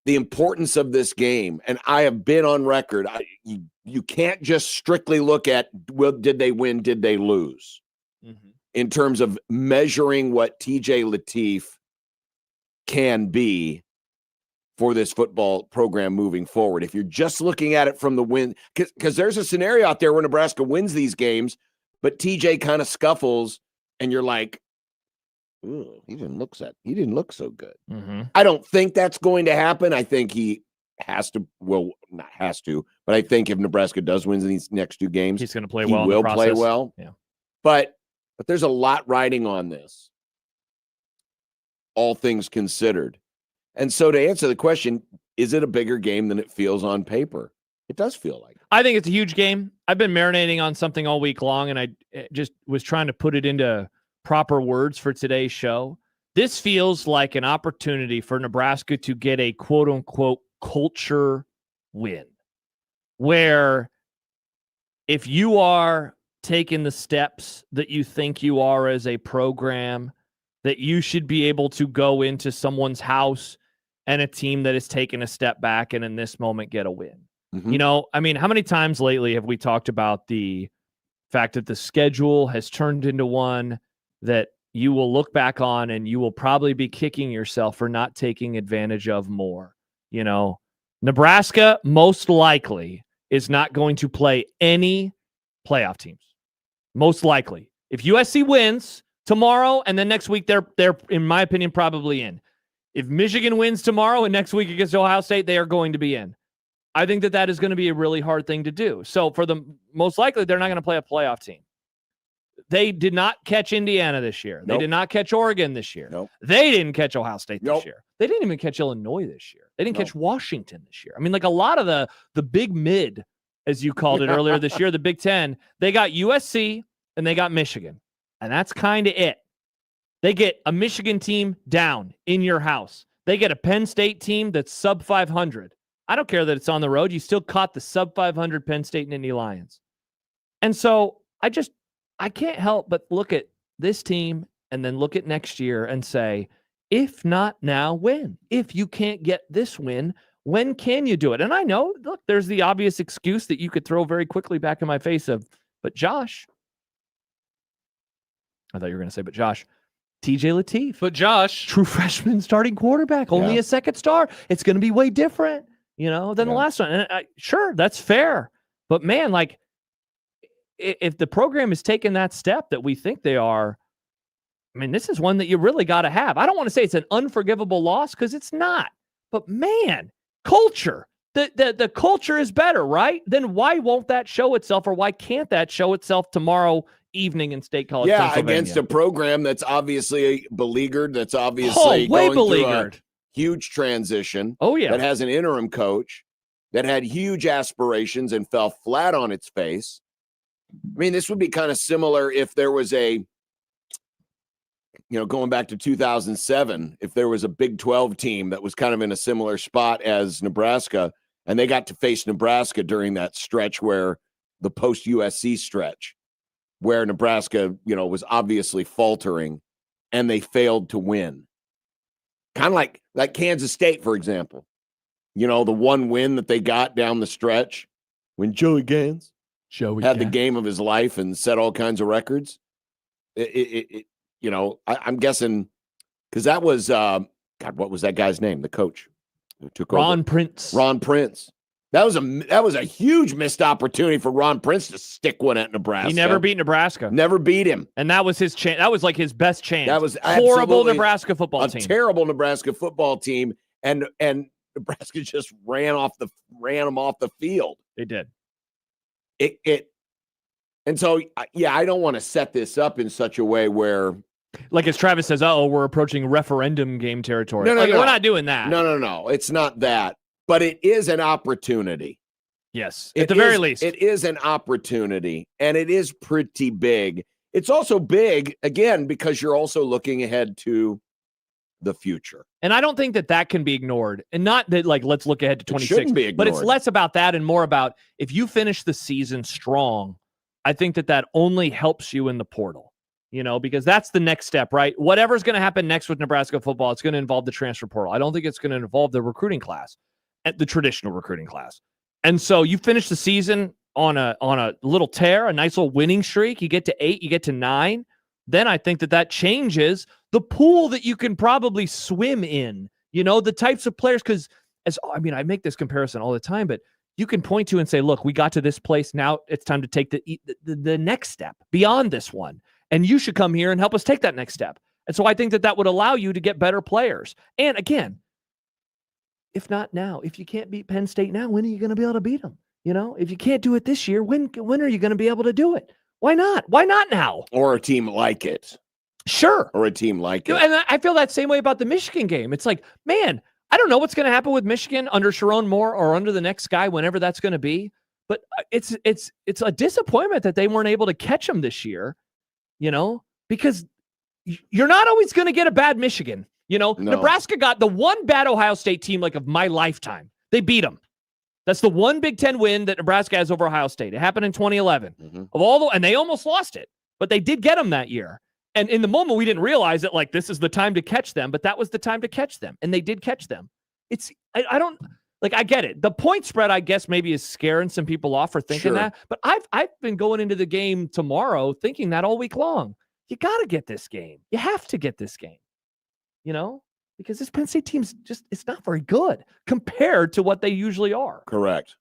the importance of this game, and I have been on record, you can't just strictly look at, well, did they win, did they lose? Mm-hmm. In terms of measuring what TJ Lateef can be for this football program moving forward. If you're just looking at it from the win, because there's a scenario out there where Nebraska wins these games, but TJ kind of scuffles, and you're like, ooh, he didn't look so good. Mm-hmm. I don't think that's going to happen. I think he not has to, but I think if Nebraska does win these next 2 games, he's going to play he well. Will play well. Yeah. But there's a lot riding on this, all things considered. And so to answer the question, is it a bigger game than it feels on paper? It does feel like it. I think it's a huge game. I've been marinating on something all week long, and I just was trying to put it into proper words for today's show. This feels like an opportunity for Nebraska to get a quote-unquote culture win, where if you are taking the steps that you think you are as a program, that you should be able to go into someone's house and a team that has taken a step back and in this moment get a win. Mm-hmm. You know, I mean, how many times lately have we talked about the fact that the schedule has turned into one that you will look back on and you will probably be kicking yourself for not taking advantage of more? You know, Nebraska most likely is not going to play any playoff teams. Most likely. If USC wins tomorrow and then next week, they're in my opinion, probably in. If Michigan wins tomorrow and next week against Ohio State, they are going to be in. I think that is going to be a really hard thing to do. So for them, most likely, they're not going to play a playoff team. They did not catch Indiana this year. They did not catch Oregon this year. They didn't catch Ohio State this year. They didn't even catch Illinois this year. They didn't catch Washington this year. I mean, like a lot of the big mid, as you called it earlier this year, the Big Ten, they got USC and they got Michigan. And that's kind of it. They get a Michigan team down in your house. They get a Penn State team that's sub 500. I don't care that it's on the road. You still caught the sub 500 Penn State and Indy Lions. And so I can't help but look at this team and then look at next year and say, if not now, when? If you can't get this win, when can you do it? And I know, look, there's the obvious excuse that you could throw very quickly back in my face of, but Josh. I thought you were going to say, but Josh. TJ Lateef. But Josh. True freshman starting quarterback. Only a second star. It's going to be way different, than the last one. And sure, that's fair. But man, like, if the program is taking that step that we think they are, I mean, this is one that you really got to have. I don't want to say it's an unforgivable loss because it's not. But man, culture. The culture is better, right? Then why won't that show itself, or why can't that show itself tomorrow evening in State College, Pennsylvania? Against a program that's obviously beleaguered, that's obviously going beleaguered. Through a huge transition. Oh, yeah. That has an interim coach that had huge aspirations and fell flat on its face. I mean, this would be kind of similar if there was going back to 2007, if there was a Big 12 team that was kind of in a similar spot as Nebraska, and they got to face Nebraska during that stretch where the post-USC stretch, where Nebraska, was obviously faltering and they failed to win. Kind of like Kansas State, for example. The one win that they got down the stretch when Joey Gans had the game of his life and set all kinds of records. I'm guessing because that was, what was that guy's name? The coach who took over. Ron Prince. Ron Prince. That was a huge missed opportunity for Ron Prince to stick one at Nebraska. He never beat Nebraska. Never beat him. And that was his chance. That was like his best chance. That was horrible Nebraska football team. A terrible Nebraska football team. And Nebraska just ran him off the field. They did. And so, I don't want to set this up in such a way where, like as Travis says, we're approaching referendum game territory. No, we're not doing that. No. It's not that. But it is an opportunity. Yes, at the very least. It is an opportunity, and it is pretty big. It's also big, again, because you're also looking ahead to the future. And I don't think that can be ignored. And not that, like, let's look ahead to 26. It shouldn't be ignored. But it's less about that and more about if you finish the season strong, I think that only helps you in the portal. Because that's the next step, right? Whatever's going to happen next with Nebraska football, it's going to involve the transfer portal. I don't think it's going to involve the recruiting class, the traditional recruiting class. And so you finish the season on a little tear, a nice little winning streak. You get to 8, you get to 9. Then I think that changes the pool that you can probably swim in, the types of players. Because I make this comparison all the time, but you can point to and say, look, we got to this place. Now it's time to take the next step beyond this one. And you should come here and help us take that next step. And so I think that would allow you to get better players. And again, if not now? If you can't beat Penn State now, when are you going to be able to beat them? If you can't do it this year, when are you going to be able to do it? Why not? Why not now? Or a team like it. Sure. Or a team like it. And I feel that same way about the Michigan game. It's like, man, I don't know what's going to happen with Michigan under Sharon Moore or under the next guy, whenever that's going to be. But it's a disappointment that they weren't able to catch them this year, because you're not always going to get a bad Michigan. No. Nebraska got the one bad Ohio State team of my lifetime. They beat them. That's the one Big Ten win that Nebraska has over Ohio State. It happened in 2011. Mm-hmm. And they almost lost it, but they did get them that year. And in the moment, we didn't realize that, this is the time to catch them, but that was the time to catch them, and they did catch them. I get it. The point spread, I guess, maybe is scaring some people off for thinking that, but I've been going into the game tomorrow thinking that all week long. You got to get this game. You have to get this game, because this Penn State team's it's not very good compared to what they usually are. Correct.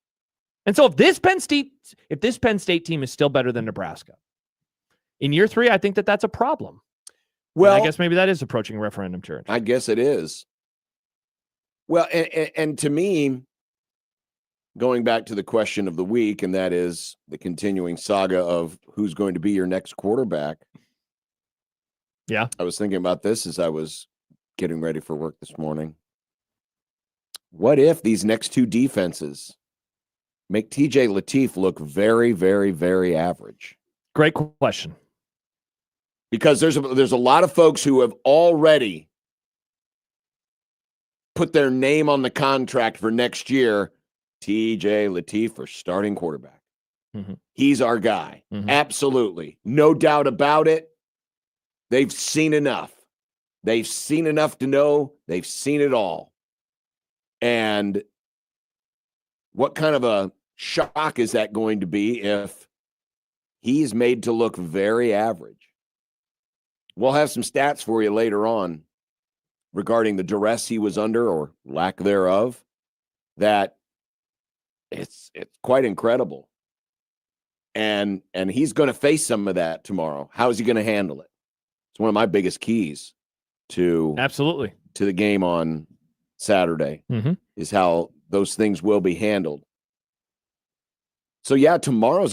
And so if this Penn State team is still better than Nebraska, in year 3, I think that's a problem. Well, and I guess maybe that is approaching referendum territory. I guess it is. Well, and to me, going back to the question of the week, and that is the continuing saga of who's going to be your next quarterback. Yeah. I was thinking about this as I was getting ready for work this morning. What if these next 2 defenses make TJ Lateef look very, very, very average? Great question. Because there's a lot of folks who have already put their name on the contract for next year. TJ Lateef for starting quarterback. Mm-hmm. He's our guy. Mm-hmm. Absolutely. No doubt about it. They've seen enough. They've seen enough to know they've seen it all. And what kind of a shock is that going to be if he's made to look very average? We'll have some stats for you later on regarding the duress he was under or lack thereof. That it's quite incredible. And he's going to face some of that tomorrow. How is he going to handle it? It's one of my biggest keys to the game on Saturday, is how those things will be handled. So yeah, tomorrow's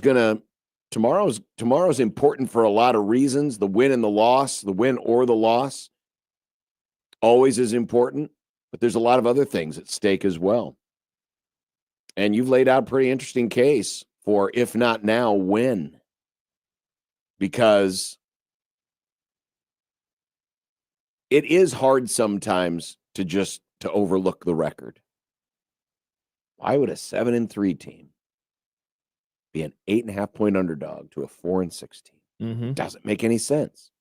important for a lot of reasons. The win and the loss, the win or the loss always is important, but there's a lot of other things at stake as well. And you've laid out a pretty interesting case for, if not now, when. Because it is hard sometimes to overlook the record. Why would a 7-3 team be an 8.5-point underdog to a 4-6 team? Mm-hmm. Doesn't make any sense.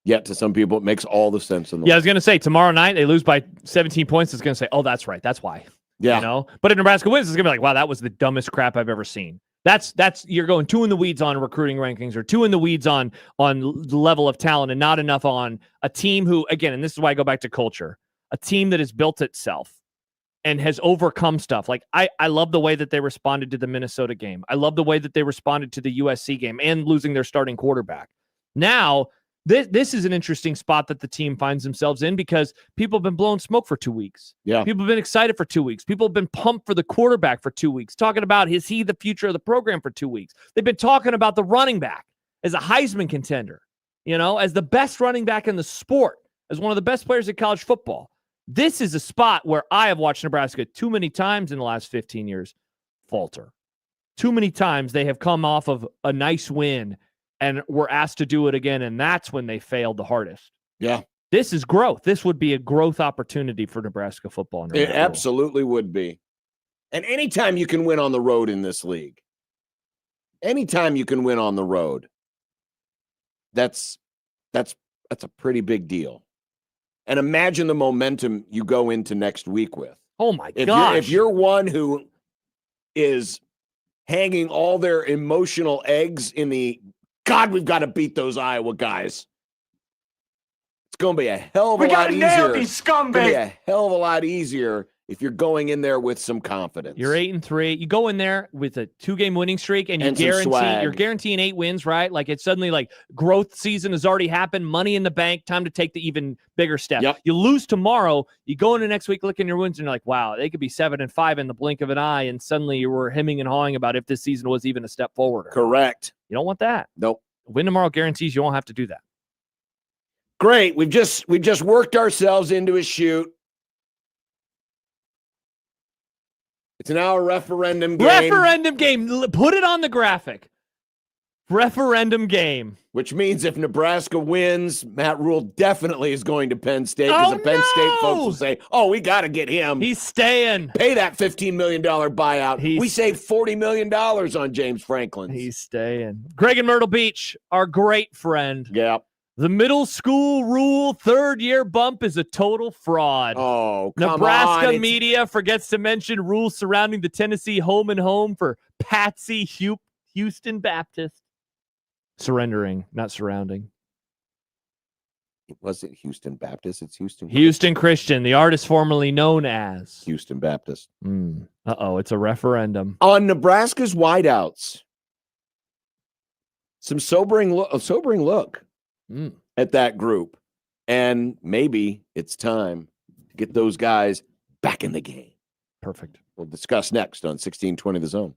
Yet to some people, it makes all the sense in the world. I was going to say, tomorrow night, they lose by 17 points. It's going to say, oh, that's right. That's why. Yeah. But if Nebraska wins, it's going to be like, wow, that was the dumbest crap I've ever seen. That's you're going 2 in the weeds on recruiting rankings, or 2 in the weeds on the level of talent, and not enough on a team who, again, and this is why I go back to culture, a team that has built itself and has overcome stuff. Like, I love the way that they responded to the Minnesota game. I love the way that they responded to the USC game and losing their starting quarterback. Now, this is an interesting spot that the team finds themselves in, because people have been blowing smoke for 2 weeks. Yeah. People have been excited for 2 weeks. People have been pumped for the quarterback for 2 weeks, talking about, is he the future of the program for 2 weeks? They've been talking about the running back as a Heisman contender, as the best running back in the sport, as one of the best players in college football. This is a spot where I have watched Nebraska too many times in the last 15 years falter. Too many times they have come off of a nice win and were asked to do it again, and that's when they failed the hardest. Yeah. This is growth. This would be a growth opportunity for Nebraska football. It absolutely would be. And anytime you can win on the road in this league, anytime you can win on the road, that's a pretty big deal. And imagine the momentum you go into next week with. Oh, my gosh. If you're one who is hanging all their emotional eggs in the, God, we've got to beat those Iowa guys. It's going to be a hell of a lot easier. We got to nail these scumbags. It's going to be a hell of a lot easier if you're going in there with some confidence. You're 8-3. You go in there with a 2-game winning streak, and you're guaranteeing 8 wins, right? Like it's suddenly like growth season has already happened, money in the bank, time to take the even bigger step. Yep. You lose tomorrow, you go into next week looking at your wins, and you're like, wow, they could be 7-5 in the blink of an eye, and suddenly you were hemming and hawing about if this season was even a step forward. Correct. You don't want that. Nope. Win tomorrow guarantees you won't have to do that. Great. We've just worked ourselves into a shoot. It's now a referendum game. Referendum game. Put it on the graphic. Referendum game. Which means if Nebraska wins, Matt Rule definitely is going to Penn State because the Penn State folks will say, oh, we got to get him. He's staying. Pay that $15 million buyout. We saved $40 million on James Franklin. He's staying. Greg in Myrtle Beach, our great friend. Yeah. The middle school rule third-year bump is a total fraud. Oh, come Nebraska on. media forgets to mention rules surrounding the Tennessee home and home for Patsy Houston Baptist. Surrendering, not surrounding. It wasn't Houston Baptist. It's Houston Christian, the artist formerly known as Houston Baptist. Uh-oh, it's a referendum. On Nebraska's wideouts, some sobering look at that group. And maybe it's time to get those guys back in the game. Perfect. We'll discuss next on 1620 The Zone.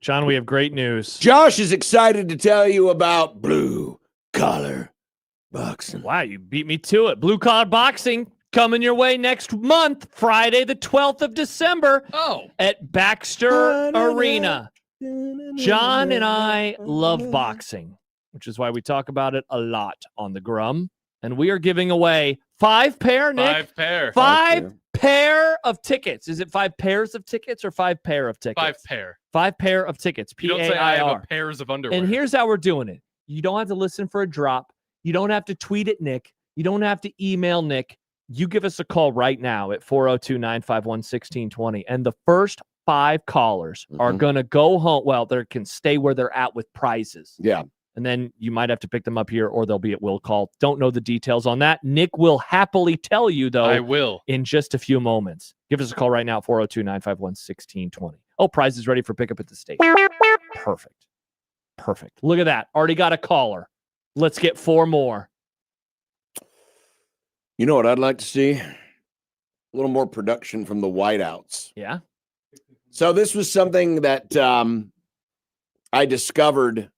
John, we have great news. Josh is excited to tell you about Blue Collar Boxing. Wow, you beat me to it. Blue Collar Boxing coming your way next month, Friday the 12th of December at Baxter Arena. John and I love boxing, which is why we talk about it a lot on the Grum. And we are giving away 5 pair, Nick. 5 pair. 5 pair of tickets. Is it 5 pairs of tickets or 5 pair of tickets? 5 pair. 5 pair of tickets. You don't say I have P-A-I-R. a pairs of underwear. And here's how we're doing it. You don't have to listen for a drop. You don't have to tweet at Nick. You don't have to email Nick. You give us a call right now at 402-951-1620. And the first 5 callers are going to go home. Well, they can stay where they're at with prizes. Yeah. And then you might have to pick them up here or they'll be at Will Call. Don't know the details on that. Nick will happily tell you, though. I will. In just a few moments. Give us a call right now at 402-951-1620. Oh, prize is ready for pickup at the station. Perfect. Look at that. Already got a caller. Let's get 4 more. You know what I'd like to see? A little more production from the whiteouts. Yeah. So this was something that I discovered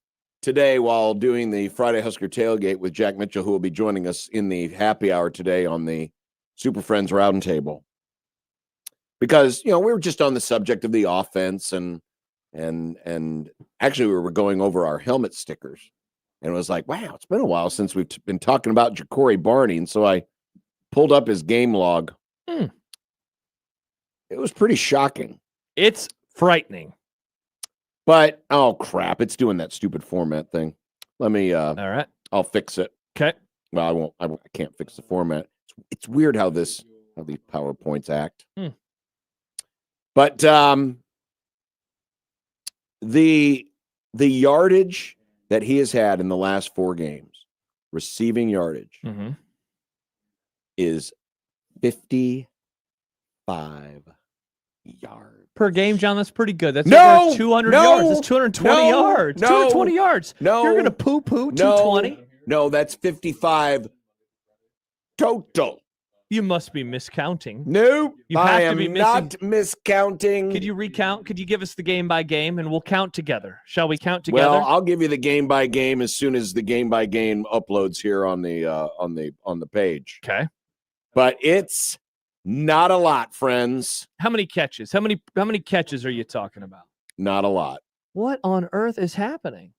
today while doing the Friday Husker Tailgate with Jack Mitchell, who will be joining us in the happy hour today on the Super Friends Roundtable. Because, we were just on the subject of the offense and actually we were going over our helmet stickers. And it was like, wow, it's been a while since we've been talking about Ja'Cory Barney. And so I pulled up his game log. It was pretty shocking. It's frightening. But, oh, crap. It's doing that stupid format thing. Let me, all right. I'll fix it. Okay. Well, I can't fix the format. It's weird how these PowerPoints act. But the yardage that he has had in the last 4 games, receiving yardage, is 55 yards. Per game, John, that's pretty good. That's No! over 200 No! yards. That's 220 No! yards. No! 220 yards. No. You're going to poo-poo 220? No, that's 55 total. You must be miscounting. No, You I have am to be not miscounting. Could you recount? Could you give us the game by game and we'll count together? Shall we count together? Well, I'll give you the game by game as soon as the game by game uploads here on the page. Okay. But it's not a lot, friends. How many catches? How many catches are you talking about? Not a lot. What on earth is happening?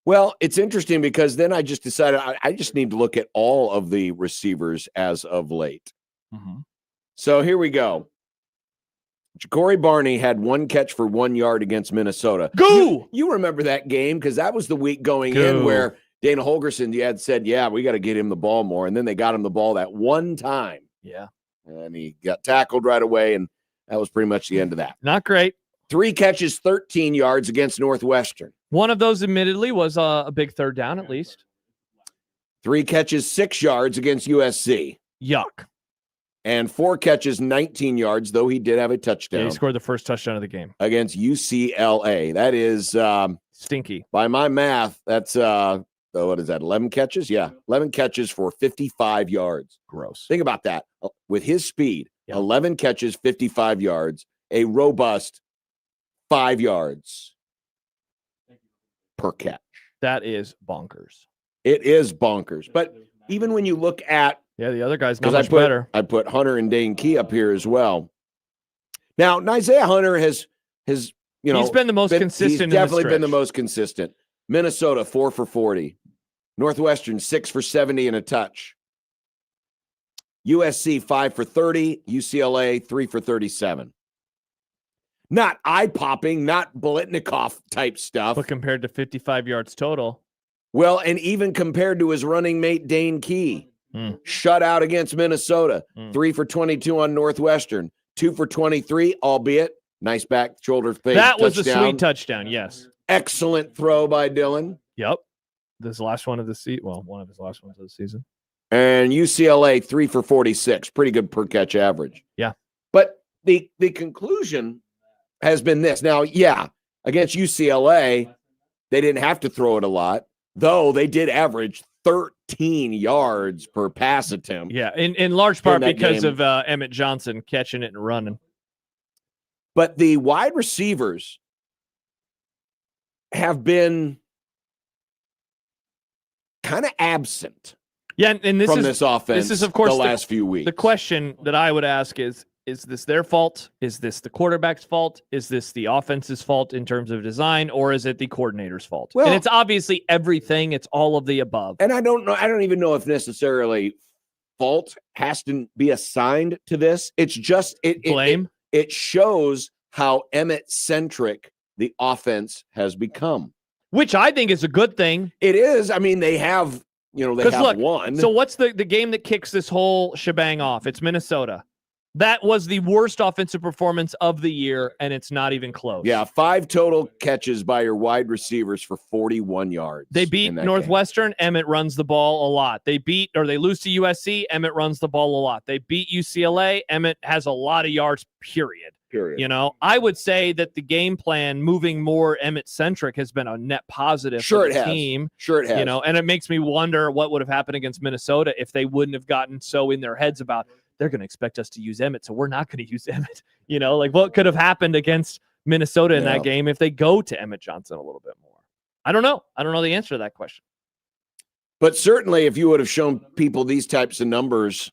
Well, it's interesting because then I just decided I just need to look at all of the receivers as of late. So here we go. Ja'Cory Barney had 1 catch for 1 yard against Minnesota. Go! You remember that game because that was the week going in where Dana Holgorsen had said, yeah, we got to get him the ball more. And then they got him the ball that one time. Yeah. And he got tackled right away, and that was pretty much the end of that. Not great. 3 catches, 13 yards against Northwestern. One of those, admittedly, was a big third down at least. 3 catches, 6 yards against USC. Yuck. And 4 catches, 19 yards, though he did have a touchdown. Yeah, he scored the first touchdown of the game. Against UCLA. That is stinky. By my math, that's what is that? 11 catches? Yeah. 11 catches for 55 yards. Gross. Think about that. With his speed, 11 catches, 55 yards, a robust 5 yards per catch. That is bonkers. It is bonkers. But even when you look at the other guy's not much better. I put Hunter and Dane Key up here as well. Now, Isaiah Hunter has he's been the most consistent. He's definitely been the most consistent. Minnesota 4 for 40, Northwestern 6 for 70 and a touch. USC 5 for 30, UCLA 3 for 37. Not eye-popping, not Bolitnikoff type stuff. But compared to 55 yards total. Well, and even compared to his running mate Dane Key. Shut out against Minnesota. 3 for 22 on Northwestern. 2 for 23, albeit nice back shoulder fade. That was a sweet touchdown, yes. Excellent throw by Dylan. Yep. This last one of the season. Well, one of his last ones of the season. And UCLA 3 for 46. Pretty good per catch average. Yeah. But the conclusion has been this. Now, against UCLA, they didn't have to throw it a lot, though they did average 13 yards per pass attempt. Yeah, in large part because of Emmett Johnson catching it and running. But the wide receivers have been kind of absent. Yeah, and this from is this offense. This is, of course, the last few weeks. The question that I would ask is this their fault? Is this the quarterback's fault? Is this the offense's fault in terms of design, or is it the coordinator's fault? Well, and it's obviously everything. It's all of the above. And I don't know. I don't even know if necessarily fault has to be assigned to this. It's just blame. It shows how Emmett-centric the offense has become, which I think is a good thing. It is. I mean, they have. They have won. So what's the game that kicks this whole shebang off? It's Minnesota. That was the worst offensive performance of the year, and it's not even close. Yeah, 5 total catches by your wide receivers for 41 yards. They beat Northwestern. Game. Emmett runs the ball a lot. They lose to USC. Emmett runs the ball a lot. They beat UCLA. Emmett has a lot of yards, period. I would say that the game plan moving more Emmett-centric has been a net positive for the team. Sure it has. And it makes me wonder what would have happened against Minnesota if they wouldn't have gotten so in their heads about they're going to expect us to use Emmett, so we're not going to use Emmett. What could have happened against Minnesota in that game if they go to Emmett Johnson a little bit more? I don't know. I don't know the answer to that question. But certainly if you would have shown people these types of numbers,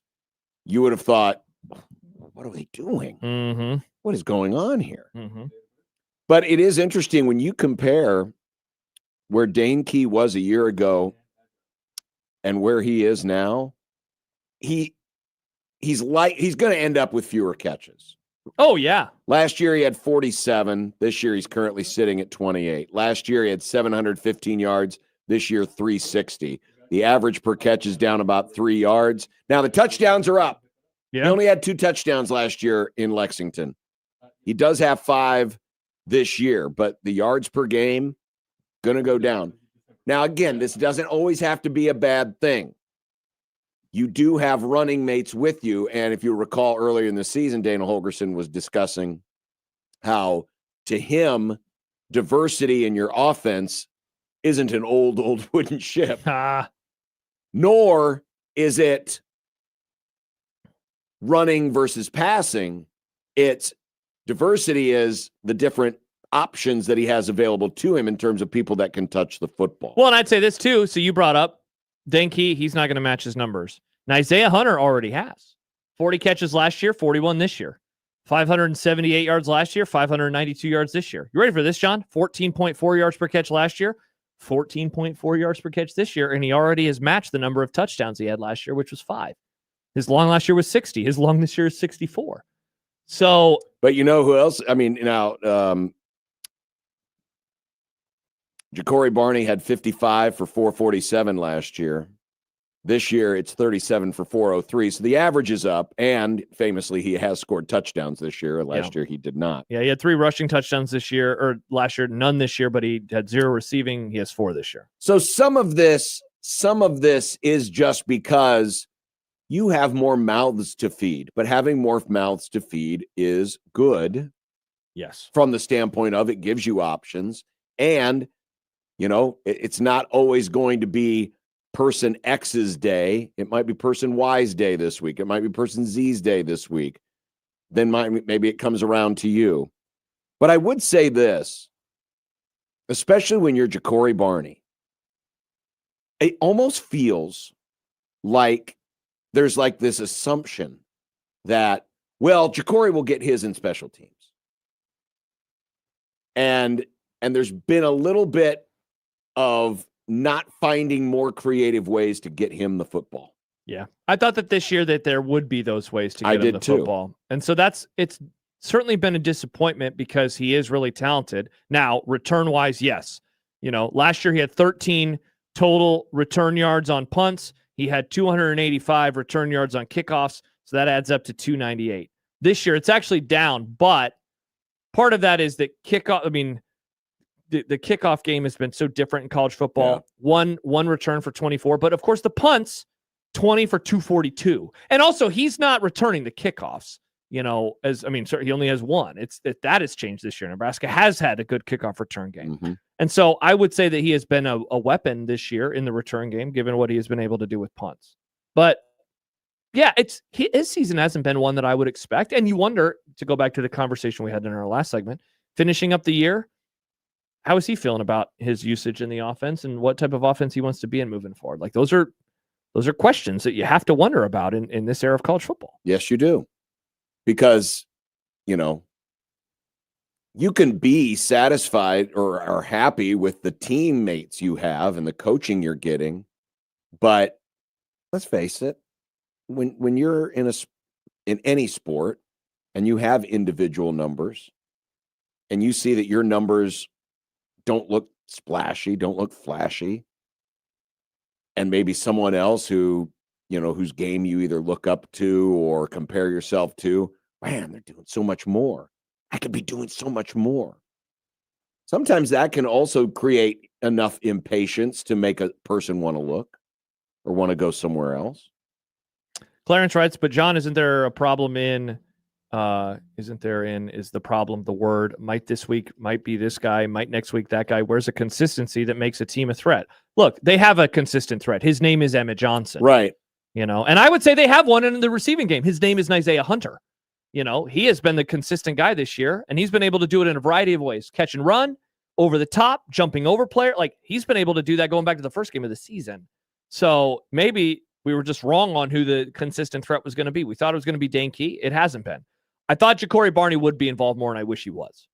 you would have thought, what are they doing? Mm-hmm. What is going on here? Mm-hmm. But it is interesting when you compare where Dane Key was a year ago and where he is now. He's going to end up with fewer catches. Oh, yeah. Last year he had 47. This year he's currently sitting at 28. Last year he had 715 yards. This year 360. The average per catch is down about 3 yards. Now the touchdowns are up. Yeah. He only had 2 touchdowns last year in Lexington. He does have 5 this year, but the yards per game going to go down. Now, again, this doesn't always have to be a bad thing. You do have running mates with you, and if you recall earlier in the season, Dana Holgorsen was discussing how, to him, diversity in your offense isn't an old wooden ship, nor is it running versus passing. It's diversity is the different options that he has available to him in terms of people that can touch the football. Well, and I'd say this too. So you brought up Dane Key. He's not going to match his numbers. Now, Isaiah Hunter already has 40 catches last year, 41 this year, 578 yards last year, 592 yards this year. You ready for this, John? 14.4 yards per catch last year, 14.4 yards per catch this year. And he already has matched the number of touchdowns he had last year, which was 5. His long last year was 60. His long this year is 64. So, but you know who else? I mean, now, Ja'Cory Barney had 55 for 447 last year. This year, it's 37 for 403. So the average is up, and famously, he has scored touchdowns this year. Last year, he did not. Yeah, he had 3 rushing touchdowns this year, or last year, none this year, but he had 0 receiving. He has 4 this year. So some of this is just because you have more mouths to feed, but having more mouths to feed is good. Yes. From the standpoint of it gives you options, and it's not always going to be person X's day. It might be person Y's day this week. It might be person Z's day this week. Then maybe it comes around to you. But I would say this, especially when you're Ja'Cory Barney, it almost feels like there's like this assumption that, well, Ja'Cory will get his in special teams. And there's been a little bit of not finding more creative ways to get him the football. Yeah. I thought that this year that there would be those ways to get him the football. And so it's certainly been a disappointment because he is really talented. Now, return-wise, yes. Last year he had 13 total return yards on punts. He had 285 return yards on kickoffs, so that adds up to 298. This year it's actually down, but part of that is that the kickoff game has been so different in college football. Yeah. One return for 24, but of course the punts, 20 for 242. And also he's not returning the kickoffs, he only has 1. That has changed this year. Nebraska has had a good kickoff return game. Mm-hmm. And so I would say that he has been a weapon this year in the return game, given what he has been able to do with punts. But yeah, his season hasn't been one that I would expect. And you wonder, to go back to the conversation we had in our last segment, finishing up the year, how is he feeling about his usage in the offense and what type of offense he wants to be in moving forward? Like those are questions that you have to wonder about in this era of college football. Yes, you do. Because, you can be satisfied or happy with the teammates you have and the coaching you're getting. But let's face it, when you're in any sport and you have individual numbers and you see that your numbers don't look splashy, don't look flashy, and maybe someone else who, whose game you either look up to or compare yourself to, man, they're doing so much more. I could be doing so much more. Sometimes that can also create enough impatience to make a person want to look or want to go somewhere else. Clarence writes, but John, isn't there a problem is the problem the word might this week, might be this guy, might next week that guy? Where's a consistency that makes a team a threat? Look, they have a consistent threat. His name is Emmett Johnson. Right. And I would say they have one in the receiving game. His name is Isaiah Hunter. He has been the consistent guy this year, and he's been able to do it in a variety of ways. Catch and run, over the top, jumping over player. Like, he's been able to do that going back to the first game of the season. So maybe we were just wrong on who the consistent threat was going to be. We thought it was going to be Dane Key. It hasn't been. I thought Ja'Cory Barney would be involved more, and I wish he was.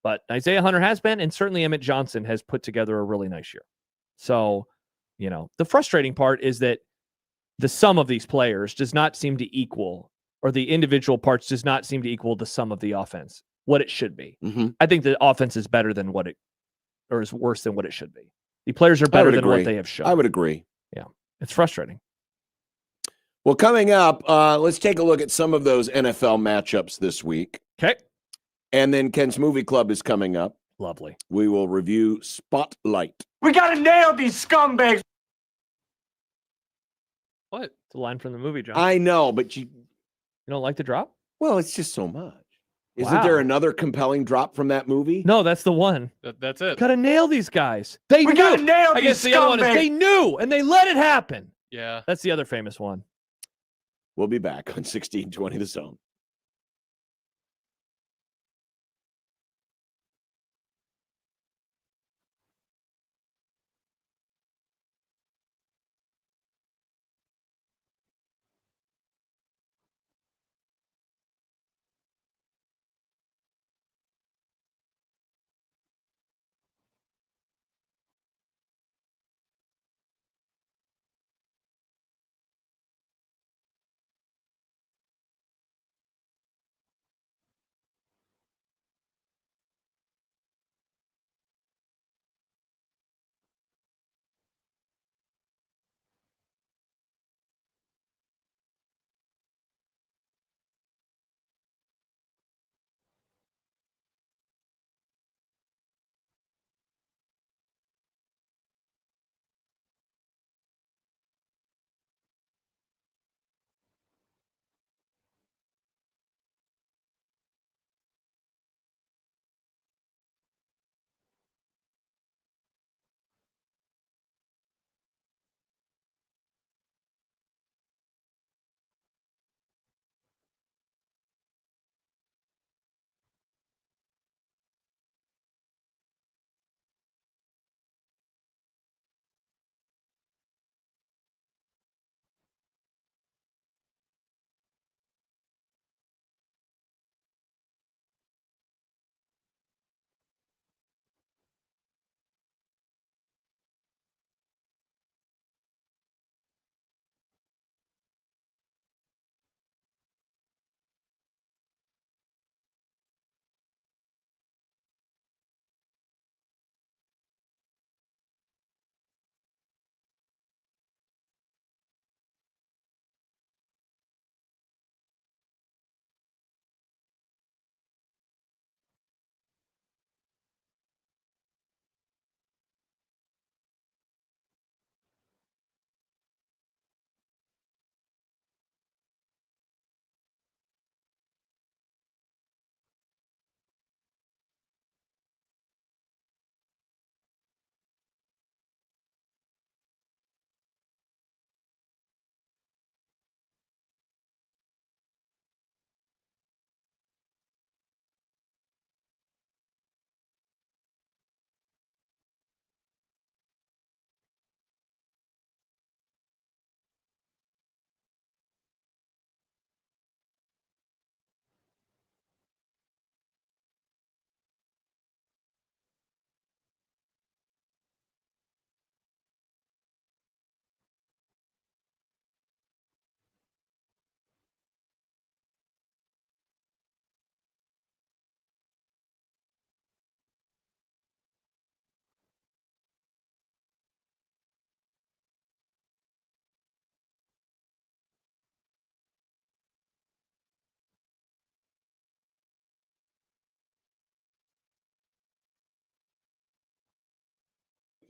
But Isaiah Hunter has been, and certainly Emmett Johnson has put together a really nice year. So, the frustrating part is that the sum of these players does not seem to equal, or the individual parts does not seem to equal the sum of the offense, what it should be. Mm-hmm. I think the offense is better than or is worse than what it should be. The players are better than what they have shown. I would agree. Yeah. It's frustrating. Well, coming up, let's take a look at some of those NFL matchups this week. Okay. And then Ken's Movie Club is coming up. Lovely. We will review Spotlight. We got to nail these scumbags. What? It's a line from the movie, John. I know, but you don't like the drop? Well, it's just so much. Isn't Wow. there another compelling drop from that movie? No, that's the one. That's it. Got to nail these guys. They We knew. got to nail I guess these the other one is scumbags. they knew, and they let it happen. Yeah. That's the other famous one. We'll be back on 1620 The Zone.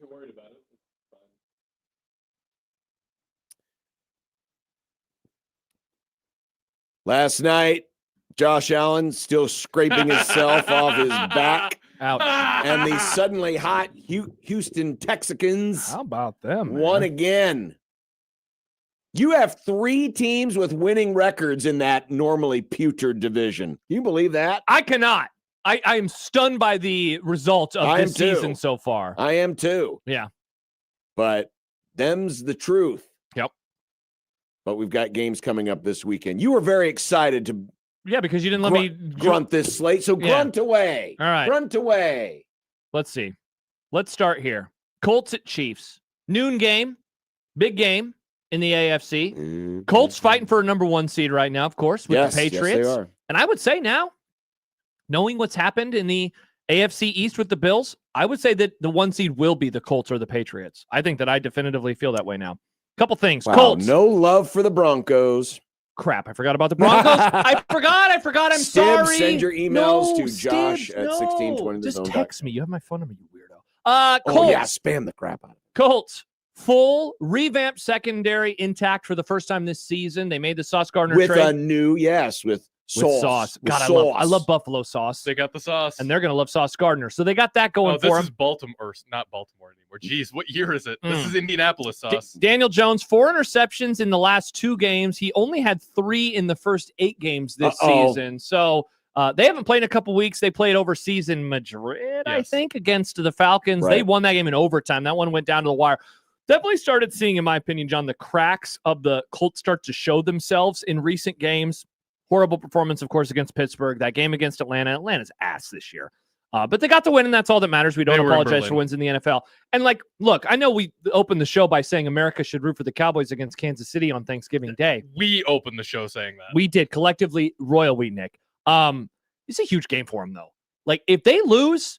too worried about it. Last night, Josh Allen still scraping himself off his back. Ouch. And the suddenly hot Houston Texans How about them? won man? again. You have 3 teams with winning records in that normally putrid division. Can you believe that? I cannot. I am stunned by the results of this season so far. I am too. Yeah. But them's the truth. Yep. But we've got games coming up this weekend. You were very excited to because you didn't let me grunt this slate. So grunt away. All right. Grunt away. Let's see. Let's start here. Colts at Chiefs. Noon game. Big game in the AFC. Colts fighting for a number 1 seed right now, of course, with the Patriots. Yes, they are. And I would say now, knowing what's happened in the AFC East with the Bills, I would say that the 1 seed will be the Colts or the Patriots. I think that I definitively feel that way now. Couple things. Wow, Colts. no love for the Broncos. Crap, I forgot about the Broncos. I forgot. I'm sorry. Send your emails to Stibbs, Josh at 1620. Just text me. You have my phone number, you weirdo. Colts. Oh, yeah, spam the crap out of it. Colts. Full revamped secondary intact for the first time this season. They made the Sauce Gardner with trade. a new, with sauce. God, sauce. I love buffalo sauce. They got the sauce. And they're going to love Sauce Gardner. So they got that going for this them. is Baltimore, not Baltimore anymore. Jeez, what year is it? This is Indianapolis sauce. Daniel Jones, 4 interceptions in the last 2 games. He only had 3 in the first 8 games this season. So they haven't played in a couple weeks. They played overseas in Madrid, I think, against the Falcons. Right. They won that game in overtime. That one went down to the wire. Definitely started seeing, in my opinion, John, the cracks of the Colts start to show themselves in recent games. Horrible performance, of course, against Pittsburgh. That game against Atlanta. Atlanta's ass this year. But they got the win, and that's all that matters. We don't apologize for wins in the NFL. And, look, I know we opened the show by saying America should root for the Cowboys against Kansas City on Thanksgiving Day. We opened the show saying that. We did. Collectively, royal we, Nick. It's a huge game for them, though. If they lose,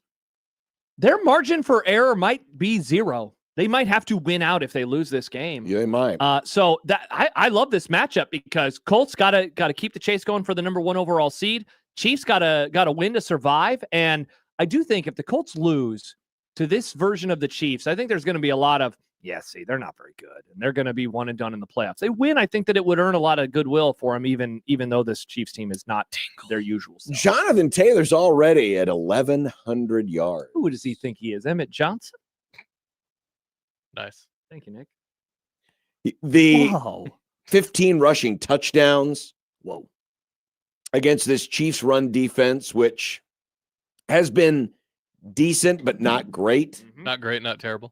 their margin for error might be 0. They might have to win out if they lose this game. Yeah, they might. So that I love this matchup because Colts gotta keep the chase going for the number 1 overall seed. Chiefs gotta win to survive. And I do think if the Colts lose to this version of the Chiefs, I think there's going to be a lot of they're not very good, and they're going to be one and done in the playoffs. They win, I think that it would earn a lot of goodwill for them, even though this Chiefs team is not their usual self. Jonathan Taylor's already at 1,100 yards. Who does he think he is? Emmett Johnson? Nice. Thank you, Nick. The Whoa. 15 rushing touchdowns. Whoa. Against this Chiefs run defense, which has been decent, but not great. Not great, not terrible.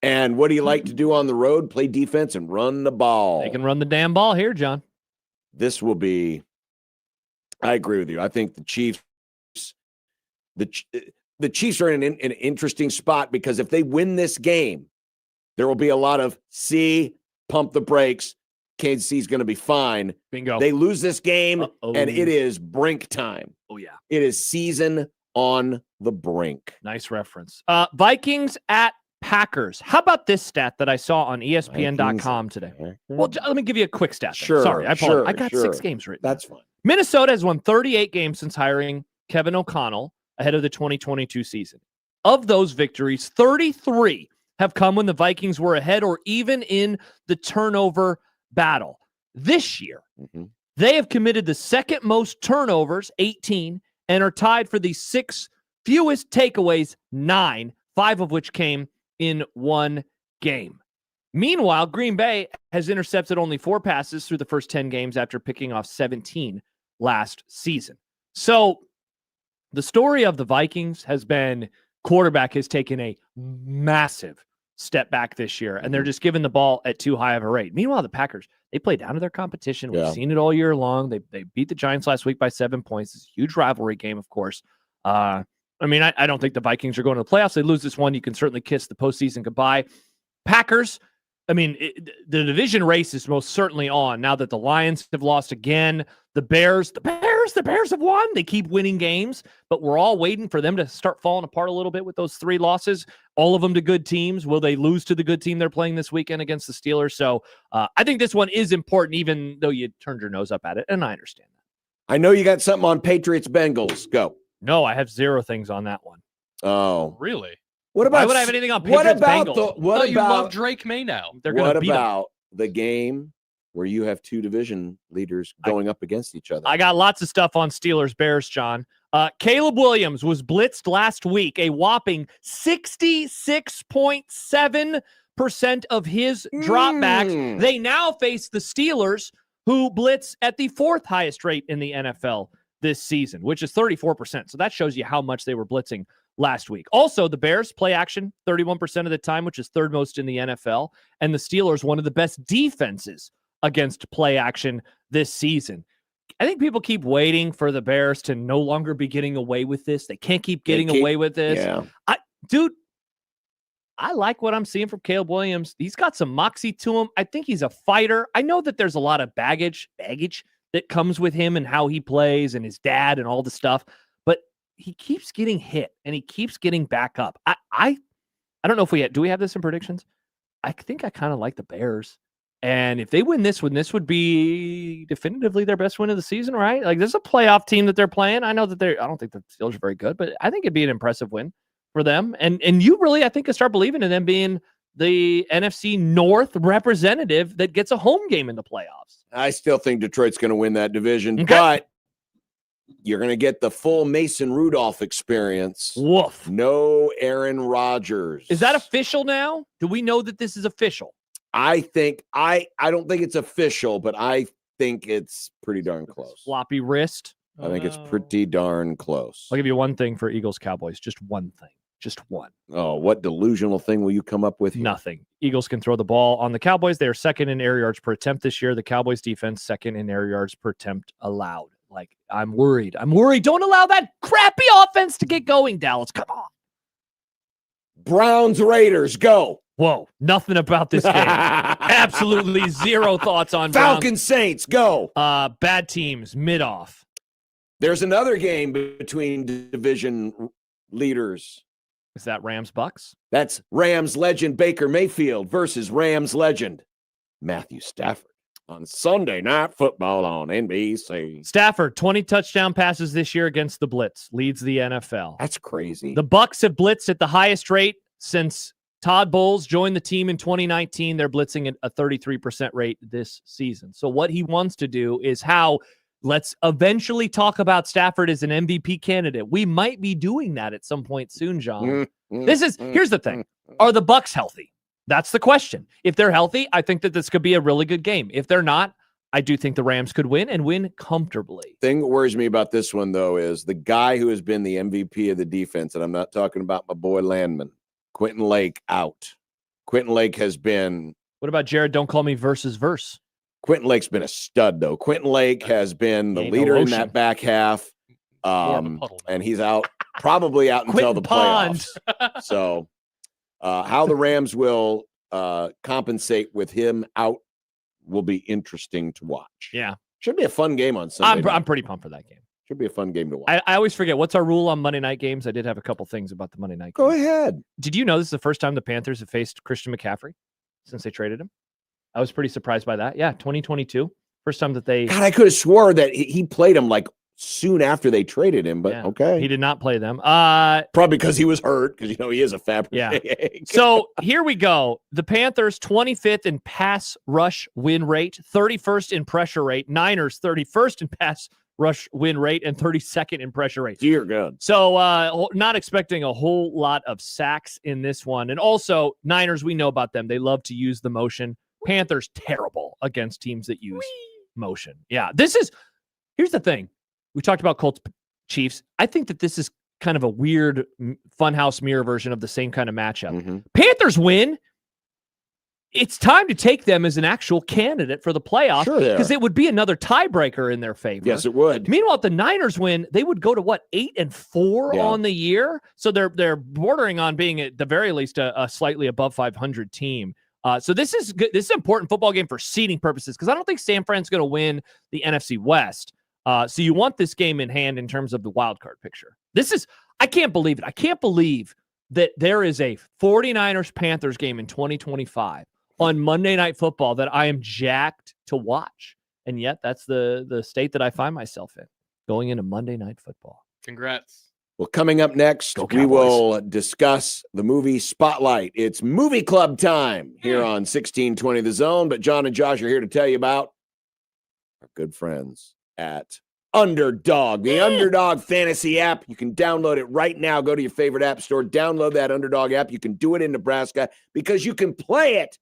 And what do you like to do on the road? Play defense and run the ball. They can run the damn ball here, John. This will be, I agree with you. I think the Chiefs, the Chiefs are in an interesting spot because if they win this game, there will be a lot of pump the brakes. Kansas City's going to be fine. Bingo. They lose this game, and it is brink time. Oh, yeah. It is season on the brink. Nice reference. Vikings at Packers. How about this stat that I saw on ESPN.com today? Well, let me give you a quick stat. Then. Sure. Sorry, I apologize. I got 6 games written. That's fine. Minnesota has won 38 games since hiring Kevin O'Connell ahead of the 2022 season. Of those victories, 33 have come when the Vikings were ahead or even in the turnover battle. This year, they have committed the second most turnovers, 18, and are tied for the 6th fewest takeaways, 9, 5 of which came in one game. Meanwhile, Green Bay has intercepted only 4 passes through the first 10 games after picking off 17 last season. So the story of the Vikings has been quarterback has taken a massive step back this year, and they're just giving the ball at too high of a rate. Meanwhile, the Packers, they play down to their competition. We've seen it all year long. They beat the Giants last week by 7 points. It's a huge rivalry game, of course. I don't think the Vikings are going to the playoffs. They lose this one, you can certainly kiss the postseason goodbye. Packers, the division race is most certainly on now that the Lions have lost again. The Bears have won. They keep winning games, but we're all waiting for them to start falling apart a little bit with those 3 losses. All of them to good teams. Will they lose to the good team they're playing this weekend against the Steelers? So I think this one is important, even though you turned your nose up at it, and I understand that. I know you got something on Patriots Bengals. Go. No, I have 0 things on that one. Oh, Really? What about Why would I have anything on what Patriots about Bengals? what you love about Drake May now. They're going what to beat 'em. about the game where you have two division leaders going up against each other? I got lots of stuff on Steelers Bears, John. Caleb Williams was blitzed last week, a whopping 66.7% of his dropbacks. They now face the Steelers, who blitz at the fourth highest rate in the NFL this season, which is 34%. So that shows you how much they were blitzing last week. Also, the Bears play action 31% of the time, which is third most in the NFL. And the Steelers, one of the best defenses against play action this season. I think people keep waiting for the Bears to no longer be getting away with this. They can't keep getting away with this. Yeah. Dude, I like what I'm seeing from Caleb Williams. He's got some moxie to him. I think he's a fighter. I know that there's a lot of baggage that comes with him and how he plays and his dad and all the stuff, but he keeps getting hit and he keeps getting back up. I don't know if do we have this in predictions? I think I kind of like the Bears. And if they win this one, this would be definitively their best win of the season, right? Like, there's a playoff team that they're playing. I know that I don't think the Steelers are very good, but I think it'd be an impressive win for them. And you really, I think, could start believing in them being the NFC North representative that gets a home game in the playoffs. I still think Detroit's going to win that division, but you're going to get the full Mason Rudolph experience. Woof. No Aaron Rodgers. Is that official now? Do we know that this is official? I think I don't think it's official, but I think it's pretty darn close. Floppy wrist. I think it's pretty darn close. I'll give you one thing for Eagles Cowboys. Just one thing. Just one. Oh, what delusional thing will you come up with here? Nothing. Eagles can throw the ball on the Cowboys. They are second in air yards per attempt this year. The Cowboys defense second in air yards per attempt allowed. Like, I'm worried. Don't allow that crappy offense to get going, Dallas. Come on. Browns Raiders, go. Whoa, nothing about this game. Absolutely zero thoughts on Falcons Saints, go. Bad teams, mid-off. There's another game between division leaders. Is that Rams Bucks? That's Rams legend Baker Mayfield versus Rams legend Matthew Stafford on Sunday Night Football on NBC. Stafford, 20 touchdown passes this year against the blitz, leads the NFL. That's crazy. The Bucks have blitzed at the highest rate since Todd Bowles joined the team in 2019. They're blitzing at a 33% rate this season. So what he wants to do is let's eventually talk about Stafford as an MVP candidate. We might be doing that at some point soon, John. Here's the thing. Are the Bucks healthy? That's the question. If they're healthy, I think that this could be a really good game. If they're not, I do think the Rams could win and win comfortably. Thing that worries me about this one, though, is the guy who has been the MVP of the defense, and I'm not talking about my boy Landman, Quentin Lake, out. Quentin Lake has been... What about Jared Don't Call Me versus verse? Quentin Lake's been a stud, though. Quentin Lake has been the leader in that back half, and he's out, probably out until the playoffs. So how the Rams will compensate with him out will be interesting to watch. Yeah. Should be a fun game on Sunday. I'm pretty pumped for that game. Should be a fun game to watch. I always forget, what's our rule on Monday night games? I did have a couple things about the Monday night Go games. ahead. Did you know this is the first time the Panthers have faced Christian McCaffrey since they traded him? I was pretty surprised by that. Yeah, 2022. First time that they... God, I could have swore that he played him like soon after they traded him, but okay. He did not play them. Probably because he was hurt, because, he is a Fabergé. Yeah. So here we go. The Panthers, 25th in pass rush win rate, 31st in pressure rate. Niners, 31st in pass rush win rate, and 32nd in pressure rate. Dear God. So not expecting a whole lot of sacks in this one. And also, Niners, we know about them. They love to use the motion. Panthers, terrible against teams that use motion. Yeah, here's the thing. We talked about Colts Chiefs. I think that this is kind of a weird funhouse mirror version of the same kind of matchup. Mm-hmm. Panthers win. It's time to take them as an actual candidate for the playoffs, because it would be another tiebreaker in their favor. Yes, it would. Meanwhile, if the Niners win, they would go to 8-4 on the year. So they're bordering on being at the very least a slightly above 500 team. So this is good. This is an important football game for seeding purposes, because I don't think San Fran's going to win the NFC West. So you want this game in hand in terms of the wild card picture. I can't believe it. I can't believe that there is a 49ers-Panthers game in 2025 on Monday Night Football that I am jacked to watch. And yet that's the state that I find myself in, going into Monday Night Football. Congrats. Well, coming up next, we will discuss the movie Spotlight. It's movie club time here on 1620 The Zone, but John and Josh are here to tell you about our good friends at Underdog, the Underdog Fantasy app. You can download it right now. Go to your favorite app store, download that Underdog app. You can do it in Nebraska because you can play it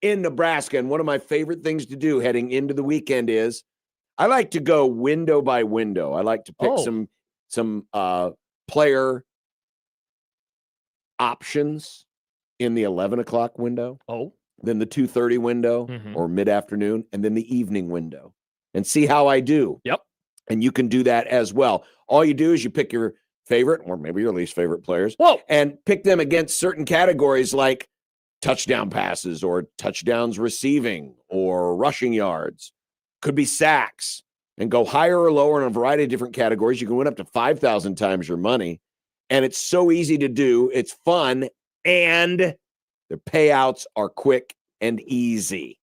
in Nebraska. And one of my favorite things to do heading into the weekend is I like to go window by window. I like to pick some player options in the 11 o'clock window. Then the 2:30 window or mid-afternoon, and then the evening window, and see how I do. And you can do that as well. All you do is you pick your favorite or maybe your least favorite players and pick them against certain categories like touchdown passes or touchdowns receiving or rushing yards. Could be sacks, and go higher or lower in a variety of different categories. You can win up to 5,000 times your money. And it's so easy to do. It's fun. And the payouts are quick and easy.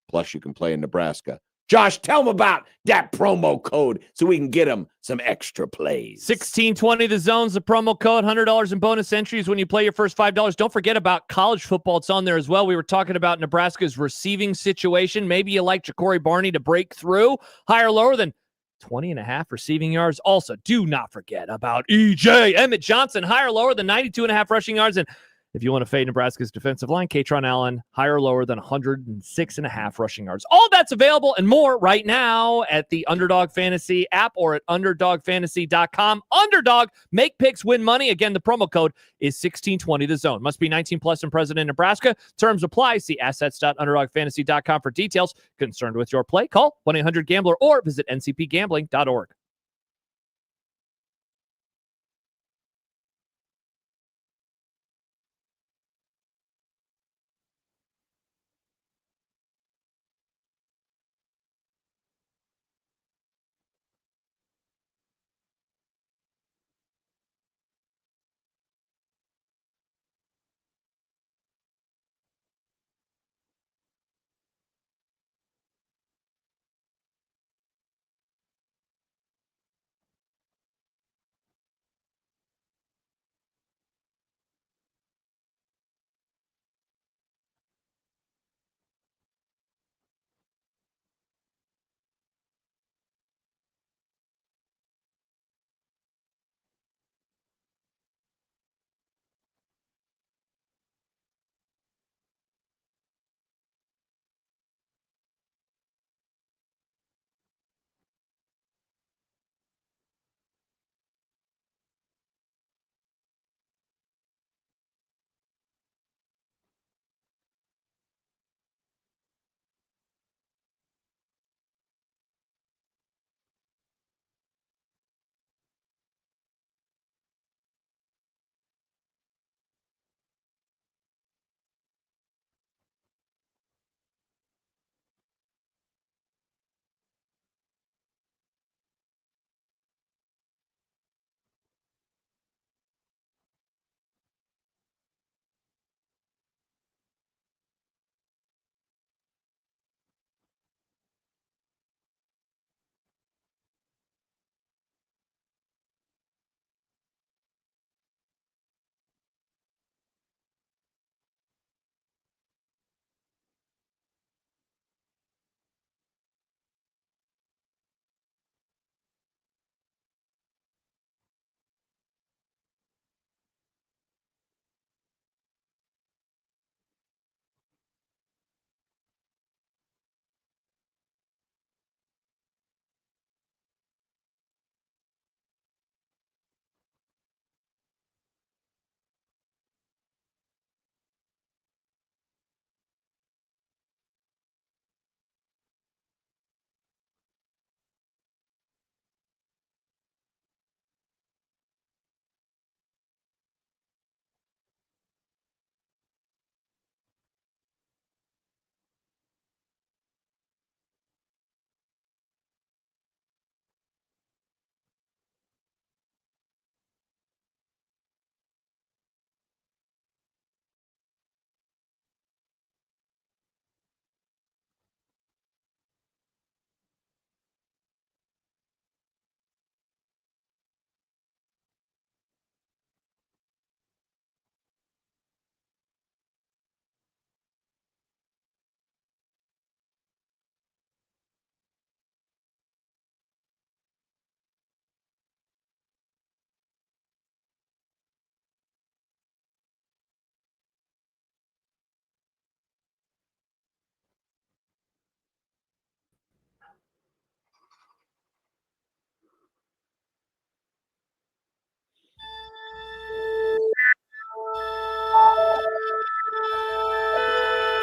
Plus, you can play in Nebraska. Josh, tell them about that promo code so we can get them some extra plays. 1620 The Zone's the promo code. $100 in bonus entries when you play your first $5. Don't forget about college football. It's on there as well. We were talking about Nebraska's receiving situation. Maybe you like Ja'Cory Barney to break through. Higher or lower than 20.5 receiving yards. Also, do not forget about EJ Emmett Johnson. Higher or lower than 92.5 rushing yards. And if you want to fade Nebraska's defensive line, Katron Allen, higher or lower than 106.5 rushing yards. All that's available and more right now at the Underdog Fantasy app or at UnderdogFantasy.com. Underdog, make picks, win money. Again, the promo code is 1620 The Zone. Must be 19 plus and present in Nebraska. Terms apply. See assets.UnderdogFantasy.com for details. Concerned with your play? Call 1-800-GAMBLER or visit ncpgambling.org.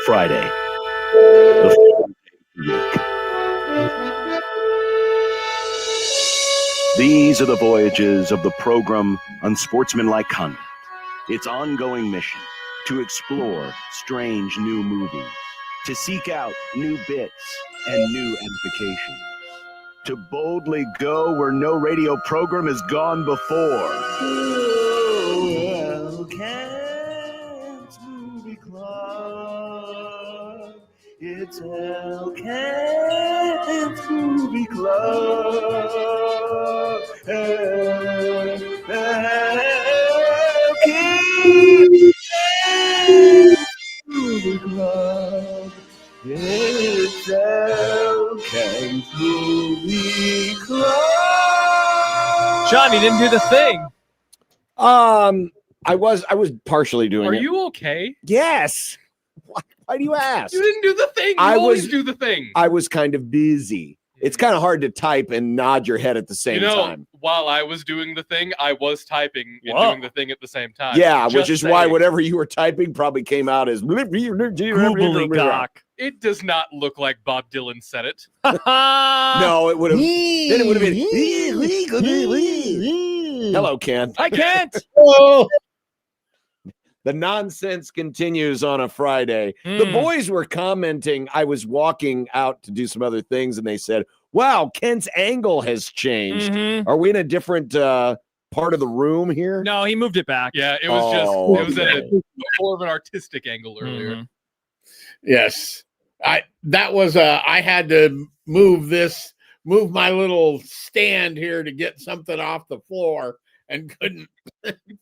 Friday. The week. These are the voyages of the program Unsportsmanlike Conduct. Its ongoing mission to explore strange new movies, to seek out new bits and new edifications, to boldly go where no radio program has gone before. Oh, Elkins Movie Club. It's Elkins Movie Club. Elkins Movie Club. It's Elkins Movie Club. John, you didn't do the thing. I was partially doing Are it. you okay? Yes. Why do you ask? You didn't do the thing. You always do the thing. I was kind of busy. It's kind of hard to type and nod your head at the same time. While I was doing the thing, I was typing and doing the thing at the same time. Yeah, which is why whatever you were typing probably came out as gobbledygook. It does not look like Bob Dylan said it. No, it would have. Then it would have been. Hello, Ken. I can't. Oh. The nonsense continues on a Friday. The boys were commenting. I was walking out to do some other things, and they said, wow, Ken's angle has changed. Are we in a different part of the room here? No, he moved it back. Yeah, it was it was at more of an artistic angle earlier. Yes. I had to move my little stand here to get something off the floor and couldn't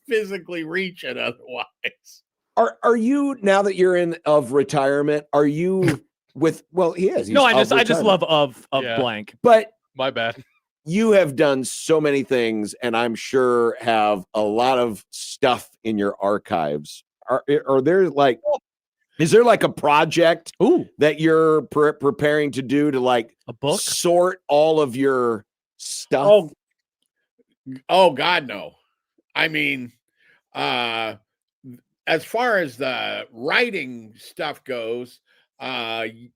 physically reach it otherwise. Are you, now that you're in of retirement, are you with, well, he is. No, I just love of blank. But my bad. You have done so many things, and I'm sure have a lot of stuff in your archives. Are there like, is there like a project that you're preparing to do to like a book, sort all of your stuff? Oh God, no. I mean, as far as the writing stuff goes, when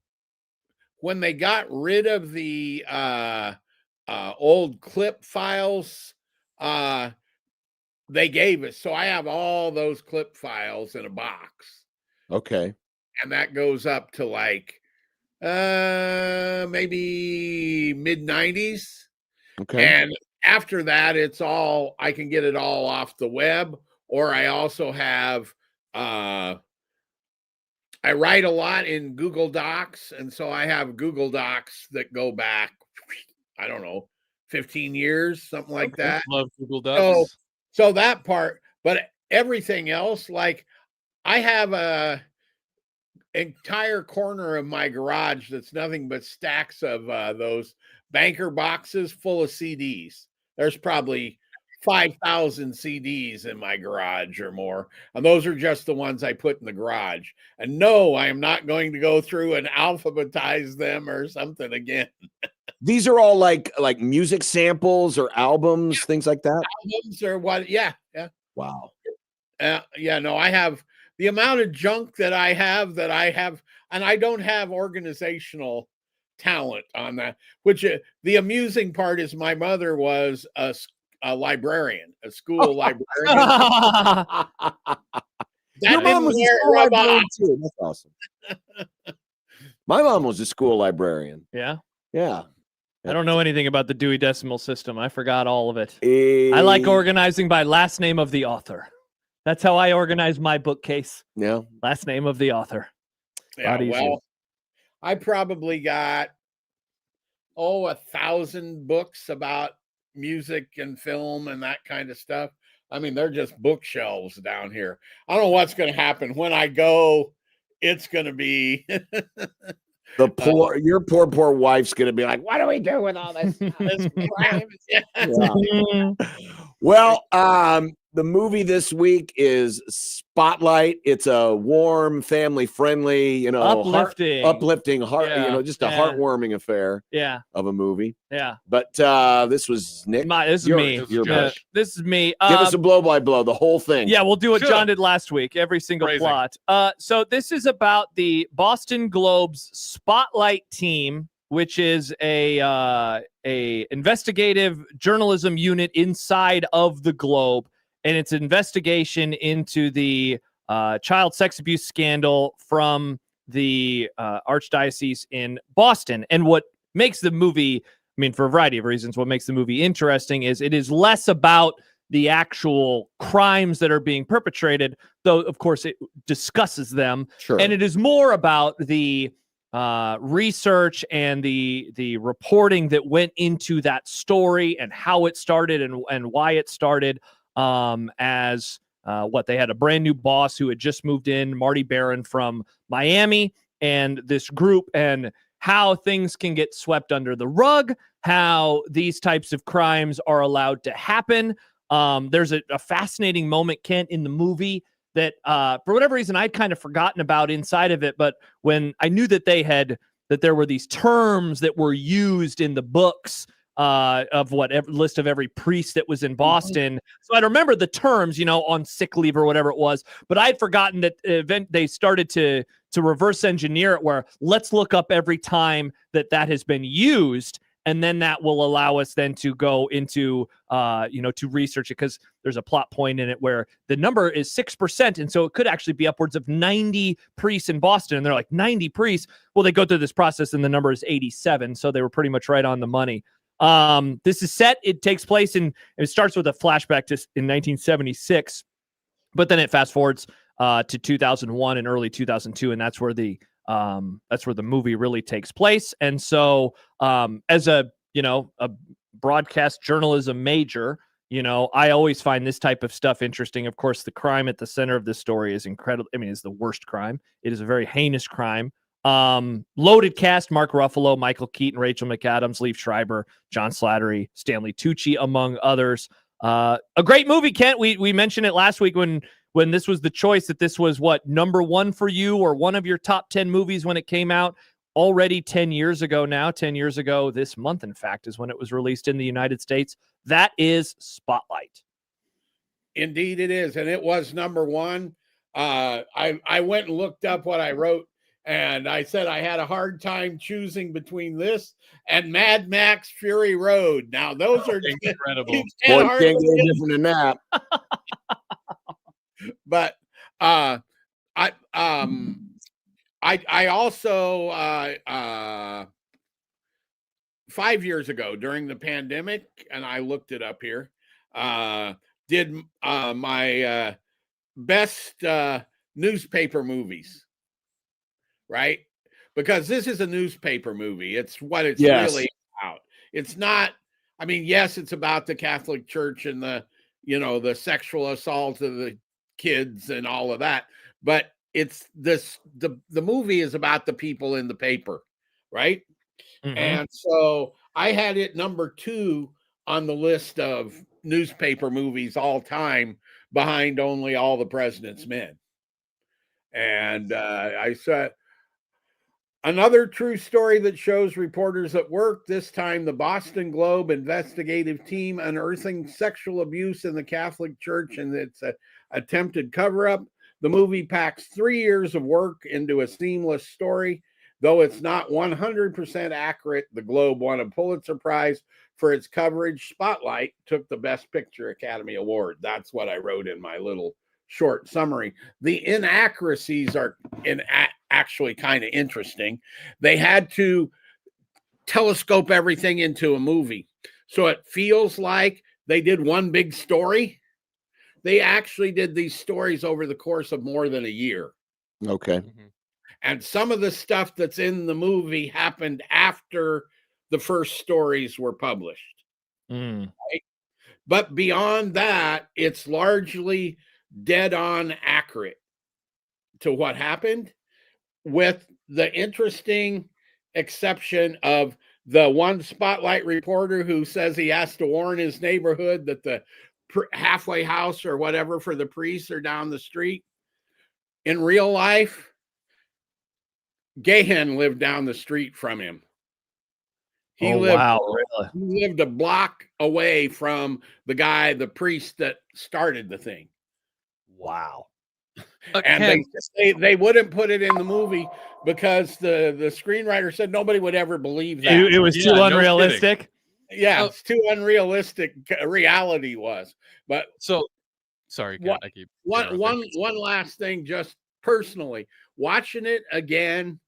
they got rid of the old clip files, they gave us. So I have all those clip files in a box. Okay. And that goes up to like maybe mid-90s. Okay. And after that, I can get it all off the web, or I also have, I write a lot in Google Docs. And so I have Google Docs that go back, I don't know, 15 years, something like that. Love Google Docs. So that part, but everything else, like I have a entire corner of my garage that's nothing but stacks of those banker boxes full of CDs. There's probably 5,000 CDs in my garage or more. And those are just the ones I put in the garage. And no, I am not going to go through and alphabetize them or something again. These are all like music samples or albums, things like that? Albums or what? Yeah. Yeah. Wow. No, I have the amount of junk that I have, and I don't have organizational talent on that, which the amusing part is my mother was a librarian, a school librarian. Your mom was a school librarian too. That's awesome. My mom was a school librarian. Yeah. Yeah. I don't know anything about the Dewey Decimal System. I forgot all of it. I like organizing by last name of the author. That's how I organize my bookcase. Yeah. Last name of the author. Yeah, well, I probably got 1,000 books about music and film and that kind of stuff. I mean, they're just bookshelves down here. I don't know what's going to happen when I go. It's going to be your poor wife's going to be like, what do we do with all this? this crap? Yeah. Well, The movie this week is Spotlight. It's a warm, family-friendly, uplifting, just a heartwarming affair. Yeah. Of a movie. Yeah. But this was Nick. This is me. This is me. Give us a blow by blow, the whole thing. Yeah, we'll do what John did last week. Every single plot. So this is about the Boston Globe's Spotlight team, which is a investigative journalism unit inside of the Globe. And it's an investigation into the child sex abuse scandal from the Archdiocese in Boston. And what makes the movie, for a variety of reasons, what makes the movie interesting is it is less about the actual crimes that are being perpetrated, though, of course, it discusses them. Sure. And it is more about the research and the reporting that went into that story and how it started and why it started. They had a brand new boss who had just moved in, Marty Barron from Miami, and this group, and how things can get swept under the rug, how these types of crimes are allowed to happen. There's a fascinating moment, Kent, in the movie that for whatever reason I'd kind of forgotten about inside of it, but when I knew that there were these terms that were used in the books of list of every priest that was in Boston. So I'd remember the terms, on sick leave or whatever it was, but I'd forgotten that they started to reverse engineer it, where let's look up every time that has been used. And then that will allow us then to go into, to research it, because there's a plot point in it where the number is 6%. And so it could actually be upwards of 90 priests in Boston. And they're like, 90 priests. Well, they go through this process and the number is 87. So they were pretty much right on the money. This is set. It takes place it starts with a flashback to in 1976, but then it fast forwards to 2001 and early 2002. And that's where the movie really takes place. And so, as a broadcast journalism major, I always find this type of stuff interesting. Of course, the crime at the center of this story is incredible. It's the worst crime. It is a very heinous crime. Loaded cast: Mark Ruffalo, Michael Keaton, Rachel McAdams, Liev Schreiber, John Slattery, Stanley Tucci, among others. A great movie, Kent. We mentioned it last week when this was the choice, that this was number one for you, or one of your top 10 movies when it came out. Already 10 years ago now. 10 years ago this month, in fact, is when it was released in the United States. That is Spotlight. Indeed it is, and it was number one. I went and looked up what I wrote, and I said I had a hard time choosing between this and Mad Max Fury Road. Now, those are incredible. Boy, can't get different than that. But I also 5 years ago during the pandemic, and I looked it up here, did my best newspaper movies, right? Because this is a newspaper movie. It's what it's really about. It's not, yes, it's about the Catholic Church and the sexual assault of the kids and all of that, but it's the movie is about the people in the paper, right? Mm-hmm. And so I had it number 2 on the list of newspaper movies all time, behind only All the President's Men. And I said, another true story that shows reporters at work, this time the Boston Globe investigative team unearthing sexual abuse in the Catholic Church and its attempted cover-up. The movie packs 3 years of work into a seamless story. Though it's not 100% accurate, the Globe won a Pulitzer Prize for its coverage. Spotlight took the Best Picture Academy Award. That's what I wrote in my little short summary. The inaccuracies are actually kind of interesting. They had to telescope everything into a movie, so it feels like they did one big story. They actually did these stories over the course of more than a year. Okay. Mm-hmm. And some of the stuff that's in the movie happened after the first stories were published. Right? But beyond that, it's largely dead on accurate to what happened, with the interesting exception of the one Spotlight reporter who says he has to warn his neighborhood that the halfway house or whatever for the priests or down the street. In real life, Gahan lived down the street from him. He lived a block away from the priest that started the thing. Wow. And they wouldn't put it in the movie because the screenwriter said nobody would ever believe that. It was too unrealistic. Yeah, it's too unrealistic. Reality was. But so sorry, Ken, I keep one last thing, just personally, watching it again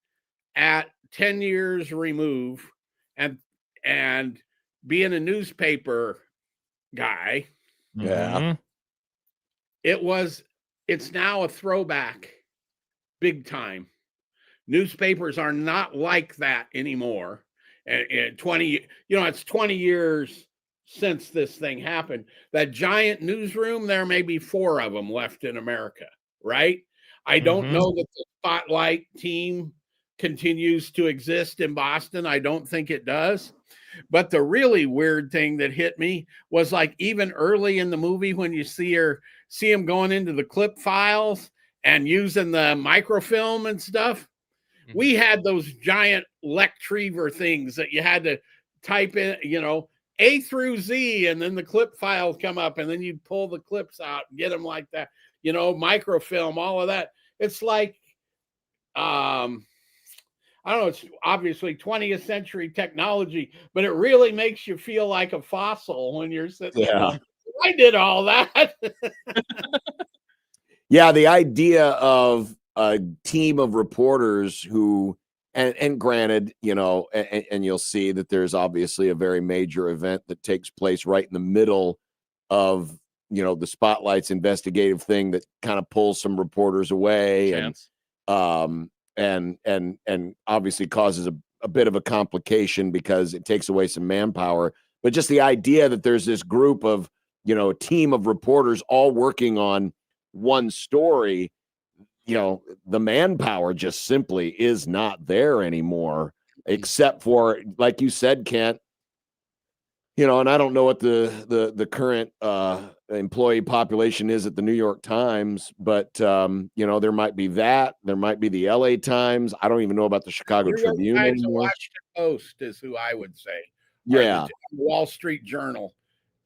at 10 years remove and being a newspaper guy. Yeah. It's now a throwback big time. Newspapers are not like that anymore. And it's 20 years since this thing happened. That giant newsroom, there may be 4 of them left in America, right? I don't know that the Spotlight team continues to exist in Boston. I don't think it does. But the really weird thing that hit me was like even early in the movie when you see him going into the clip files and using the microfilm and stuff. We had those giant Lectriever things that you had to type in, A through Z, and then the clip files come up, and then you'd pull the clips out and get them like that, microfilm, all of that. It's like, I don't know, it's obviously 20th century technology, but it really makes you feel like a fossil when you're sitting there. I did all that. Yeah, the idea of a team of reporters who, and granted, and you'll see that there's obviously a very major event that takes place right in the middle of, the Spotlight's investigative thing that kind of pulls some reporters away and obviously causes a bit of a complication because it takes away some manpower. But just the idea that there's this group of, a team of reporters all working on one story, the manpower just simply is not there anymore, except for, like you said, Kent, and I don't know what the current employee population is at the New York Times, but there might be that. There might be the LA Times. I don't even know about the Chicago Tribune anymore. Washington Post is who I would say. Yeah. The Wall Street Journal,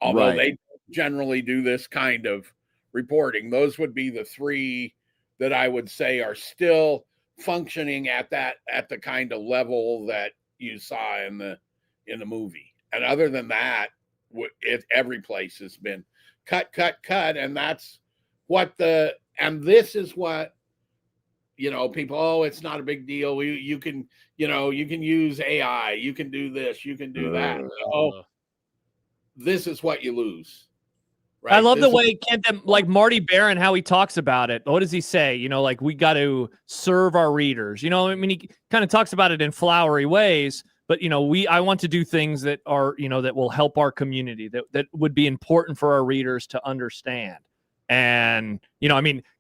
although they generally do this kind of reporting. Those would be the 3 that I would say are still functioning at the kind of level that you saw in the movie. And other than that, every place has been cut. And that's this is what, people, it's not a big deal. You can use AI, you can do this, you can do that. This is what you lose. Right? I love the way Kent, like Marty Barron, how he talks about it. What does he say? Like we got to serve our readers. He kind of talks about it in flowery ways, but I want to do things that are, that will help our community, that would be important for our readers to understand. And,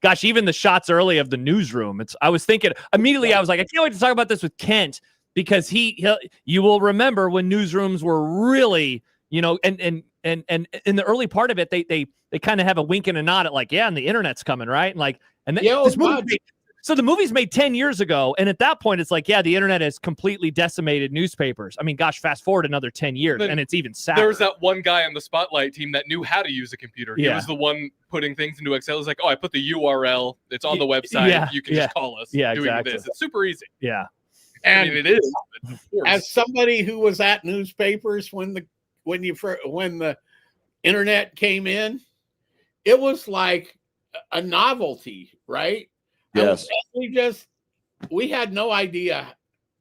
gosh, even the shots early of the newsroom, I was thinking immediately, I was like, I can't wait to talk about this with Kent, because you will remember when newsrooms were really, and in the early part of it, they kind of have a wink and a nod at like, and the internet's coming, right? And so the movie's made 10 years ago, and at that point, it's like, the internet has completely decimated newspapers. Gosh, fast forward another 10 years, and it's even sadder. There was that one guy on the Spotlight team that knew how to use a computer. He was the one putting things into Excel. It's like, I put the URL. It's on the website. You can just call us. Yeah, doing exactly. This. It's super easy. Yeah. And it is. As somebody who was at newspapers when the internet came in, it was like a novelty, right? Yes. We had no idea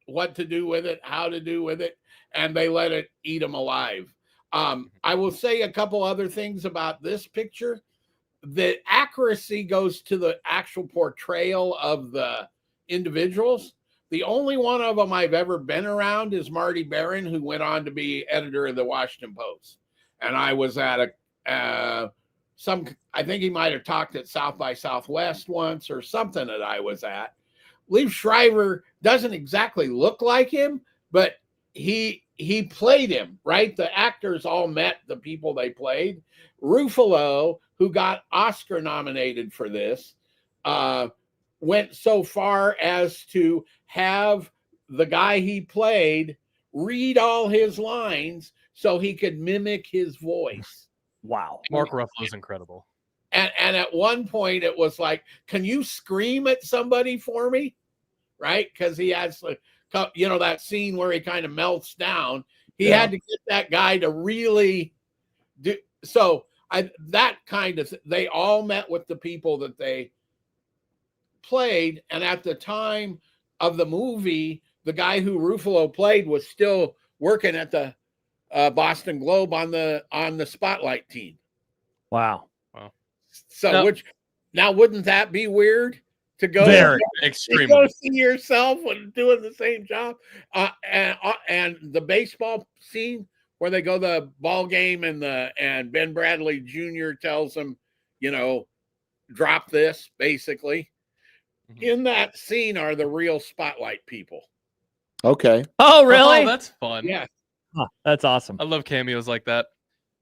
what to do with it, how to do with it, and they let it eat them alive. I will say a couple other things about this picture. The accuracy goes to the actual portrayal of the individuals. The only one of them I've ever been around is Marty Barron, who went on to be editor of the Washington Post. And I was at I think he might have talked at South by Southwest once or something that I was at. Liev Schreiber doesn't exactly look like him, but he he played him, right? The actors all met the people they played. Ruffalo, who got Oscar nominated for this, went so far as to have the guy he played read all his lines so he could mimic his voice. Wow. Mark Ruffalo's incredible. And at one point it was like, can you scream at somebody for me? Right? Because he has, that scene where he kind of melts down. He had to get that guy to really do. So they all met with the people that they played. And at the time of the movie, the guy who Ruffalo played was still working at the Boston Globe on the Spotlight team. Wow. So wouldn't that be weird to go extremely go see yourself when doing the same job? And the baseball scene where they go to the ball game and Ben Bradley Jr. tells them, drop this, basically. Mm-hmm. In that scene are the real Spotlight people. Okay. Oh, really? Oh, that's fun. Yeah. Huh, that's awesome. I love cameos like that.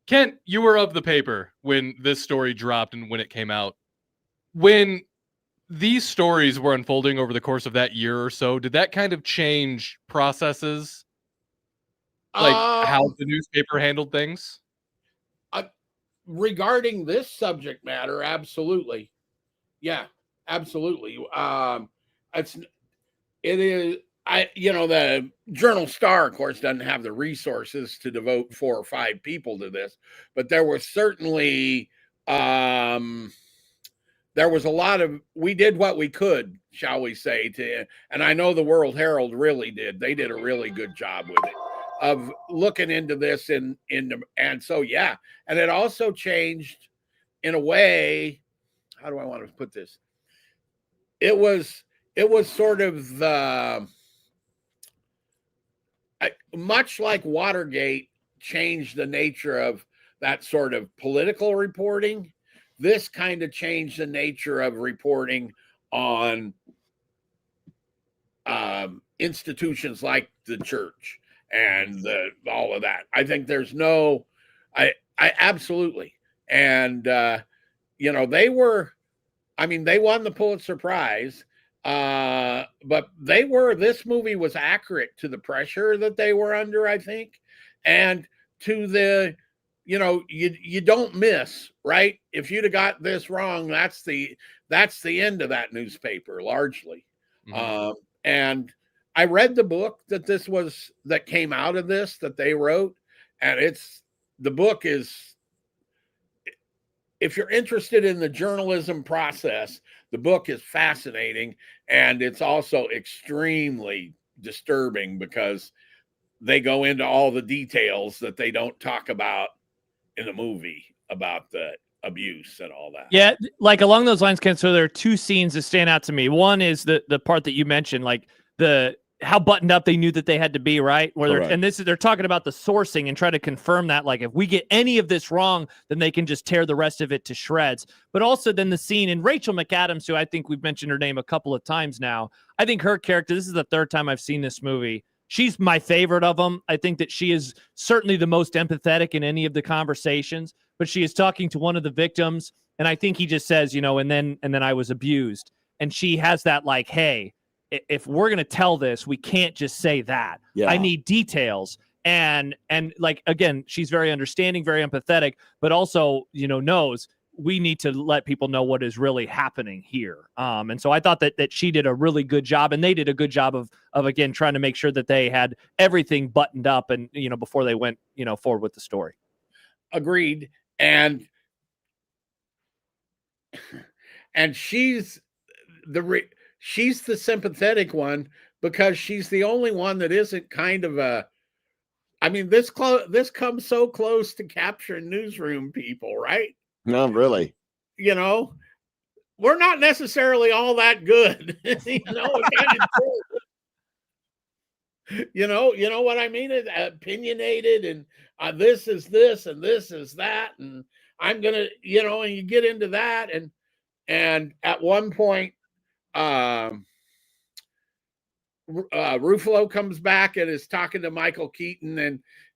Kent, you were of the paper when this story dropped and when it came out. When these stories were unfolding over the course of that year or so, did that kind of change processes? Like how the newspaper handled things? Regarding this subject matter, absolutely. Yeah, absolutely. The Journal Star, of course, doesn't have the resources to devote 4 or 5 people to this, but there was certainly there was a lot of, we did what we could, shall we say, and I know the World Herald really did. They did a really good job with it, of looking into this and so, yeah. And it also changed in a way, how do I want to put this? It was sort of much like Watergate changed the nature of that sort of political reporting. This kind of changed the nature of reporting on institutions like the church and all of that. I think there's I absolutely. And, they won the Pulitzer Prize. But this movie was accurate to the pressure that they were under, I think, and to the, you don't miss, right? If you'd have got this wrong, that's the end of that newspaper largely. Mm-hmm. And I read the book that came out of this, that they wrote, and the book is, if you're interested in the journalism process, the book is fascinating, and it's also extremely disturbing because they go into all the details that they don't talk about in the movie about the abuse and all that. Yeah, like along those lines, Ken, so there are 2 scenes that stand out to me. One is the part that you mentioned, like how buttoned up they knew that they had to be, right? And they're talking about the sourcing and try to confirm that, like, if we get any of this wrong, then they can just tear the rest of it to shreds. But also then the scene, and Rachel McAdams, who I think we've mentioned her name a couple of times now, I think her character, this is the 3rd time I've seen this movie. She's my favorite of them. I think that she is certainly the most empathetic in any of the conversations, but she is talking to one of the victims. And I think he just says, and then I was abused. And she has that, like, hey, if we're going to tell this, we can't just say that. Yeah. I need details. And like, again, she's very understanding, very empathetic, but also, knows we need to let people know what is really happening here. And so I thought that she did a really good job, and they did a good job of again, trying to make sure that they had everything buttoned up and, before they went, forward with the story. Agreed. And she's the sympathetic one because she's the only one that isn't kind of this comes so close to capturing newsroom people, right? No, really. We're not necessarily all that good. You know what I mean? It's opinionated, and this is this and this is that, and I'm gonna, and you get into that, and at one point, Ruffalo comes back and is talking to Michael Keaton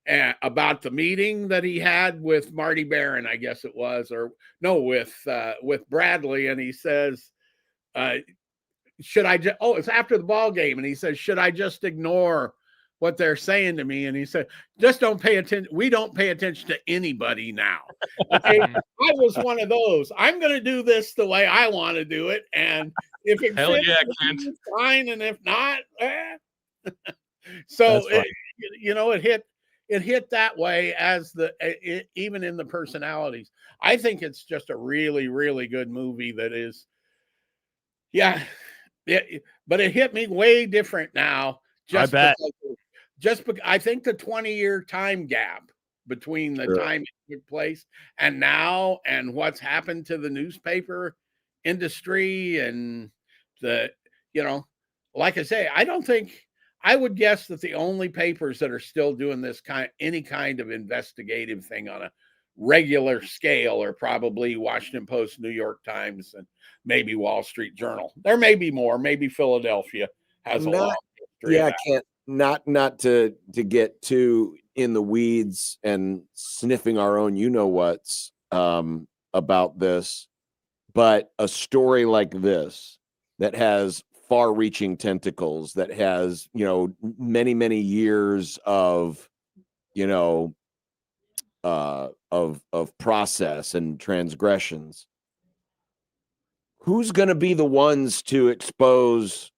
and about the meeting that he had with Marty Barron, I guess it was, or no, with Bradley, and he says, should I just, it's after the ball game, and he says, should I just ignore what they're saying to me? And he said, just don't pay attention. We don't pay attention to anybody now. Okay? I was one of those. I'm going to do this the way I want to do it. And if it Hell fits, yeah, Clint. it's fine. And if not, so it hit that way as even in the personalities. I think it's just a really, really good movie that is, but it hit me way different now. I bet. Because I think the 20-year time gap between the time it took place and now, and what's happened to the newspaper industry, and like I say, I would guess that the only papers that are still doing any kind of investigative thing on a regular scale are probably Washington Post, New York Times, and maybe Wall Street Journal. There may be more. Maybe Philadelphia has a long history. Yeah, I can't. Not to get too in the weeds and sniffing our own what's about this, but a story like this that has far-reaching tentacles, that has many years of of process and transgressions. Who's going to be the ones to expose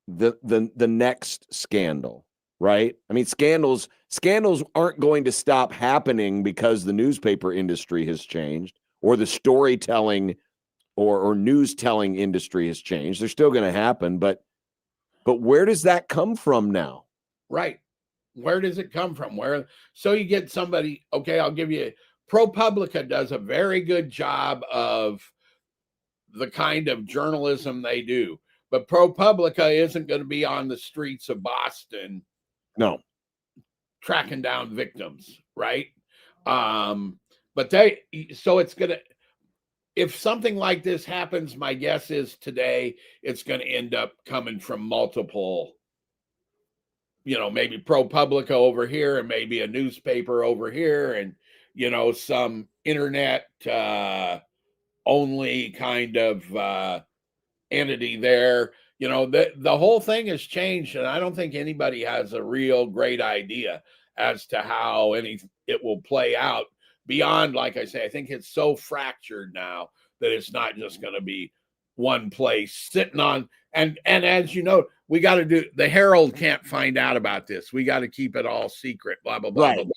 the next scandal, right? I mean, scandals aren't going to stop happening because the newspaper industry has changed, or the storytelling or news telling industry has changed. They're still going to happen, but where does that come from now? Right. Where does it come from? So you get somebody, okay, I'll give you, ProPublica does a very good job of the kind of journalism they do. But ProPublica isn't going to be on the streets of Boston, tracking down victims, right? But so it's going to, if something like this happens, my guess is today it's going to end up coming from multiple, maybe ProPublica over here and maybe a newspaper over here, and some internet only kind of entity there. The whole thing has changed, and I don't think anybody has a real great idea as to how it will play out beyond, like I say, I think it's so fractured now that it's not just going to be one place sitting on, and as you know, we got to do, the Herald can't find out about this. We got to keep it all secret, blah, blah, blah, blah, blah.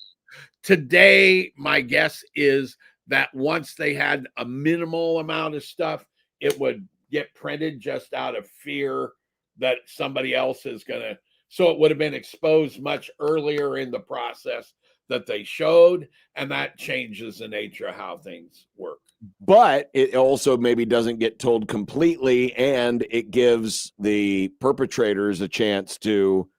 Today, my guess is that once they had a minimal amount of stuff, it would get printed just out of fear that somebody else is going to, so it would have been exposed much earlier in the process that they showed, and that changes the nature of how things work. But it also maybe doesn't get told completely, and it gives the perpetrators a chance to,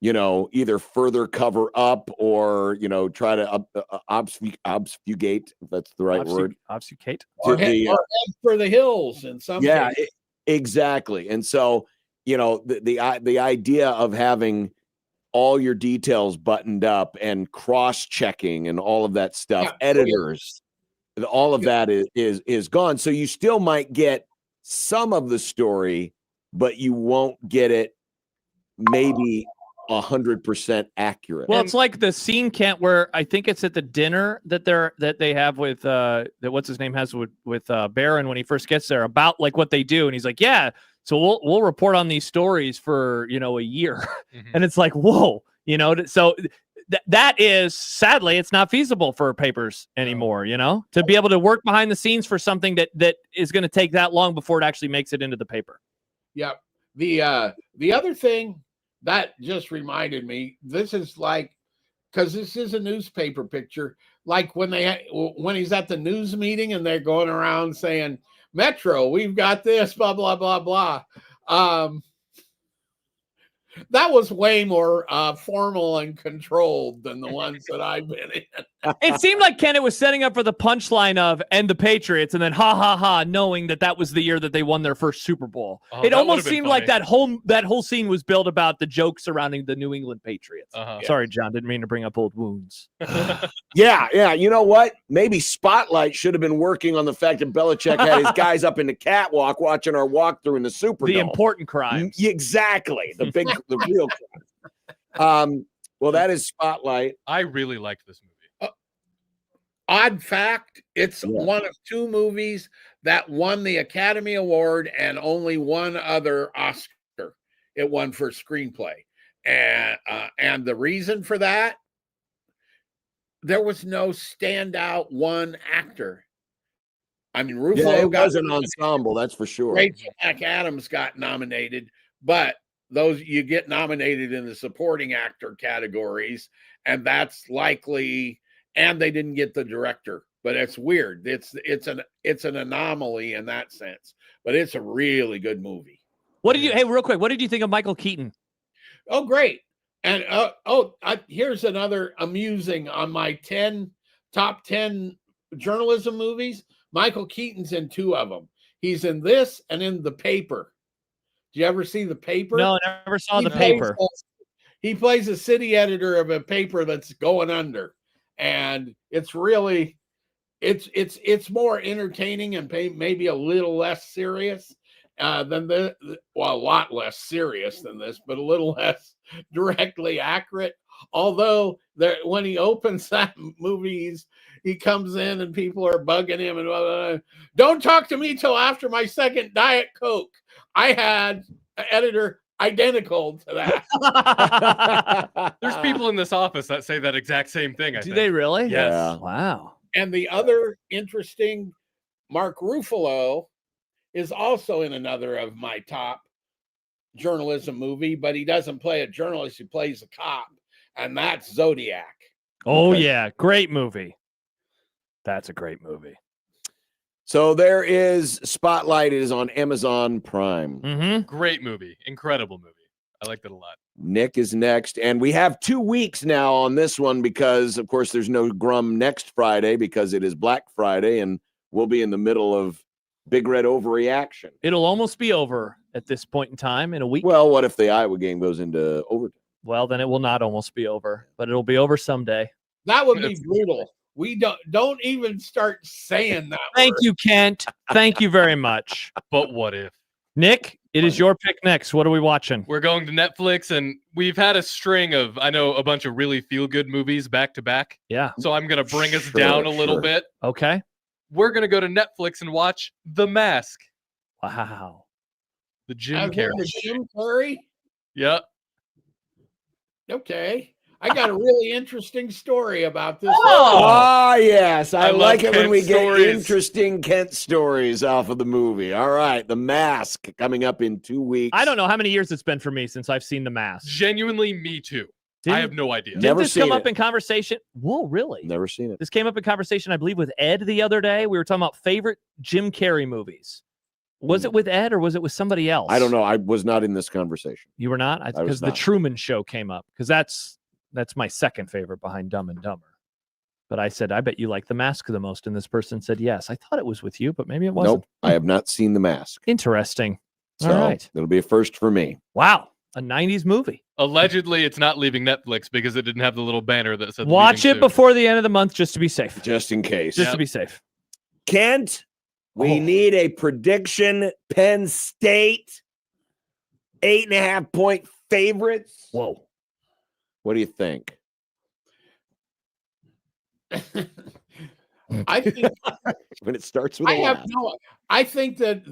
either further cover up or, try to obfuscate, if that's the right word. Obfuscate. Or head for the hills in some cases. Exactly. And so, the idea of having all your details buttoned up and cross-checking and all of that stuff, editors, all of that is gone. So you still might get some of the story, but you won't get it maybe 100% accurate. Well, it's like the scene, Kent, where I think it's at the dinner that they have with that what's his name has with Barron when he first gets there, about like what they do, and he's like, yeah, so we'll report on these stories for a year, and it's like, whoa, so that is, sadly, it's not feasible for papers anymore, to be able to work behind the scenes for something that is going to take that long before it actually makes it into the paper. Yeah. The other thing that just reminded me, this is like, because this is a newspaper picture, like when he's at the news meeting and they're going around saying, Metro, we've got this, blah, blah, blah, blah. That was way more formal and controlled than the ones that I've been in. It seemed like Kenneth was setting up for the punchline of "and the Patriots," and then ha ha ha, knowing that was the year that they won their first Super Bowl. Oh, It that almost would've been seemed like funny. that whole scene was built about the joke surrounding the New England Patriots. Uh-huh. Sorry, John, didn't mean to bring up old wounds. Yeah. You know what? Maybe Spotlight should have been working on the fact that Belichick had his guys up in the catwalk watching our walkthrough in the Superdome. The important crimes. Exactly. The real crimes. Well, that is Spotlight. I really liked this movie. Odd fact, it's one of 2 movies that won the Academy Award and only one other Oscar. It won for screenplay. And the reason for that, there was no standout one actor. I mean, Ruffalo it was an ensemble, that's for sure. Rachel McAdams got nominated, but those you get nominated in the supporting actor categories, and that's likely. And they didn't get the director, but it's weird. It's an anomaly in that sense, but it's a really good movie. Real quick, what did you think of Michael Keaton? Oh, great. And here's another amusing on my top 10 journalism movies. Michael Keaton's in 2 of them. He's in this and in The Paper. Did you ever see The Paper? No, never saw The Paper. He plays a city editor of a paper that's going under. And it's really, it's more entertaining and maybe a little less serious than a lot less serious than this, but a little less directly accurate. Although when he opens that movie, he comes in and people are bugging him and blah, blah, blah. Don't talk to me till after my second Diet Coke. I had an editor identical to that. There's people in this office that say that exact same thing. Do they really? Yes. Yeah. Wow. And the other interesting, Mark Ruffalo is also in another of my top journalism movie, but he doesn't play a journalist, he plays a cop, and that's Zodiac. Oh, yeah. Great movie. That's a great movie. So there is Spotlight. It is on Amazon Prime. Mm-hmm. Great movie. Incredible movie. I liked it a lot. Nick is next. And we have 2 weeks now on this one because, of course, there's no Grum next Friday because it is Black Friday, and we'll be in the middle of Big Red overreaction. It'll almost be over at this point in time in a week. Well, what if the Iowa game goes into overtime? Well, then it will not almost be over, but it'll be over someday. That would be brutal. We don't even start saying that. Thank you, Kent. Thank you very much. But what if? Nick, it is your pick next. What are we watching? We're going to Netflix, and we've had a string of, I know, a bunch of really feel-good movies back to back. Yeah. So I'm going to bring us down a little bit. Okay. We're going to go to Netflix and watch The Mask. Wow. The Jim Carrey. Jim Carrey? Yep. Okay. I got a really interesting story about this. Oh, yes. I like it when we get stories. interesting Kent stories off of the movie. All right. The Mask coming up in 2 weeks. I don't know how many years it's been for me since I've seen The Mask. Genuinely, me too. I have no idea. Did this come up in conversation? Whoa, really? Never seen it. This came up in conversation, I believe, with Ed the other day. We were talking about favorite Jim Carrey movies. Was it with Ed or was it with somebody else? I don't know. I was not in this conversation. You were not? Because the Truman Show came up. Because that's my second favorite behind Dumb and Dumber. But I said, I bet you like The Mask the most. And this person said, yes. I thought it was with you, but maybe it wasn't. Nope. I have not seen The Mask. Interesting. So all right. It'll be a first for me. Wow. A 90s movie. Allegedly, it's not leaving Netflix because it didn't have the little banner that said watch it soon. before the end of the month just to be safe. Just in case. Just to be safe. Kent, we need a prediction. Penn State, 8.5-point favorites. Whoa. What do you think? I think when it starts with a laugh. I think that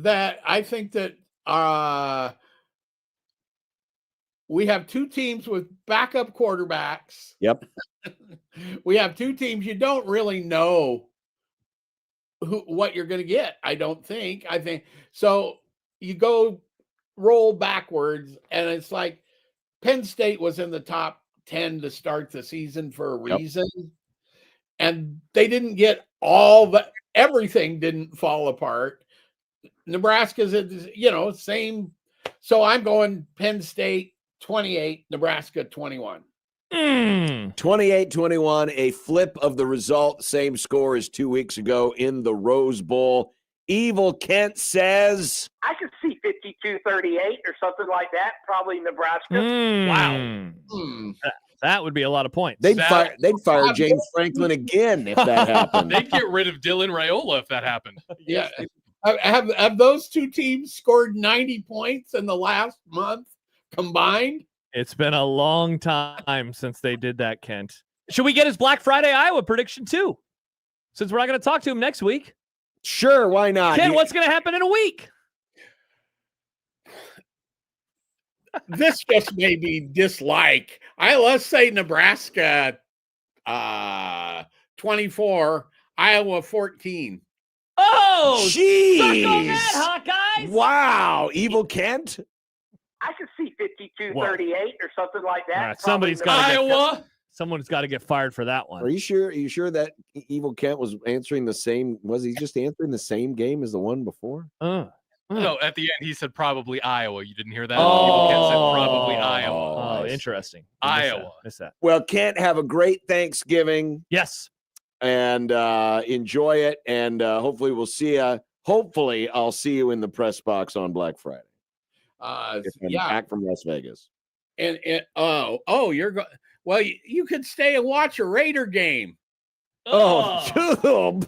we have 2 teams with backup quarterbacks. Yep. We have 2 teams you don't really know what you're going to get. I think so. You go roll backwards, and it's like Penn State was in the top 10 to start the season for a reason. And they didn't get everything didn't fall apart. Nebraska's, same. So I'm going Penn State 28, Nebraska 21. Mm. 28-21, a flip of the result, same score as 2 weeks ago in the Rose Bowl. Evil Kent says, I could see 52-38 or something like that. Probably Nebraska. Wow. That would be a lot of points. They'd fire James Franklin again if that happened. They'd get rid of Dylan Raiola if that happened. Yeah. Have those two teams scored 90 points in the last month combined? It's been a long time since they did that, Kent. Should we get his Black Friday Iowa prediction too? Since we're not going to talk to him next week. Sure, why not? Kent, what's going to happen in a week? This just made me dislike. Let's say Nebraska 24, Iowa 14. Oh, jeez. Suck on that, Hawkeyes. Wow, Evil Kent? I could see 52-38 or something like that. All right, somebody's got Iowa. Someone's got to get fired for that one. Are you sure? Are you sure that Evil Kent was answering the same? Was he just answering the same game as the one before? No, at the end he said probably Iowa. You didn't hear that? Oh. Evil Kent said probably Iowa. Oh, interesting. Iowa. Missed that. Well, Kent, have a great Thanksgiving. Yes. And enjoy it. And hopefully we'll see you. Hopefully I'll see you in the press box on Black Friday. Back from Las Vegas. And you're going. Well, you could stay and watch a Raider game. No, God.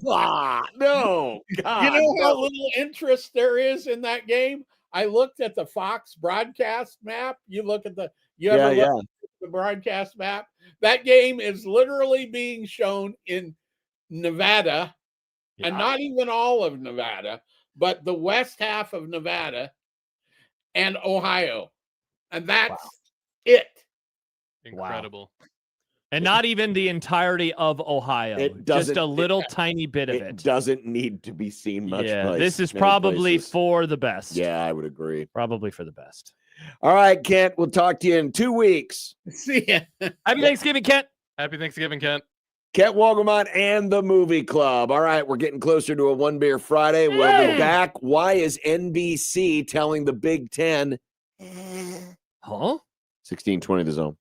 You know how little interest there is in that game? I looked at the Fox broadcast map. You look at the the broadcast map. That game is literally being shown in Nevada, and not even all of Nevada, but the west half of Nevada and Ohio. And that's it. Incredible. And not even the entirety of Ohio. Just a little tiny bit of it. It doesn't need to be seen much. Yeah, this is probably for the best. Yeah, I would agree. Probably for the best. All right, Kent, we'll talk to you in 2 weeks. See ya. Happy Thanksgiving, Kent. Happy Thanksgiving, Kent. Kent Wogelmont and the Movie Club. All right, we're getting closer to a One Beer Friday. We'll be back. Why is NBC telling the Big Ten? 1620 The Zone.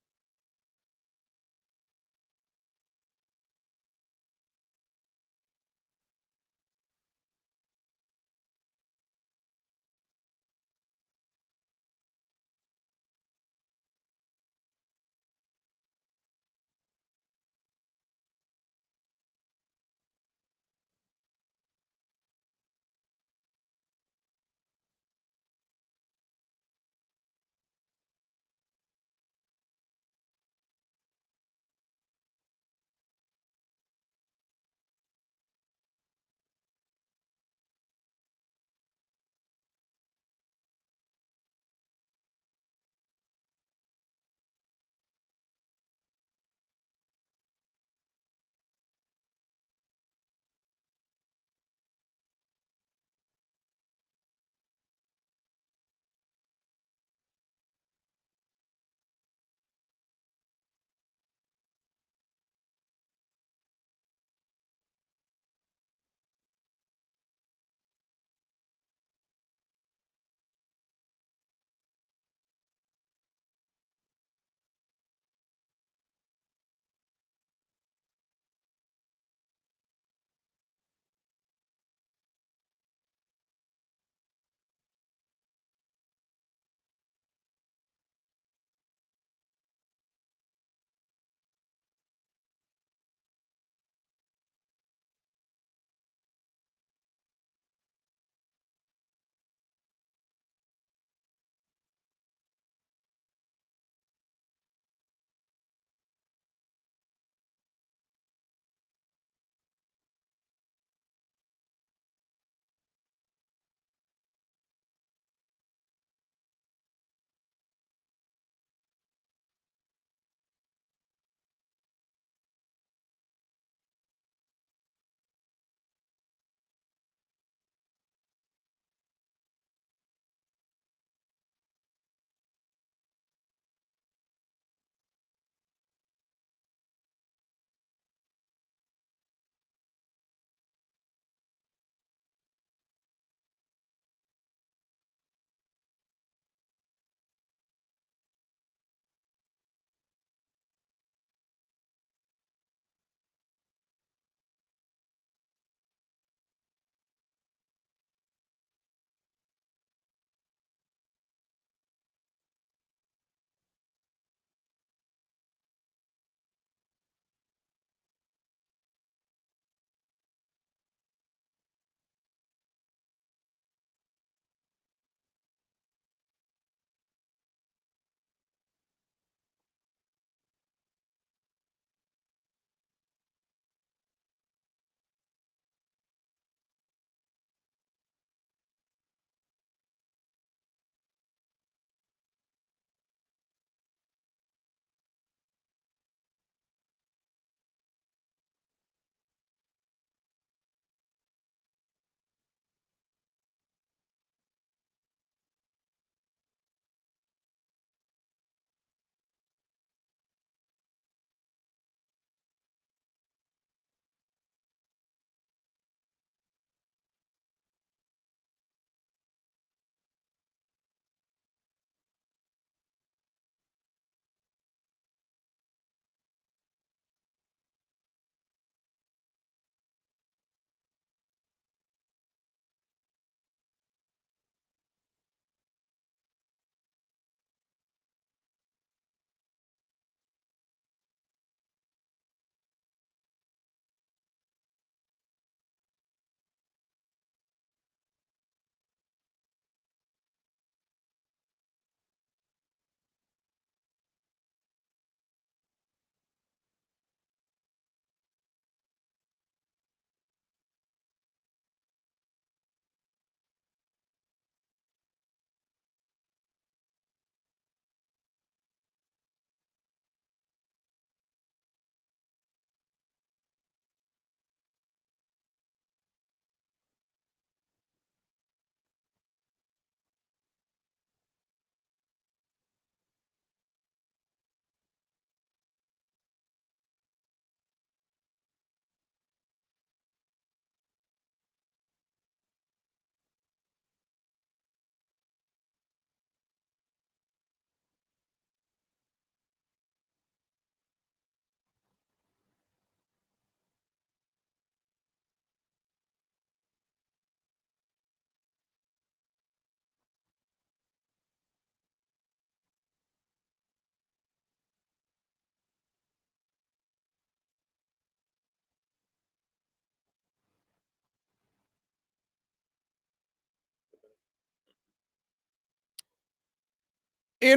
You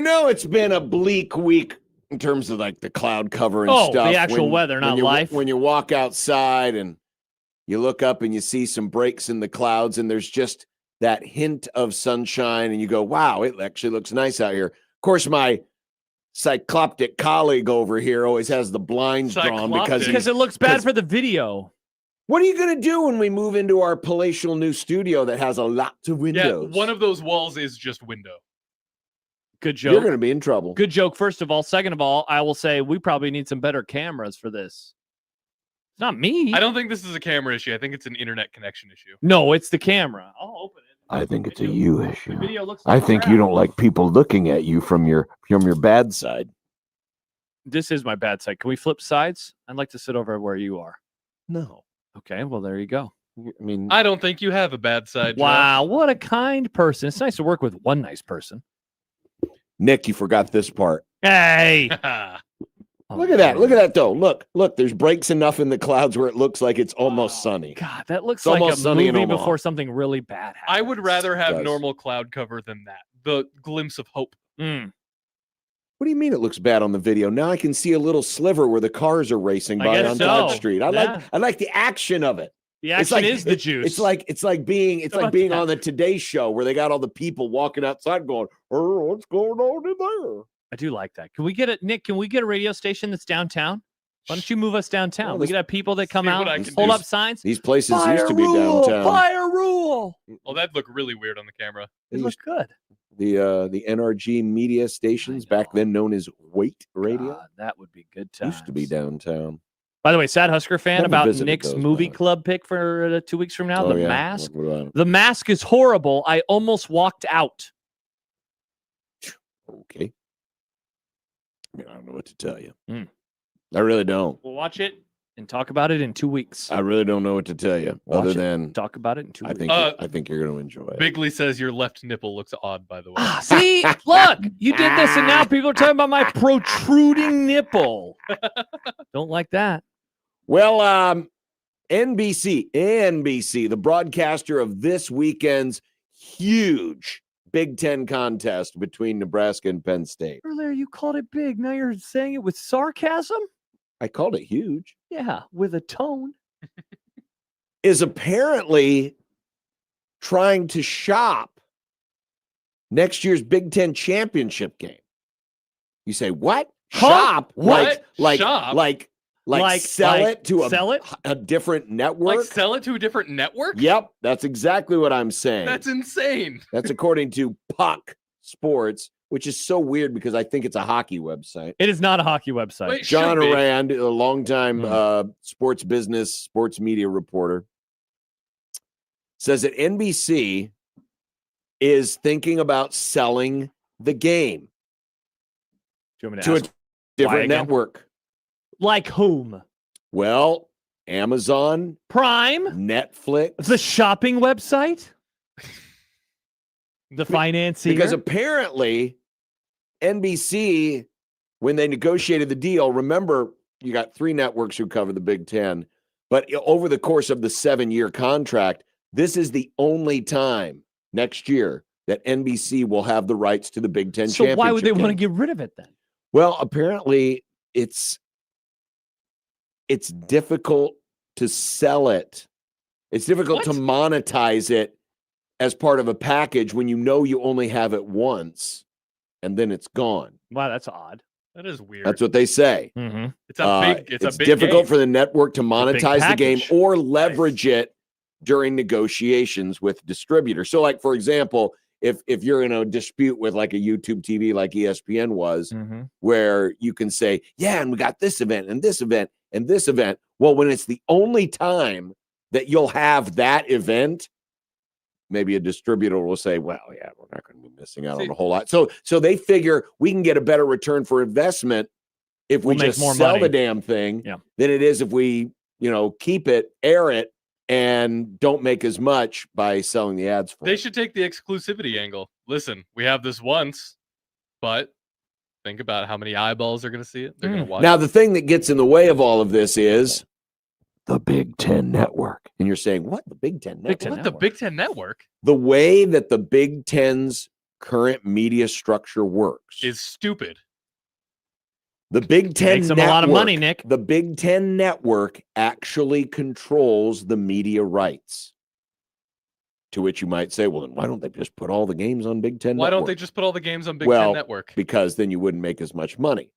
know, it's been a bleak week in terms of like the cloud cover and stuff. The actual weather, not life. When you walk outside and you look up and you see some breaks in the clouds and there's just that hint of sunshine and you go, wow, it actually looks nice out here. Of course, my cycloptic colleague over here always has the blinds drawn because it looks bad for the video. What are you going to do when we move into our palatial new studio that has a lot of windows? Yeah, one of those walls is just window. Good joke. You're going to be in trouble. Good joke, first of all. Second of all, I will say we probably need some better cameras for this. It's not me. I don't think this is a camera issue. I think it's an internet connection issue. No, it's the camera. I'll open it. I think it's a you issue. The video looks I like think crap. you don't like people looking at you from your bad side. This is my bad side. Can we flip sides? I'd like to sit over where you are. No. Okay, well, there you go. I mean, I don't think you have a bad side. Wow, what a kind person. It's nice to work with one nice person. Nick, you forgot this part. Hey. Look at that. Look at that, though. Look. There's breaks enough in the clouds where it looks like it's almost sunny. God, that looks It's like almost a sunny in movie Omaha. before something really bad happens. I would rather have does. normal cloud cover than that. The glimpse of hope. What do you mean it looks bad on the video? Now I can see a little sliver where the cars are racing by guess on so. Todd Street. I Yeah. like the action of it. The action is the juice. It's like being on the Today Show where they got all the people walking outside going, "Oh, what's going on in there?" I do like that. Can we get Nick? Can we get a radio station that's downtown? Why don't you move us downtown? Well, We could have people that come see out, what I can hold do. up signs. These places used to be downtown. Fire rule. Oh, that'd look really weird on the camera. It looks good. The NRG media stations back then known as Wait Radio God, that would be good times. used to be downtown. By the way, sad Husker fan Never about visited Nick's those, movie but- club pick for 2 weeks from now. Oh, The yeah. Mask. What about it? The Mask is horrible. I almost walked out. Okay. I mean, I don't know what to tell you. Mm. I really don't. We'll watch it and talk about it in 2 weeks. I really don't know what to tell you Watch other it. than Talk about it in 2 I weeks. think I think you're going to enjoy it. Bigley says your left nipple looks odd, by the way. See, look, you did this, and now people are talking about my protruding nipple. Don't like that. Well, NBC, the broadcaster of this weekend's huge Big Ten contest between Nebraska and Penn State. Earlier, you called it big. Now you're saying it with sarcasm? I called it huge. Yeah, with a tone. Is apparently trying to shop next year's Big Ten championship game. You say, what? Huh? Shop? What? Like Shop? sell it to sell it? a different network? Like sell it to a different network? Yep, that's exactly what I'm saying. That's insane. That's according to Puck Sports, which is so weird because I think it's a hockey website. It is not a hockey website. Wait, John should be. Arand, a longtime sports business, sports media reporter, says that NBC is thinking about selling the game Do you want me to a ask why different again? network. Like whom? Well, Amazon, Prime? Netflix. The shopping website? The financier? Because apparently NBC, when they negotiated the deal, remember, you got 3 networks who cover the Big Ten, but over the course of the 7-year contract, this is the only time next year that NBC will have the rights to the Big Ten so championship why would they want to game. get rid of it then? Well, apparently it's difficult to sell it. It's difficult to monetize it as part of a package when you know you only have it once and then it's gone. Wow, that's odd. That is weird. That's what they say. Mm-hmm. It's a big. It's a big difficult game. for the network to monetize the game package. or leverage it during negotiations with distributors. So, like, for example, if you're in a dispute with like a YouTube TV like ESPN was, Mm-hmm. where you can say, yeah, and we got this event and this event and this event. Well, when it's the only time that you'll have that event, maybe a distributor will say, well, yeah, we're not going to be missing out on a whole lot. So they figure we can get a better return for investment if we We'll make just more sell money. the damn thing Yeah. than it is if we, keep it, air it, and don't make as much by selling the ads for They it. should take the exclusivity angle. Listen, we have this once, but think about how many eyeballs are going to see it. They're going to watch. Now, it. the thing that gets in the way of all of this is the Big Ten Network. And you're saying, what? The Big Ten Network? Big Ten What, the Network. Big Ten Network? The way that the Big Ten's current media structure works is stupid. The Big Ten makes them network, a lot of money, Nick. The Big Ten network actually controls the media rights. To which you might say, well, then why don't they just put all the games on Big Ten Why network? don't they just put all the games on Big Ten Network? Because then you wouldn't make as much money.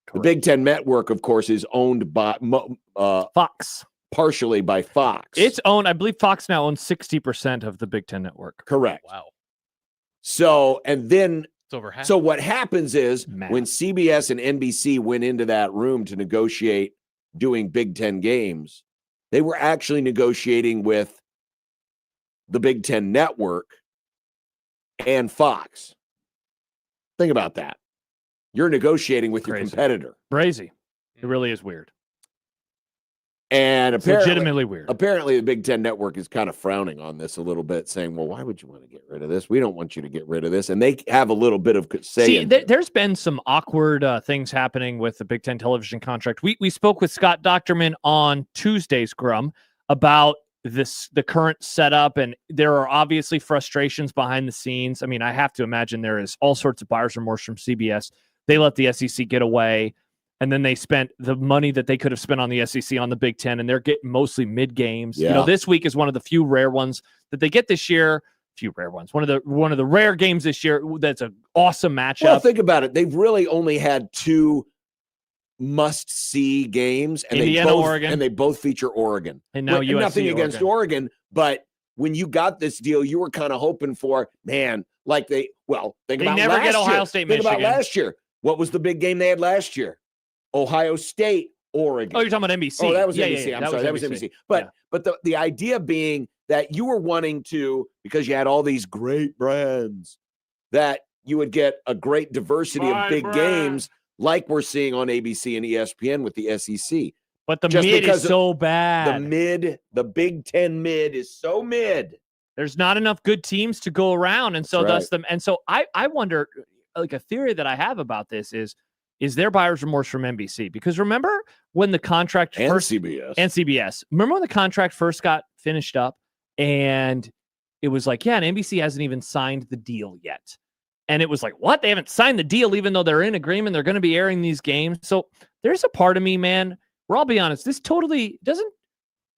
Correct. The Big Ten network, of course, is owned by Fox. Partially by Fox. It's owned, I believe Fox now owns 60% of the Big Ten network. Correct. Wow. So, and then, it's over half. So what happens is when CBS and NBC went into that room to negotiate doing Big Ten games, they were actually negotiating with the Big Ten network and Fox. Think about that. You're negotiating with your competitor. Crazy. It really is weird. And apparently, legitimately weird. Apparently, the Big Ten network is kind of frowning on this a little bit, saying, well, why would you want to get rid of this? We don't want you to get rid of this. And they have a little bit of say. See, there's been some awkward things happening with the Big Ten television contract. We spoke with Scott Docterman on Tuesday's Grum about the current setup, and there are obviously frustrations behind the scenes. I mean, I have to imagine there is all sorts of buyer's remorse from CBS. They let the SEC get away, and then they spent the money that they could have spent on the SEC on the Big Ten, and they're getting mostly mid games. Yeah. You know, this week is one of the few rare ones that they get this year. Few rare ones. One of the rare games this year that's an awesome matchup. Well, think about it. They've really only had two must-see games, and Indiana, Oregon, and they both feature Oregon. And now USC, nothing against Oregon, but when you got this deal, you were kind of hoping for, man, like think about never last get Ohio year. State, Think Michigan. about last year. What was the big game they had last year? Ohio State, Oregon. Oh, you're talking about NBC. Oh, that was yeah, NBC. Yeah, I'm sorry, that was NBC. But the idea being that you were wanting to, because you had all these great brands, that you would get a great diversity of big games like we're seeing on ABC and ESPN with the SEC. But the mid is so bad. The Big Ten mid is so mid. There's not enough good teams to go around, and so That's right. I wonder, like a theory that I have about this is there buyer's remorse from NBC? Because remember when the contract and first CBS. Remember when the contract first got finished up, and it was like, yeah, and NBC hasn't even signed the deal yet. And it was like, what? They haven't signed the deal, even though they're in agreement. They're going to be airing these games. So there's a part of me, man, where I'll be honest, this totally doesn't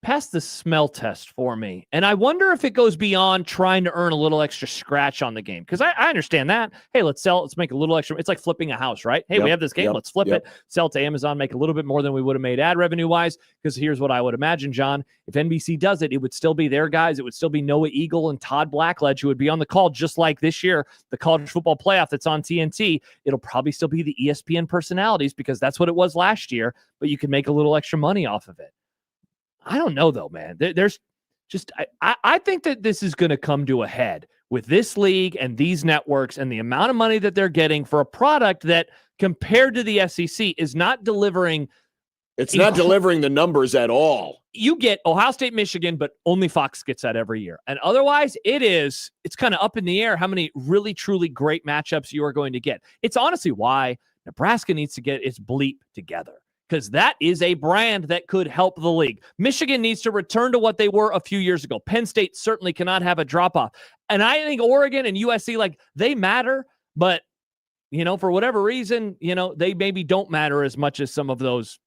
pass the smell test for me. And I wonder if it goes beyond trying to earn a little extra scratch on the game. Because I understand that. Hey, let's sell. Let's make a little extra. It's like flipping a house, right? Hey, we have this game. Let's flip it. Sell it to Amazon. Make a little bit more than we would have made ad revenue-wise. Because here's what I would imagine, John. If NBC does it, it would still be their guys. It would still be Noah Eagle and Todd Blackledge who would be on the call, just like this year, the college football playoff that's on TNT. It'll probably still be the ESPN personalities because that's what it was last year. But you can make a little extra money off of it. I don't know, though, man. There's just I think that this is going to come to a head with this league and these networks and the amount of money that they're getting for a product that, compared to the SEC, is not delivering. It's not delivering the numbers at all. You get Ohio State, Michigan, but only Fox gets that every year. And otherwise, it's kind of up in the air how many really, truly great matchups you are going to get. It's honestly why Nebraska needs to get its bleep together, because that is a brand that could help the league. Michigan needs to return to what they were a few years ago. Penn State certainly cannot have a drop-off. And I think Oregon and USC, they matter, but, for whatever reason, they maybe don't matter as much as some of those,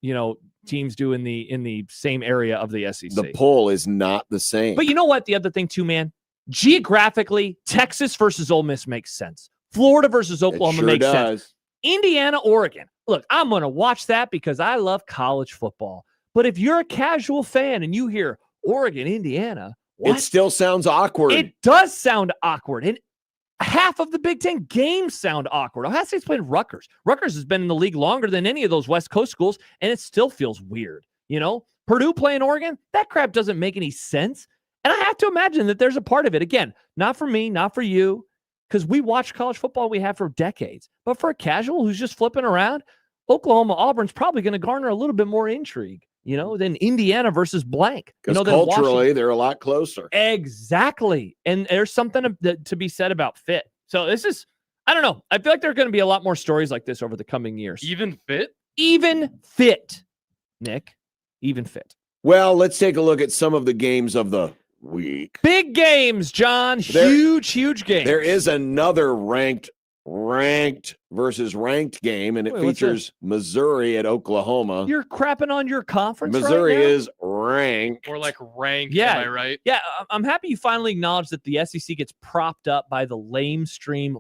teams do in the same area of the SEC. The poll is not the same. But you know what? The other thing too, man, geographically, Texas versus Ole Miss makes sense. Florida versus Oklahoma makes sense. Indiana, Oregon. Look, I'm going to watch that because I love college football. But if you're a casual fan and you hear Oregon, Indiana, what? It still sounds awkward. It does sound awkward. And half of the Big Ten games sound awkward. Ohio State's playing Rutgers. Rutgers has been in the league longer than any of those West Coast schools, and it still feels weird. Purdue playing Oregon, that crap doesn't make any sense. And I have to imagine that there's a part of it. Again, not for me, not for you, because we watch college football we have for decades. But for a casual who's just flipping around, Oklahoma, Auburn's probably going to garner a little bit more intrigue, than Indiana versus blank. Because culturally, they're a lot closer. Exactly. And there's something to be said about fit. So this is, I don't know. I feel like there are going to be a lot more stories like this over the coming years. Even fit, Nick. Even fit. Well, let's take a look at some of the games of the week. Big games, John. Huge games. There is another ranked versus ranked game, and it features Missouri at Oklahoma. You're crapping on your conference. Missouri right now? is ranked. Or like ranked, Yeah, am I right? Yeah, I'm happy you finally acknowledged that the SEC gets propped up by the lamestream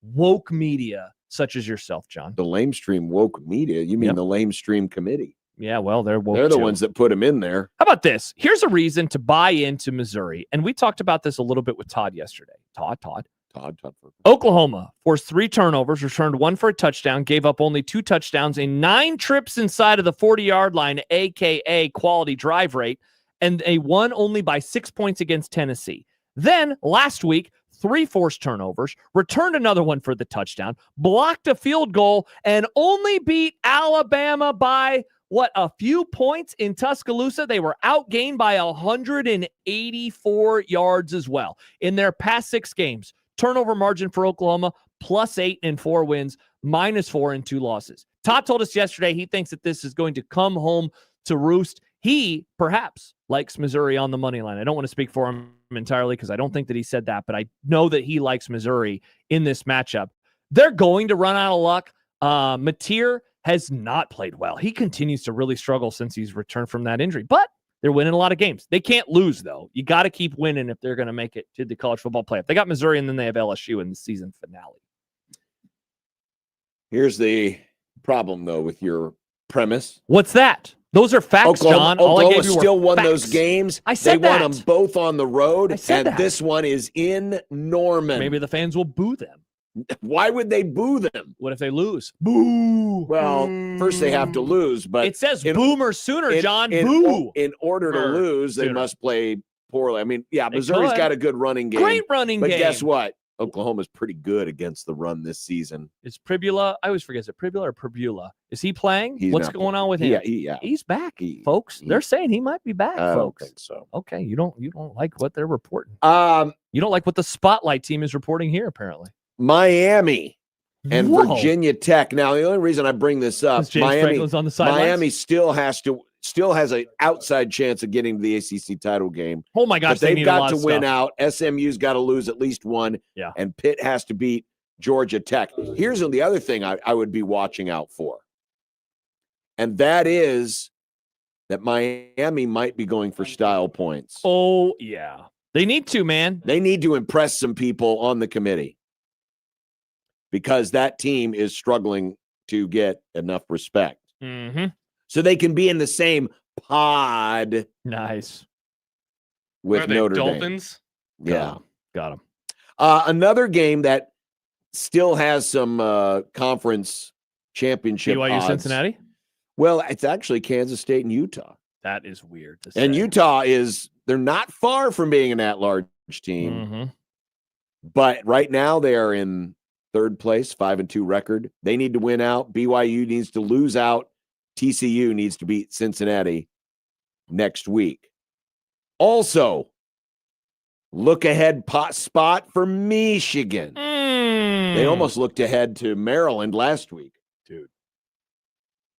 woke media such as yourself, John. The lamestream woke media? You mean the lamestream committee? Yeah, well, they're woke. They're the too. ones that put them in there. How about this? Here's a reason to buy into Missouri, and we talked about this a little bit with Todd yesterday. Todd. Oklahoma forced 3 turnovers, returned 1 for a touchdown, gave up only 2 touchdowns in 9 trips inside of the 40-yard line, a.k.a. quality drive rate, and they won only by 6 points against Tennessee. Then, last week, 3 forced turnovers, returned another 1 for the touchdown, blocked a field goal, and only beat Alabama by, a few points in Tuscaloosa. They were outgained by 184 yards as well. In their past 6 games, turnover margin for Oklahoma, +8 in 4 wins, -4 in 2 losses. Todd told us yesterday he thinks that this is going to come home to roost. He perhaps likes Missouri on the money line. I don't want to speak for him entirely because I don't think that he said that, but I know that he likes Missouri in this matchup. They're going to run out of luck. Mateer has not played well. He continues to really struggle since he's returned from that injury, but they're winning a lot of games. They can't lose, though. You got to keep winning if they're going to make it to the college football playoff. They got Missouri, and then they have LSU in the season finale. Here's the problem, though, with your premise. What's that? Those are facts, John. Oklahoma still won those games. I said they won them both on the road, and this one is in Norman. Maybe the fans will boo them. Why would they boo them? What if they lose? Boo. Well, first they have to lose, but it says boomer sooner, John. Boo. In order to lose, they must play poorly. I mean, Missouri's got a good running game. Great running game. But guess what? Oklahoma's pretty good against the run this season. Is Pribula? I always forget. Is it Pribula or Pribula? Is he playing? He's What's going on with him? Yeah, he's back, folks. They're saying he might be back, I folks. don't think so. Okay, you don't like what they're reporting. You don't like what the Spotlight team is reporting here, apparently. Miami and Virginia Tech. Now, the only reason I bring this up, Miami still has an outside chance of getting to the ACC title game. Oh my gosh, but they've got to win stuff. out. SMU's got to lose at least one, and Pitt has to beat Georgia Tech. Here's the other thing I would be watching out for, and that is that Miami might be going for style points. Oh, yeah. They need to, man. They need to impress some people on the committee because that team is struggling to get enough respect. Mm-hmm. So they can be in the same pod. Nice. With Are they Notre Dolphins? Dame. Yeah. Got them. Another game that still has some conference championship BYU odds. Cincinnati? Well, it's actually Kansas State and Utah. That is weird to And say. Utah they're not far from being an at-large team. Mm-hmm. But right now they are in third place, 5-2 record. They need to win out. BYU needs to lose out. TCU needs to beat Cincinnati next week. Also, look ahead spot for Michigan. They almost looked ahead to Maryland last week. Dude,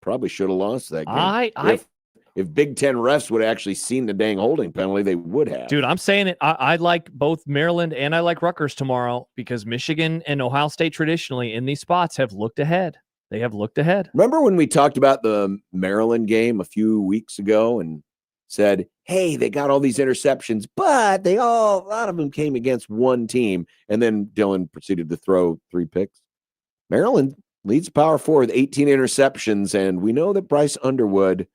probably should have lost that game. If Big Ten refs would have actually seen the dang holding penalty, they would have. Dude, I'm saying it. I like both Maryland and I like Rutgers tomorrow because Michigan and Ohio State traditionally in these spots have looked ahead. They have looked ahead. Remember when we talked about the Maryland game a few weeks ago and said, hey, they got all these interceptions, but a lot of them came against one team. And then Dylan proceeded to throw 3 picks. Maryland leads Power 4 with 18 interceptions. And we know that Bryce Underwood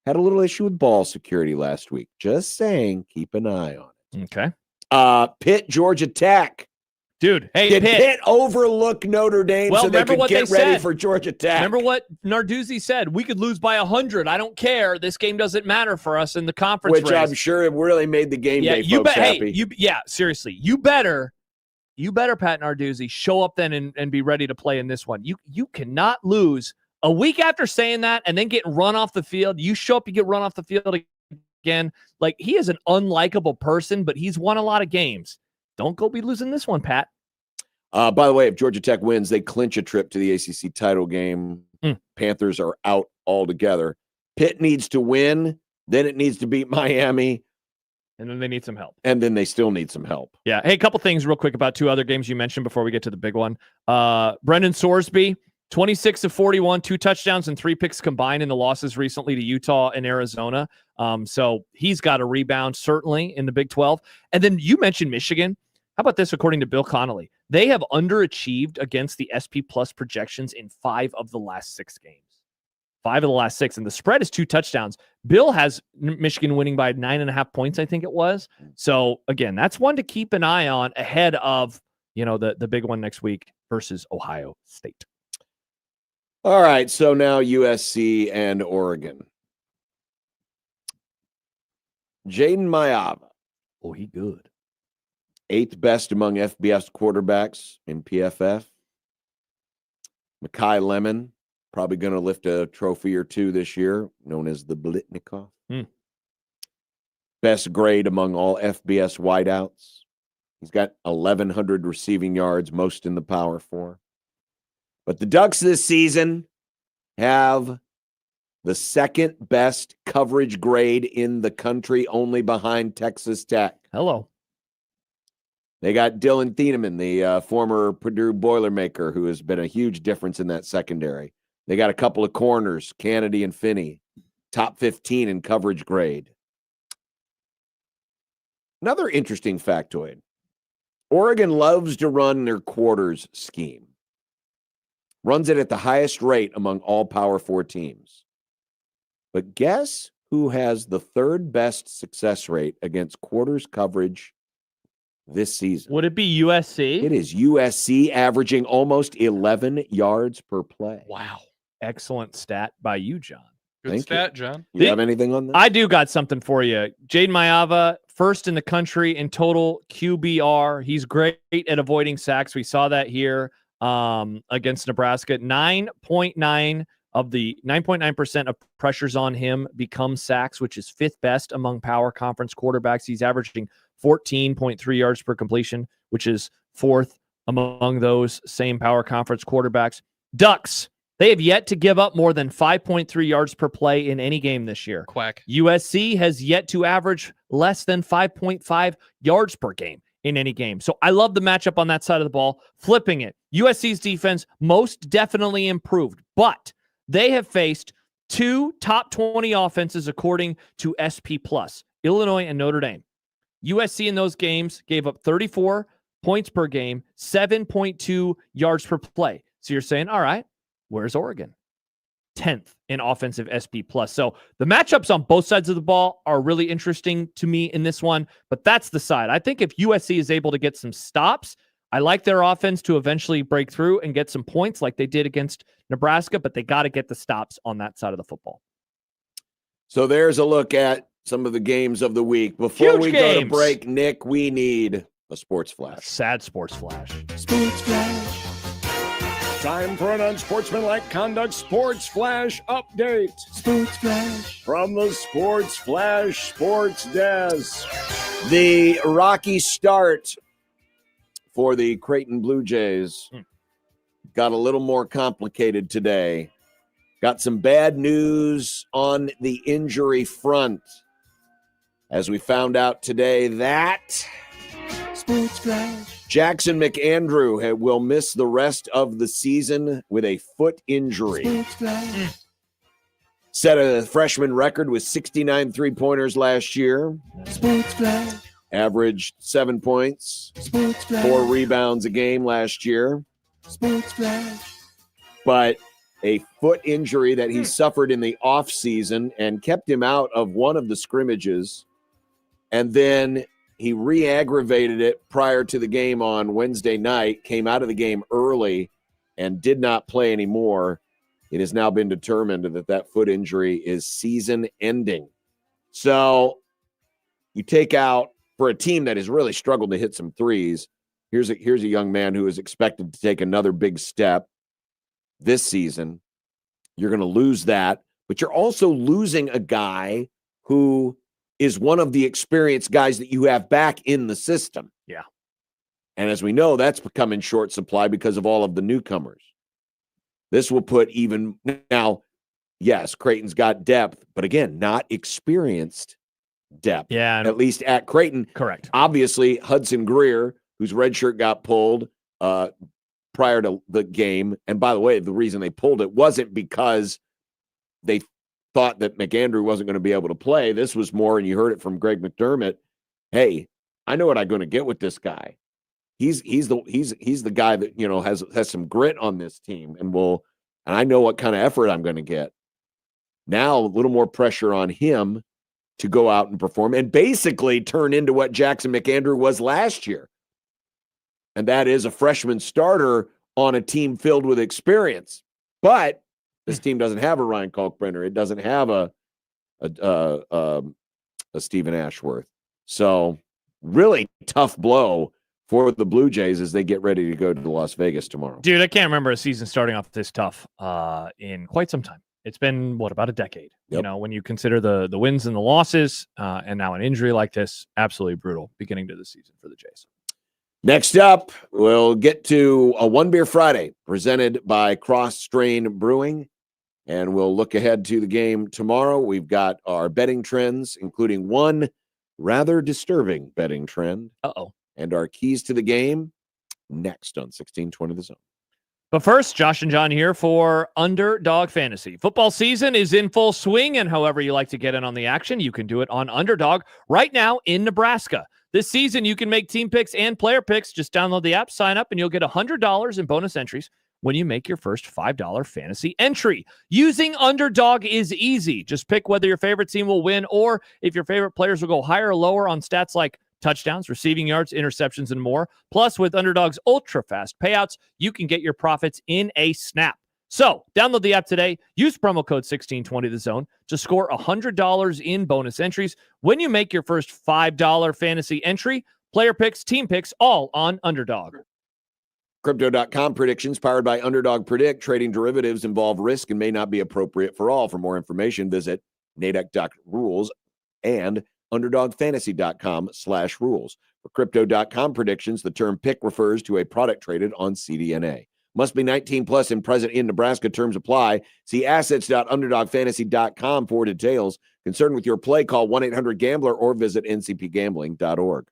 had a little issue with ball security last week. Just saying, keep an eye on it. Okay. Pitt, Georgia Tech. Dude, hey, Did Pitt overlook Notre Dame so they could get ready for Georgia Tech? Remember what Narduzzi said? We could lose by 100. I don't care. This game doesn't matter for us in the conference Which race. I'm sure it really made the game day folks happy. Seriously. You better, Pat Narduzzi, show up then and be ready to play in this one. You cannot lose a week after saying that and then getting run off the field. You show up, you get run off the field again. Like, he is an unlikable person, but he's won a lot of games. Don't go be losing this one, Pat. By the way, if Georgia Tech wins, they clinch a trip to the ACC title game. Panthers are out altogether. Pitt needs to win. Then it needs to beat Miami. And then they need some help. And then they still need some help. Yeah. Hey, a couple things real quick about two other games you mentioned before we get to the big one. Brendan Sorsby, 26 of 41, 2 touchdowns and 3 picks combined in the losses recently to Utah and Arizona. So he's got a rebound, certainly, in the Big 12. And then you mentioned Michigan. How about this, according to Bill Connolly? They have underachieved against the SP Plus projections in 5 of the last 6 games. 5 of the last 6, and the spread is 2 touchdowns. Bill has Michigan winning by 9.5 points, I think it was. So again, that's one to keep an eye on ahead of, the big one next week versus Ohio State. All right, so now USC and Oregon. Jaden Mayava. Oh, he good. 8th best among FBS quarterbacks in PFF. Mekhi Lemon, probably going to lift a trophy or 2 this year, known as the Blitnikoff. Best grade among all FBS wideouts. He's got 1,100 receiving yards, most in the Power 4. But the Ducks this season have the 2nd best coverage grade in the country, only behind Texas Tech. Hello. They got Dylan Thieneman, the former Purdue Boilermaker, who has been a huge difference in that secondary. They got a couple of corners, Kennedy and Finney, top 15 in coverage grade. Another interesting factoid. Oregon loves to run their quarters scheme. Runs it at the highest rate among all Power 4 teams. But guess who has the 3rd best success rate against quarters coverage this season? Would it be USC? It is USC, averaging almost 11 yards per play. Wow. Excellent stat by you, John. Good stat, John. You have anything on that? I do got something for you. Jaden Mayava, 1st in the country in total QBR. He's great at avoiding sacks. We saw that here against Nebraska. 9.9% of pressures on him become sacks, which is 5th best among Power Conference quarterbacks. He's averaging 14.3 yards per completion, which is 4th among those same Power Conference quarterbacks. Ducks, they have yet to give up more than 5.3 yards per play in any game this year. Quack. USC has yet to average less than 5.5 yards per game in any game. So I love the matchup on that side of the ball. Flipping it, USC's defense most definitely improved, but they have faced 2 top 20 offenses according to SP+, Illinois and Notre Dame. USC in those games gave up 34 points per game, 7.2 yards per play. So you're saying, all right, where's Oregon? 10th in offensive SP+. So the matchups on both sides of the ball are really interesting to me in this one, but that's the side. I think if USC is able to get some stops, I like their offense to eventually break through and get some points like they did against Nebraska, but they got to get the stops on that side of the football. So there's a look at some of the games of the week. Before we go to break, Nick, we need a sports flash. Sad sports flash. Sports flash. Time for an unsportsmanlike conduct sports flash update. Sports flash. From the Sports Flash Sports Desk. The rocky start for the Creighton Blue Jays got a little more complicated today. Got some bad news on the injury front. As we found out today that Sports Flash. Jackson McAndrew will miss the rest of the season with a foot injury. Set a freshman record with 69 three-pointers last year. Sports Flash. Averaged 7 points, 4 rebounds a game last year. Sports Flash. But a foot injury that he suffered in the offseason and kept him out of one of the scrimmages. And then he re-aggravated it prior to the game on Wednesday night, came out of the game early, and did not play anymore. It has now been determined that that foot injury is season-ending. So you take out, for a team that has really struggled to hit some threes, here's a young man who is expected to take another big step this season. You're going to lose that, but you're also losing a guy who is one of the experienced guys that you have back in the system. Yeah. And as we know, that's become in short supply because of all of the newcomers. This will put even now, yes, Creighton's got depth, but again, not experienced depth. Yeah. At least at Creighton. Correct. Obviously, Hudson Greer, whose red shirt got pulled prior to the game. And by the way, the reason they pulled it wasn't because they thought that McAndrew wasn't going to be able to play. This was more, and you heard it from Greg McDermott. Hey, I know what I'm going to get with this guy. He's the guy that, you know, has some grit on this team, and I know what kind of effort I'm going to get. Now a little more pressure on him to go out and perform and basically turn into what Jackson McAndrew was last year. And that is a freshman starter on a team filled with experience. But this team doesn't have a Ryan Kalkbrenner. It doesn't have a Stephen Ashworth. So really tough blow for the Blue Jays as they get ready to go to Las Vegas tomorrow. Dude, I can't remember a season starting off this tough in quite some time. It's been, about a decade? Yep. You know, when you consider the wins and the losses, and now an injury like this, absolutely brutal beginning to the season for the Jays. Next up, we'll get to a One Beer Friday presented by Cross Strain Brewing, and we'll look ahead to the game tomorrow. We've got our betting trends, including one rather disturbing betting trend. And our keys to the game next on 1620 The Zone. But first, Josh and John here for Underdog Fantasy. Football season is in full swing, and however you like to get in on the action, you can do it on Underdog right now in Nebraska. This season, you can make team picks and player picks. Just download the app, sign up, and you'll get $100 in bonus entries when you make your first $5 fantasy entry. Using Underdog is easy. Just pick whether your favorite team will win or if your favorite players will go higher or lower on stats like touchdowns, receiving yards, interceptions, and more. Plus, with Underdog's ultra-fast payouts, you can get your profits in a snap. So, download the app today. Use promo code 1620TheZone to score $100 in bonus entries when you make your first $5 fantasy entry. Player picks, team picks, all on Underdog. Crypto.com predictions powered by Underdog Predict. Trading derivatives involve risk and may not be appropriate for all. For more information, visit NADEC.rules and underdogfantasy.com/rules. For Crypto.com predictions, the term pick refers to a product traded on CDNA. Must be 19 plus and present in Nebraska. Terms apply. See assets.underdogfantasy.com for details. Concerned with your play, call 1-800-GAMBLER or visit ncpgambling.org.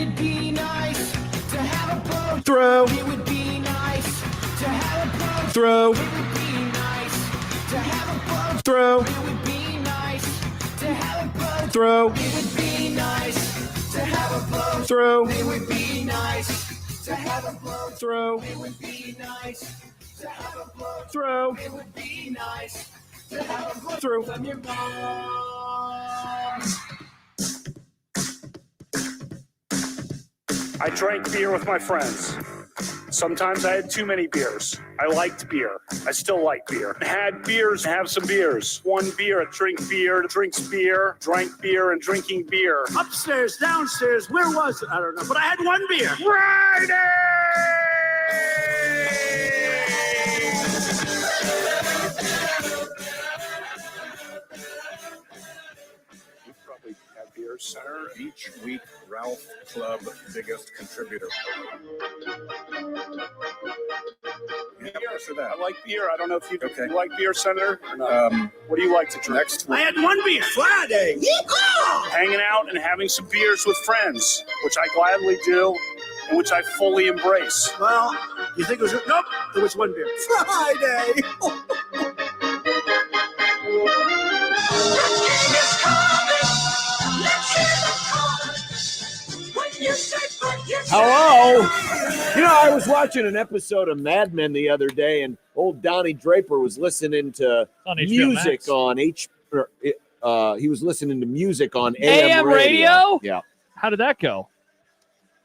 It'd be nice to have a boat. Throw. It would be nice to have a boat. Throw. It would be nice to have a boat. Throw. It would be nice to have a boat. Throw. It would be nice to have a boat. Throw. It would be nice to have a boat. Throw. It would be nice to have a boat. Throw. It would be nice to have a boat. Throw. From your mom. I drank beer with my friends. Sometimes I had too many beers. I liked beer. I still like beer. Had beers, have some beers. One beer, drink beer, drinks beer, drank beer, and drinking beer. Upstairs, downstairs, where was it? I don't know, but I had one beer. Friday! You probably have beer center each week. Ralph Club biggest contributor. Yes, I like beer. I don't know if you like beer, Senator, or not. What do you like to drink? Next week. I had one beer. Friday. Hanging out and having some beers with friends, which I gladly do, and which I fully embrace. Well, you think it was nope? It was one beer. Friday. Hello. You know, I was watching an episode of Mad Men the other day, and old Donnie Draper was listening to music on he was listening to music on AM radio. Yeah. How did that go?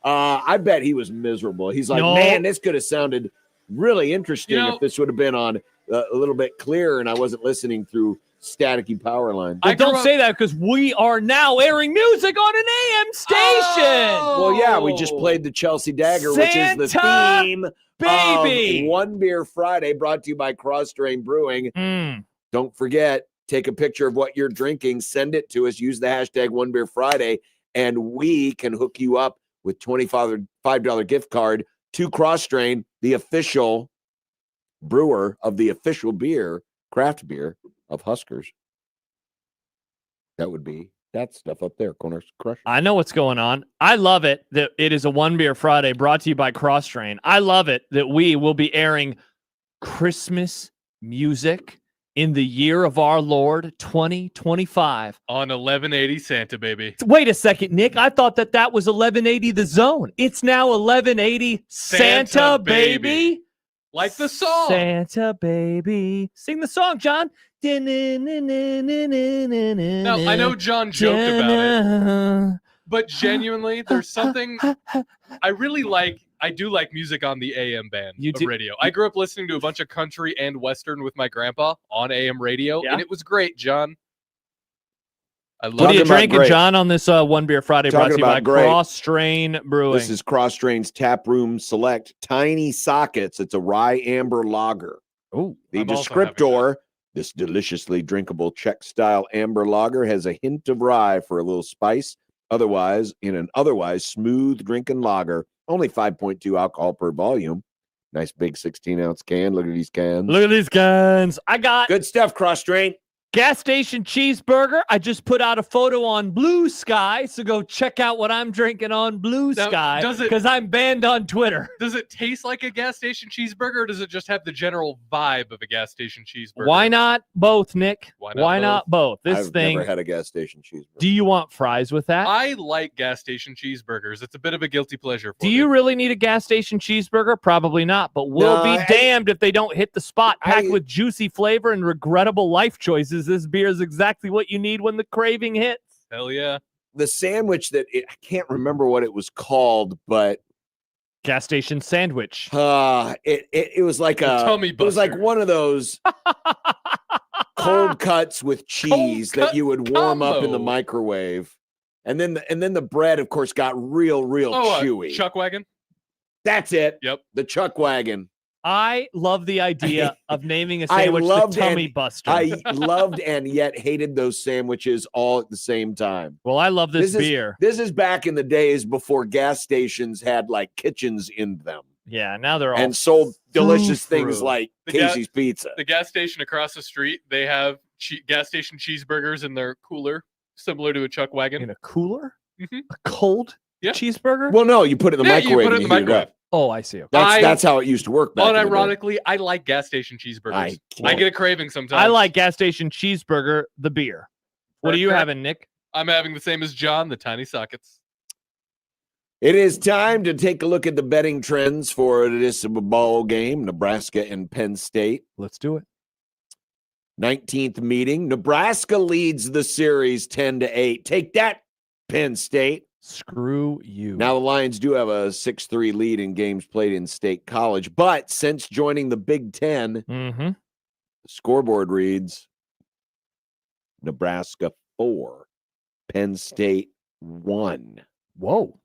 I bet he was miserable. He's like, man, this could have sounded really interesting if this would have been on a little bit clearer and I wasn't listening through staticky power line. Well, don't say that because we are now airing music on an AM station. Well, yeah, we just played the Chelsea Dagger, which is the theme baby. of One Beer Friday, brought to you by Cross Drain Brewing. Don't forget, take a picture of what you're drinking, send it to us, use the hashtag One Beer Friday, and we can hook you up with $25 gift card to Cross Drain, the official brewer of the official beer, craft beer of Huskers. That would be that stuff up there, Corner Crush. I know what's going on. I love it that it is a One Beer Friday brought to you by Cross Train. I love it that we will be airing Christmas music in the year of our Lord 2025 on 1180 Santa Baby. Wait a second, Nick. I thought that was 1180 The Zone. It's now 1180 Santa Baby. Like the song. Santa Baby. Sing the song, John. Now, I know John joked about it, but genuinely, there's something I really like. I do like music on the AM band of radio. I grew up listening to a bunch of country and Western with my grandpa on AM radio, and it was great, John. I love what are you drinking, John, on this One Beer Friday brought to you by Cross Train Brewing? This is Cross Train's Tap Room Select Tiny Sockets. It's a rye amber lager. Oh, the descriptor, this deliciously drinkable Czech-style amber lager has a hint of rye for a little spice. Otherwise, in an otherwise smooth drinking lager, only 5.2 alcohol per volume. Nice big 16-ounce can. Look at these cans. Look at these cans. I got good stuff, Cross Train. Gas station cheeseburger. I just put out a photo on Blue Sky, so go check out what I'm drinking on Blue Sky because I'm banned on Twitter. Does it taste like a gas station cheeseburger, or does it just have the general vibe of a gas station cheeseburger? Why not both, Nick? Why not both? I've never had a gas station cheeseburger. Do you want fries with that? I like gas station cheeseburgers. It's a bit of a guilty pleasure for me. Do you really need a gas station cheeseburger? Probably not, but we'll be damned if they don't hit the spot. Packed with juicy flavor and regrettable life choices, this beer is exactly what you need when the craving hits. Hell yeah. The sandwich I can't remember what it was called, but gas station sandwich. It was like it was like one of those cold cuts with cheese that you would warm up in the microwave. And then the bread, of course, got real chewy. Chuck wagon? That's it. Yep. The Chuck wagon. I love the idea of naming a sandwich the Tummy Buster. I loved and yet hated those sandwiches all at the same time. Well, I love this beer. This is back in the days before gas stations had like kitchens in them. Yeah, now they're all and sold delicious things like Casey's Pizza. The gas station across the street, they have gas station cheeseburgers in their cooler, similar to a Chuck wagon. In a cooler? Mm-hmm. A cold cheeseburger? Well, no, you put it in the Yeah, you microwave put it and in you the heat it up. Oh, I see. That's how it used to work back in the day. Unironically, I like gas station cheeseburgers. I get a craving sometimes. I like gas station cheeseburger, the beer. What are you having, Nick? I'm having the same as John, the tiny sockets. It is time to take a look at the betting trends for this ball game, Nebraska and Penn State. Let's do it. 19th meeting. Nebraska leads the series 10-8. Take that, Penn State. Screw you. Now the Lions do have a 6-3 lead in games played in State College, but since joining the Big Ten, the scoreboard reads Nebraska 4, Penn State 1. Whoa.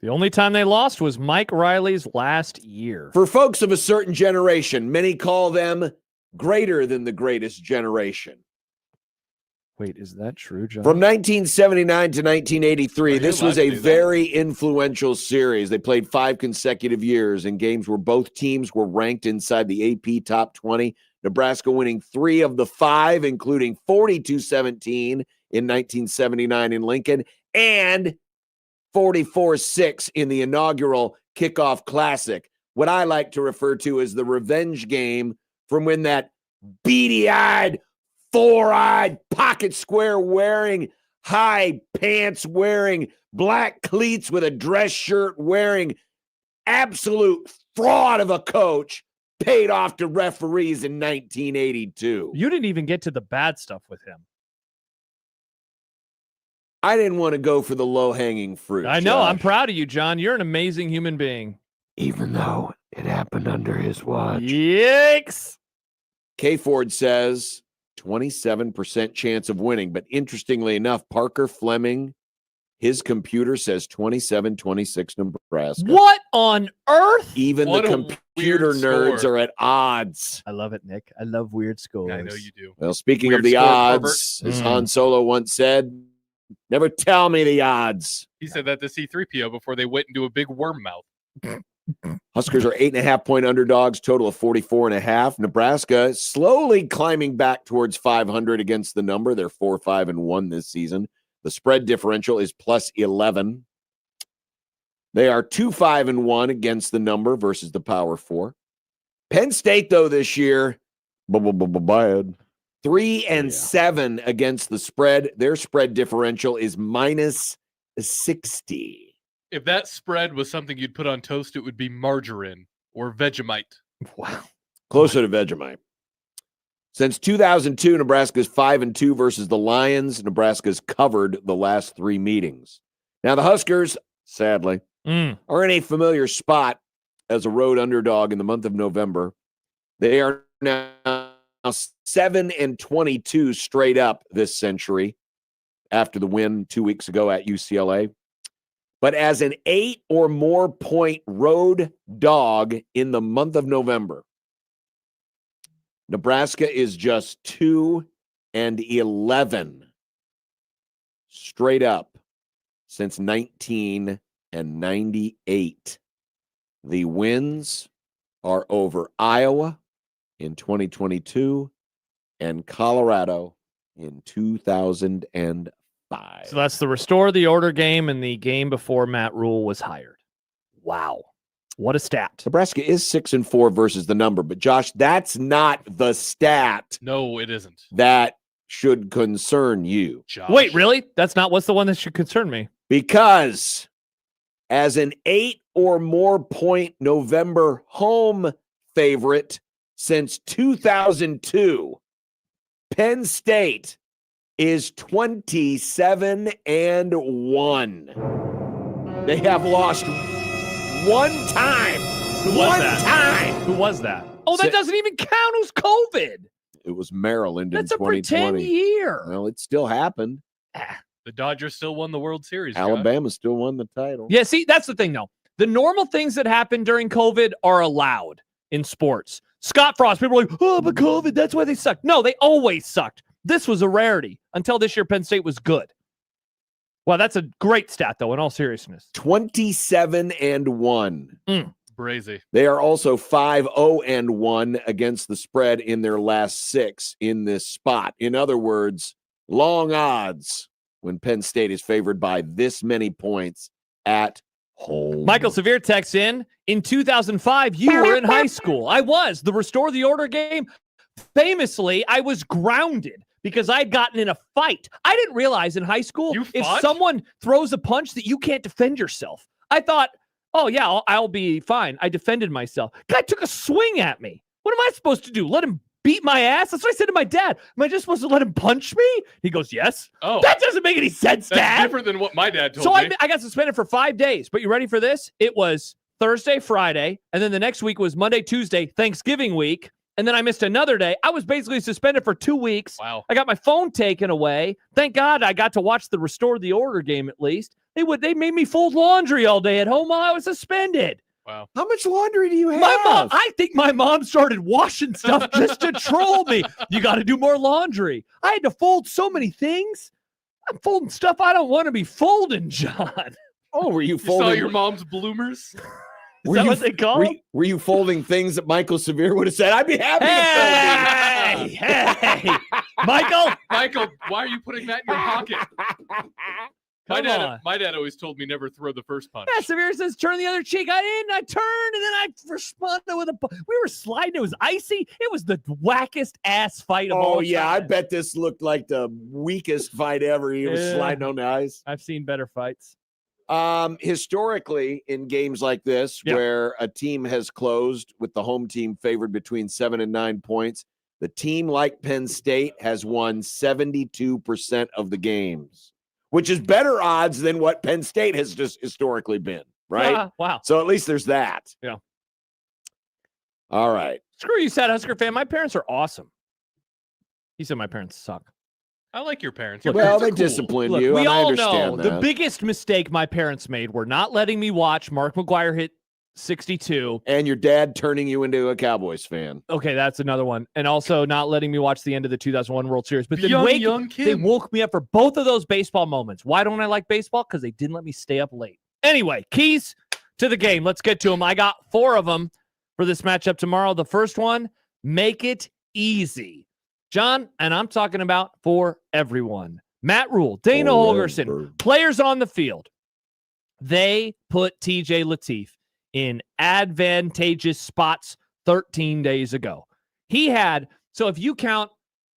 The only time they lost was Mike Riley's last year. For folks of a certain generation, many call them greater than the greatest generation. Wait, is that true, John? From 1979 to 1983, this was a very influential series. They played 5 consecutive years in games where both teams were ranked inside the AP top 20. Nebraska winning 3 of the 5, including 42-17 in 1979 in Lincoln and 44-6 in the inaugural Kickoff Classic, what I like to refer to as the revenge game from when that beady-eyed, four-eyed, pocket square wearing, high pants wearing, black cleats with a dress shirt wearing, absolute fraud of a coach paid off to referees in 1982. You didn't even get to the bad stuff with him. I didn't want to go for the low-hanging fruit. I know. Josh. I'm proud of you, John. You're an amazing human being. Even though it happened under his watch. Yikes. K. Ford says 27% chance of winning. But interestingly enough, Parker Fleming, his computer says 27-26 Nebraska. What on earth? Even the computer nerds are at odds. I love it, Nick. I love weird scores. I know you do. Well, speaking Weird of the score, odds, pervert. as Han Solo once said, never tell me the odds. He said that to C-3PO before they went into a big worm mouth. Huskers are 8.5-point underdogs, total of 44.5. Nebraska slowly climbing back towards 500 against the number. They're 4-5-1 this season. The spread differential is plus 11. They are 2-5-1 against the number versus the Power 4. Penn State, though, this year, bad. 3-7 against the spread. Their spread differential is minus 60. If that spread was something you'd put on toast, it would be margarine or Vegemite. Wow. Closer to Vegemite. Since 2002, Nebraska's 5-2 versus the Lions. Nebraska's covered the last 3 meetings. Now, the Huskers, sadly, are in a familiar spot as a road underdog in the month of November. They are now 7-22 straight up this century after the win 2 weeks ago at UCLA. But as an 8 or more point road dog in the month of November, Nebraska is just 2-11 straight up since 1998. The wins are over Iowa in 2022 and Colorado in 2005. So that's the restore the order game and the game before Matt Rule was hired. Wow. What a stat. Nebraska is 6-4 versus the number, but Josh, that's not the stat. No, it isn't. That should concern you. Josh. Wait, really? That's not what's the one that should concern me. Because as an 8 or more point November home favorite since 2002, Penn State is 27-1. They have lost one time. Who was that? Oh, that doesn't even count. It was COVID. It was Maryland That's in 2020. a pretend year. Well, it still happened. The Dodgers still won the World Series. Alabama still won the title. Yeah, see, that's the thing, though. The normal things that happen during COVID are allowed in sports. Scott Frost, people are like, oh, but COVID, that's why they sucked. No, they always sucked. This was a rarity until this year Penn State was good. Wow, that's a great stat, though, in all seriousness. 27-1. Brazy. They are also 5-0-1 against the spread in their last 6 in this spot. In other words, long odds when Penn State is favored by this many points at home. Michael Severe texts in 2005, you were in high school. I was. The Restore the Order game, famously, I was grounded because I'd gotten in a fight. I didn't realize in high school, if someone throws a punch that you can't defend yourself. I thought, oh, yeah, I'll be fine. I defended myself. Guy took a swing at me. What am I supposed to do? Let him beat my ass? That's what I said to my dad. Am I just supposed to let him punch me? He goes, yes. Oh. That doesn't make any sense, Dad. That's different than what my dad told me. So I got suspended for 5 days. But you ready for this? It was Thursday, Friday, and then the next week was Monday, Tuesday, Thanksgiving week, and then I missed another day. I was basically suspended for 2 weeks. Wow. I got my phone taken away. Thank God I got to watch the Restore the Order game at least. They made me fold laundry all day at home while I was suspended. Wow. How much laundry do you have? I think my mom started washing stuff just to troll me. You got to do more laundry. I had to fold so many things. I'm folding stuff I don't want to be folding, John. Oh, were you You folding? saw your mom's bloomers? Is that what they call them? Were you folding things that Michael Severe would have said? I'd be happy to fold these. Hey, Michael, why are you putting that in your pocket? My dad always told me never throw the first punch. Yeah, Severe says turn the other cheek. I didn't. I turned and then I responded with we were sliding. It was icy. It was the wackest ass fight of all time. I bet this looked like the weakest fight ever. He was sliding on the ice. I've seen better fights. Historically, in games like this, where a team has closed with the home team favored between 7 and 9 points, the team like Penn State has won 72% of the games, which is better odds than what Penn State has just historically been, right? Wow. So at least there's that. Yeah. All right. Screw you, sad Husker fan. My parents are awesome. He said my parents suck. I like your parents. Well, they disciplined you. We and I all understand know that. the biggest mistake my parents made were not letting me watch Mark McGuire hit 62. And your dad turning you into a Cowboys fan. Okay, that's another one. And also not letting me watch the end of the 2001 World Series. But then they woke me up for both of those baseball moments. Why don't I like baseball? Because they didn't let me stay up late. Anyway, keys to the game. Let's get to them. I got 4 of them for this matchup tomorrow. The first one, make it easy. John, and I'm talking about for everyone. Matt Rule, Dana Holgerson, players on the field. They put TJ Lateef in advantageous spots 13 days ago. So if you count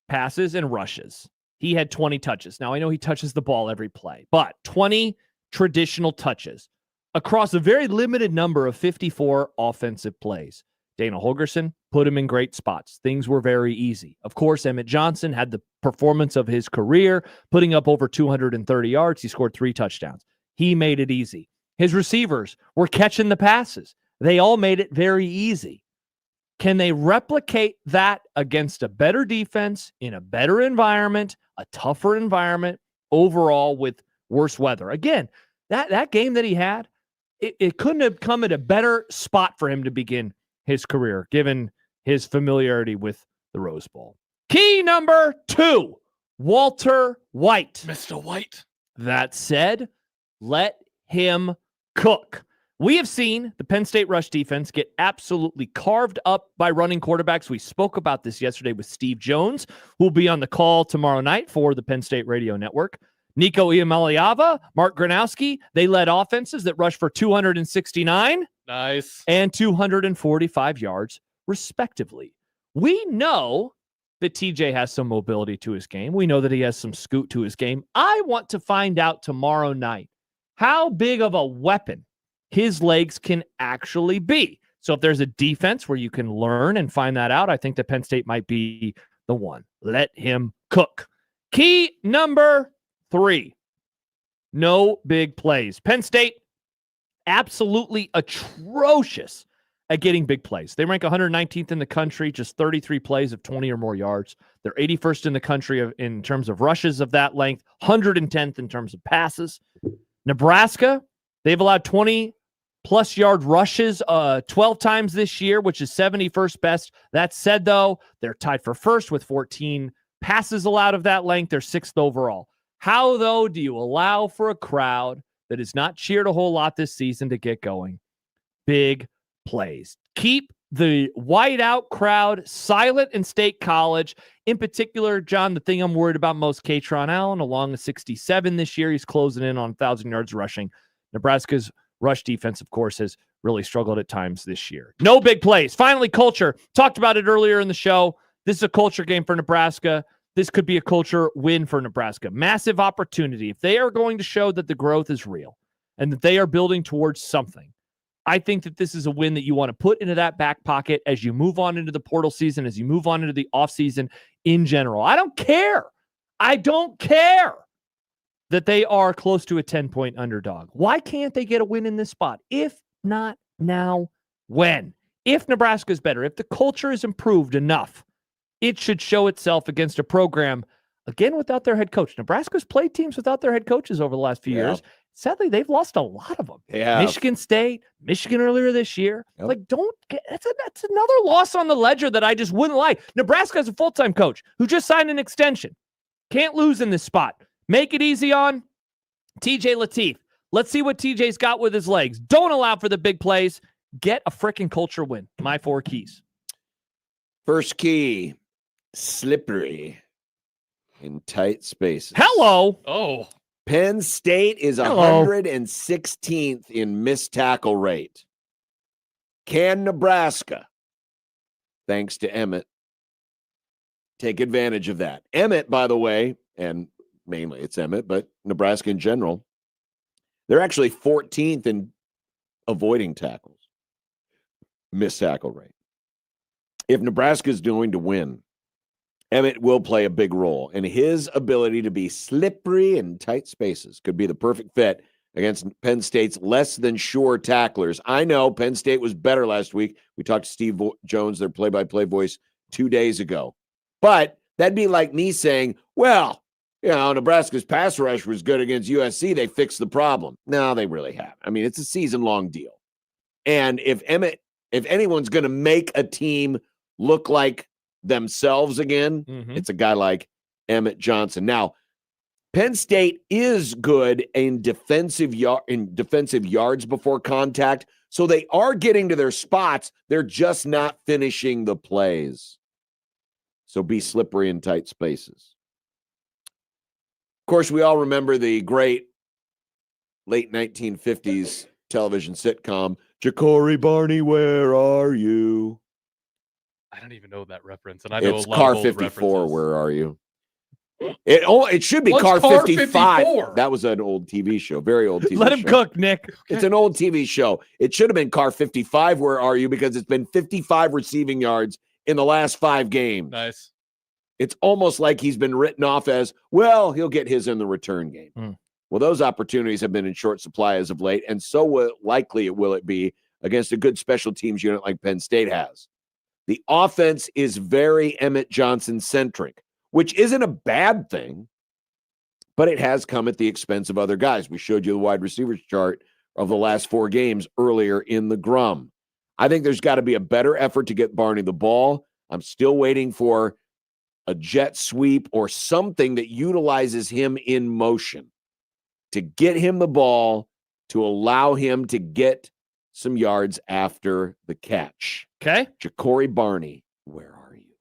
passes and rushes, he had 20 touches. Now, I know he touches the ball every play, but 20 traditional touches across a very limited number of 54 offensive plays. Dana Holgerson put him in great spots. Things were very easy. Of course, Emmett Johnson had the performance of his career, putting up over 230 yards. He scored 3 touchdowns. He made it easy. His receivers were catching the passes. They all made it very easy. Can they replicate that against a better defense, in a better environment, a tougher environment, overall with worse weather? Again, that game that he had, it couldn't have come at a better spot for him to begin his career, given his familiarity with the Rose Bowl. Key number 2, Walter White. Mr. White. That said, let him cook. We have seen the Penn State rush defense get absolutely carved up by running quarterbacks. We spoke about this yesterday with Steve Jones, who will be on the call tomorrow night for the Penn State Radio Network. Nico Iamaleava, Mark Gronowski, they led offenses that rushed for 269 and 245 yards, respectively. We know that TJ has some mobility to his game. We know that he has some scoot to his game. I want to find out tomorrow night how big of a weapon his legs can actually be. So if there's a defense where you can learn and find that out, I think that Penn State might be the one. Let him cook. Key number 3, no big plays. Penn State, absolutely atrocious at getting big plays. They rank 119th in the country, just 33 plays of 20 or more yards. They're 81st in the country in terms of rushes of that length, 110th in terms of passes. Nebraska, they've allowed 20-plus yard rushes 12 times this year, which is 71st best. That said, though, they're tied for first with 14 passes allowed of that length. They're 6th overall. How, though, do you allow for a crowd that has not cheered a whole lot this season to get going? Big plays. Keep the whiteout crowd silent in State College. In particular, John, the thing I'm worried about most, Katron Allen, along the 67 this year. He's closing in on 1,000 yards rushing. Nebraska's rush defense, of course, has really struggled at times this year. No big plays. Finally, culture. Talked about it earlier in the show. This is a culture game for Nebraska. This could be a culture win for Nebraska. Massive opportunity. If they are going to show that the growth is real and that they are building towards something, I think that this is a win that you want to put into that back pocket as you move on into the portal season, as you move on into the offseason in general. I don't care that they are close to a 10-point underdog. Why can't they get a win in this spot? If not now, when? If Nebraska is better, if the culture is improved enough, it should show itself against a program, again, without their head coach. Nebraska's played teams without their head coaches over the last few years. Sadly, they've lost a lot of them. Yeah. Michigan State, Michigan earlier this year. Like, that's another loss on the ledger that I just wouldn't like. Nebraska has a full-time coach who just signed an extension. Can't lose in this spot. Make it easy on TJ Lateef. Let's see what TJ's got with his legs. Don't allow for the big plays. Get a freaking culture win. My 4 keys. First key, slippery in tight spaces. Hello. Oh. Penn State is 116th in missed tackle rate. Can Nebraska, thanks to Emmett, take advantage of that? Emmett, by the way, and mainly it's Emmett, but Nebraska in general, they're actually 14th in avoiding tackles, missed tackle rate. If Nebraska is going to win, Emmett will play a big role, and his ability to be slippery in tight spaces could be the perfect fit against Penn State's less than sure tacklers. I know Penn State was better last week. We talked to Steve Jones, their play-by-play voice, 2 days ago. But that'd be like me saying, well, Nebraska's pass rush was good against USC. They fixed the problem. No, they really haven't. I mean, it's a season-long deal. And if anyone's going to make a team look like themselves again, it's a guy like Emmett Johnson. Now, Penn State is good in defensive yards before contact, so they are getting to their spots. They're just not finishing the plays. So be slippery in tight spaces. Of course, we all remember the great late 1950s television sitcom, Ja'Cory Barney, Where Are You? I don't even know that reference, and I know It's a lot Car of old 54, references. Where Are You? It should be What's Car Car 55. 54? That was an old TV show, very old TV show. Let him cook, Nick. It's an old TV show. It should have been Car 55, Where Are You? Because it's been 55 receiving yards in the last 5 games. Nice. It's almost like he's been written off as, well, he'll get his in the return game. Well, those opportunities have been in short supply as of late, and so likely will it be against a good special teams unit like Penn State has. The offense is very Emmett Johnson-centric, which isn't a bad thing, but it has come at the expense of other guys. We showed you the wide receivers chart of the last 4 games earlier in the Grum. I think there's got to be a better effort to get Barney the ball. I'm still waiting for a jet sweep or something that utilizes him in motion to get him the ball, to allow him to get some yards after the catch. Okay. Ja'Cory Barney, where are you?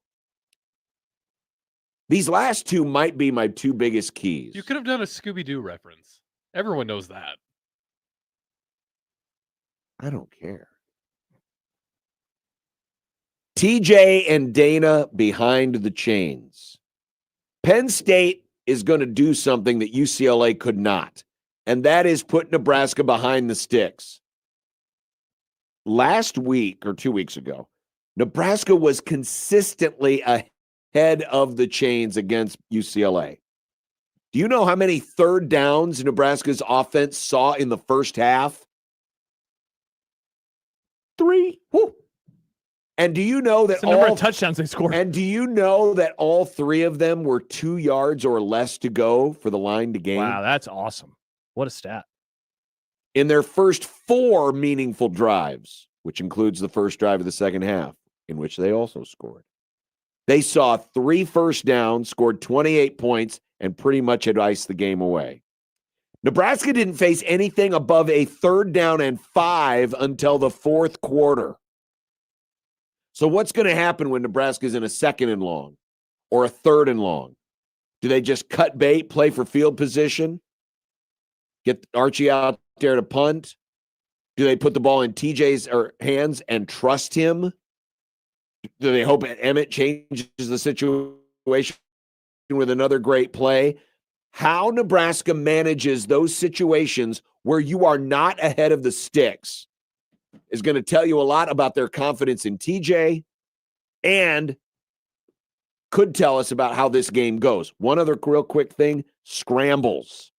These last 2 might be my 2 biggest keys. You could have done a Scooby-Doo reference. Everyone knows that. I don't care. TJ and Dana behind the chains. Penn State is going to do something that UCLA could not, and that is put Nebraska behind the sticks. Last week or 2 weeks ago, Nebraska was consistently ahead of the chains against UCLA. Do you know how many third downs Nebraska's offense saw in the first half? 3. Woo. And do you know that the number of touchdowns they scored? And do you know that all 3 of them were 2 yards or less to go for the line to gain? Wow, that's awesome. What a stat. In their first 4 meaningful drives, which includes the first drive of the second half, in which they also scored, they saw 3 first downs, scored 28 points, and pretty much had iced the game away. Nebraska didn't face anything above a 3rd down and 5 until the 4th quarter. So what's going to happen when Nebraska's in a 2nd and long or a 3rd and long? Do they just cut bait, play for field position, get Archie out there to punt? Do they put the ball in TJ's hands and trust him? Do they hope Emmett changes the situation with another great play? How Nebraska manages those situations where you are not ahead of the sticks is going to tell you a lot about their confidence in TJ and could tell us about how this game goes. One other real quick thing, scrambles.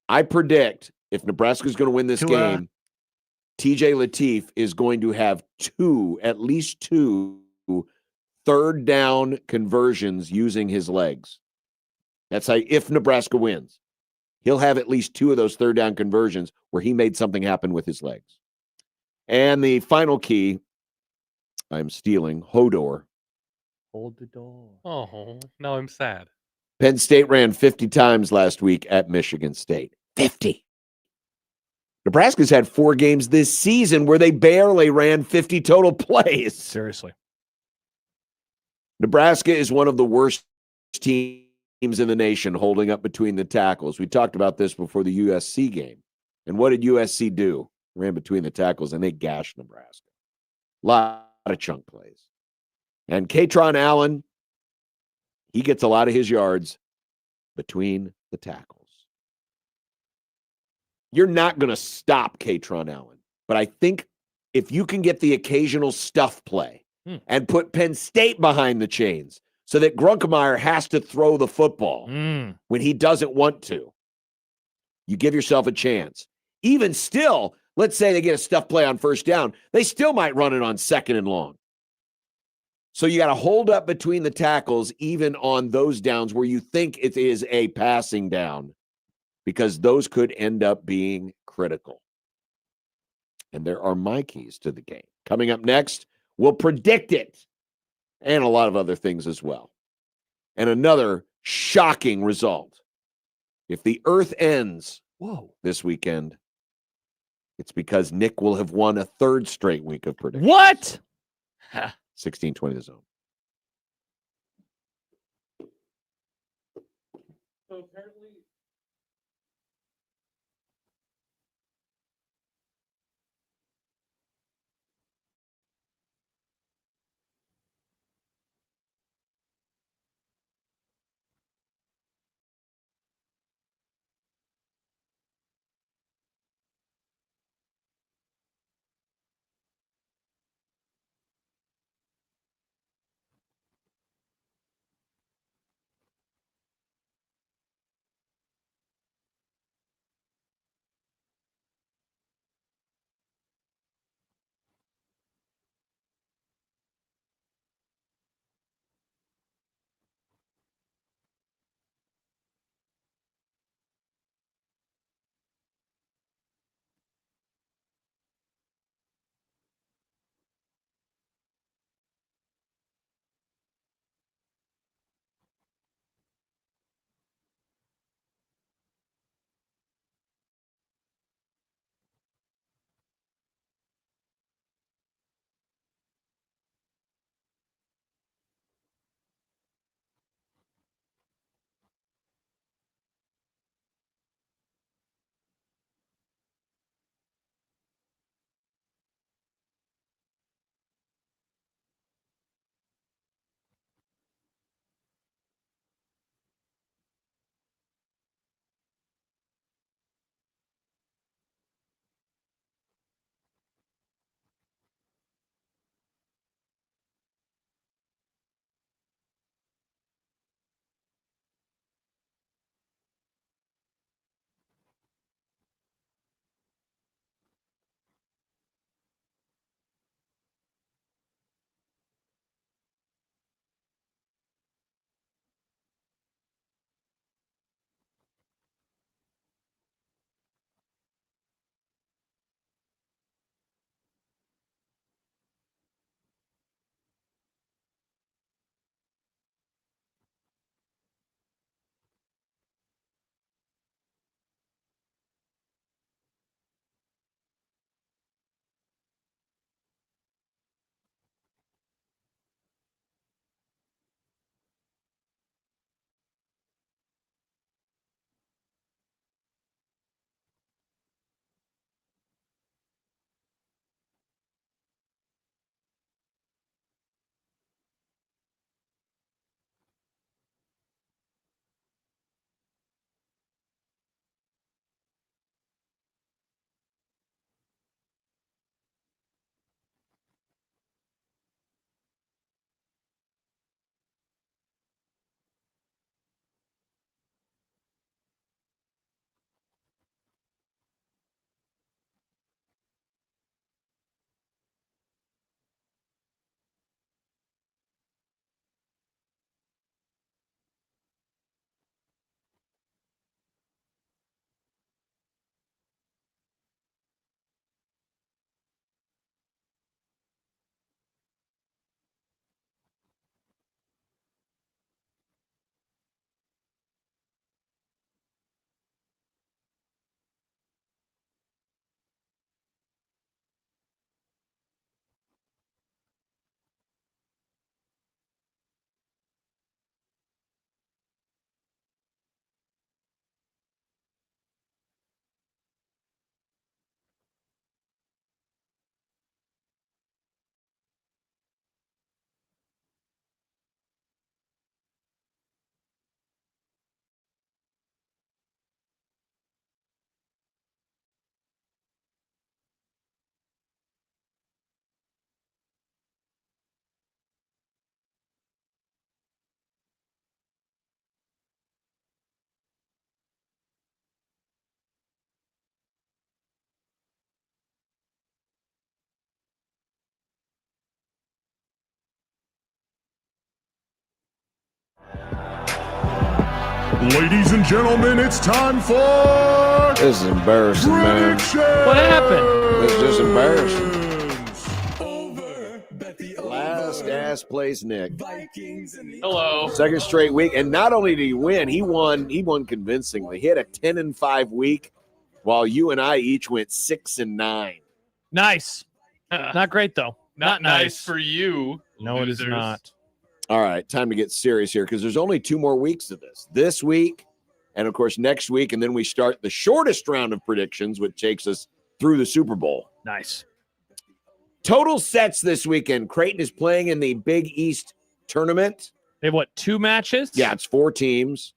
I predict if Nebraska is going to win this game, TJ Lateef is going to have at least two third down conversions using his legs. That's how, if Nebraska wins, he'll have at least two of those third down conversions where he made something happen with his legs. And the final key, I'm stealing, Hodor. Hold the door. Oh, now I'm sad. Penn State ran 50 times last week at Michigan State. 50. Nebraska's had 4 games this season where they barely ran 50 total plays. Seriously. Nebraska is one of the worst teams in the nation holding up between the tackles. We talked about this before the USC game. And what did USC do? Ran between the tackles, and they gashed Nebraska. A lot of chunk plays. And Katron Allen, he gets a lot of his yards between the tackles. You're not going to stop Katron Allen. But I think if you can get the occasional stuff play and put Penn State behind the chains so that Grunkemeyer has to throw the football when he doesn't want to, you give yourself a chance. Even still, let's say they get a stuff play on first down, they still might run it on second and long. So you got to hold up between the tackles even on those downs where you think it is a passing down, because those could end up being critical. And there are my keys to the game. Coming up next, we'll predict it and a lot of other things as well. And another shocking result. If the earth ends this weekend, it's because Nick will have won a 3rd straight week of predictions. What? 16-20 the zone. So apparently, Ladies and gentlemen, it's time for This is embarrassing, man. What happened? It's just embarrassing. Last ass place, Nick. Hello. Second straight week, and not only did he win, he won convincingly. He had a 10-5 week, while you and I each went 6-9. Nice. Not great though. Not nice for you. No, it is losers. not. All right, time to get serious here because there's only 2 more weeks of this. This week, and of course next week, and then we start the shortest round of predictions, which takes us through the Super Bowl. Nice. Total sets this weekend. Creighton is playing in the Big East tournament. They have what, 2 matches? Yeah, it's 4 teams.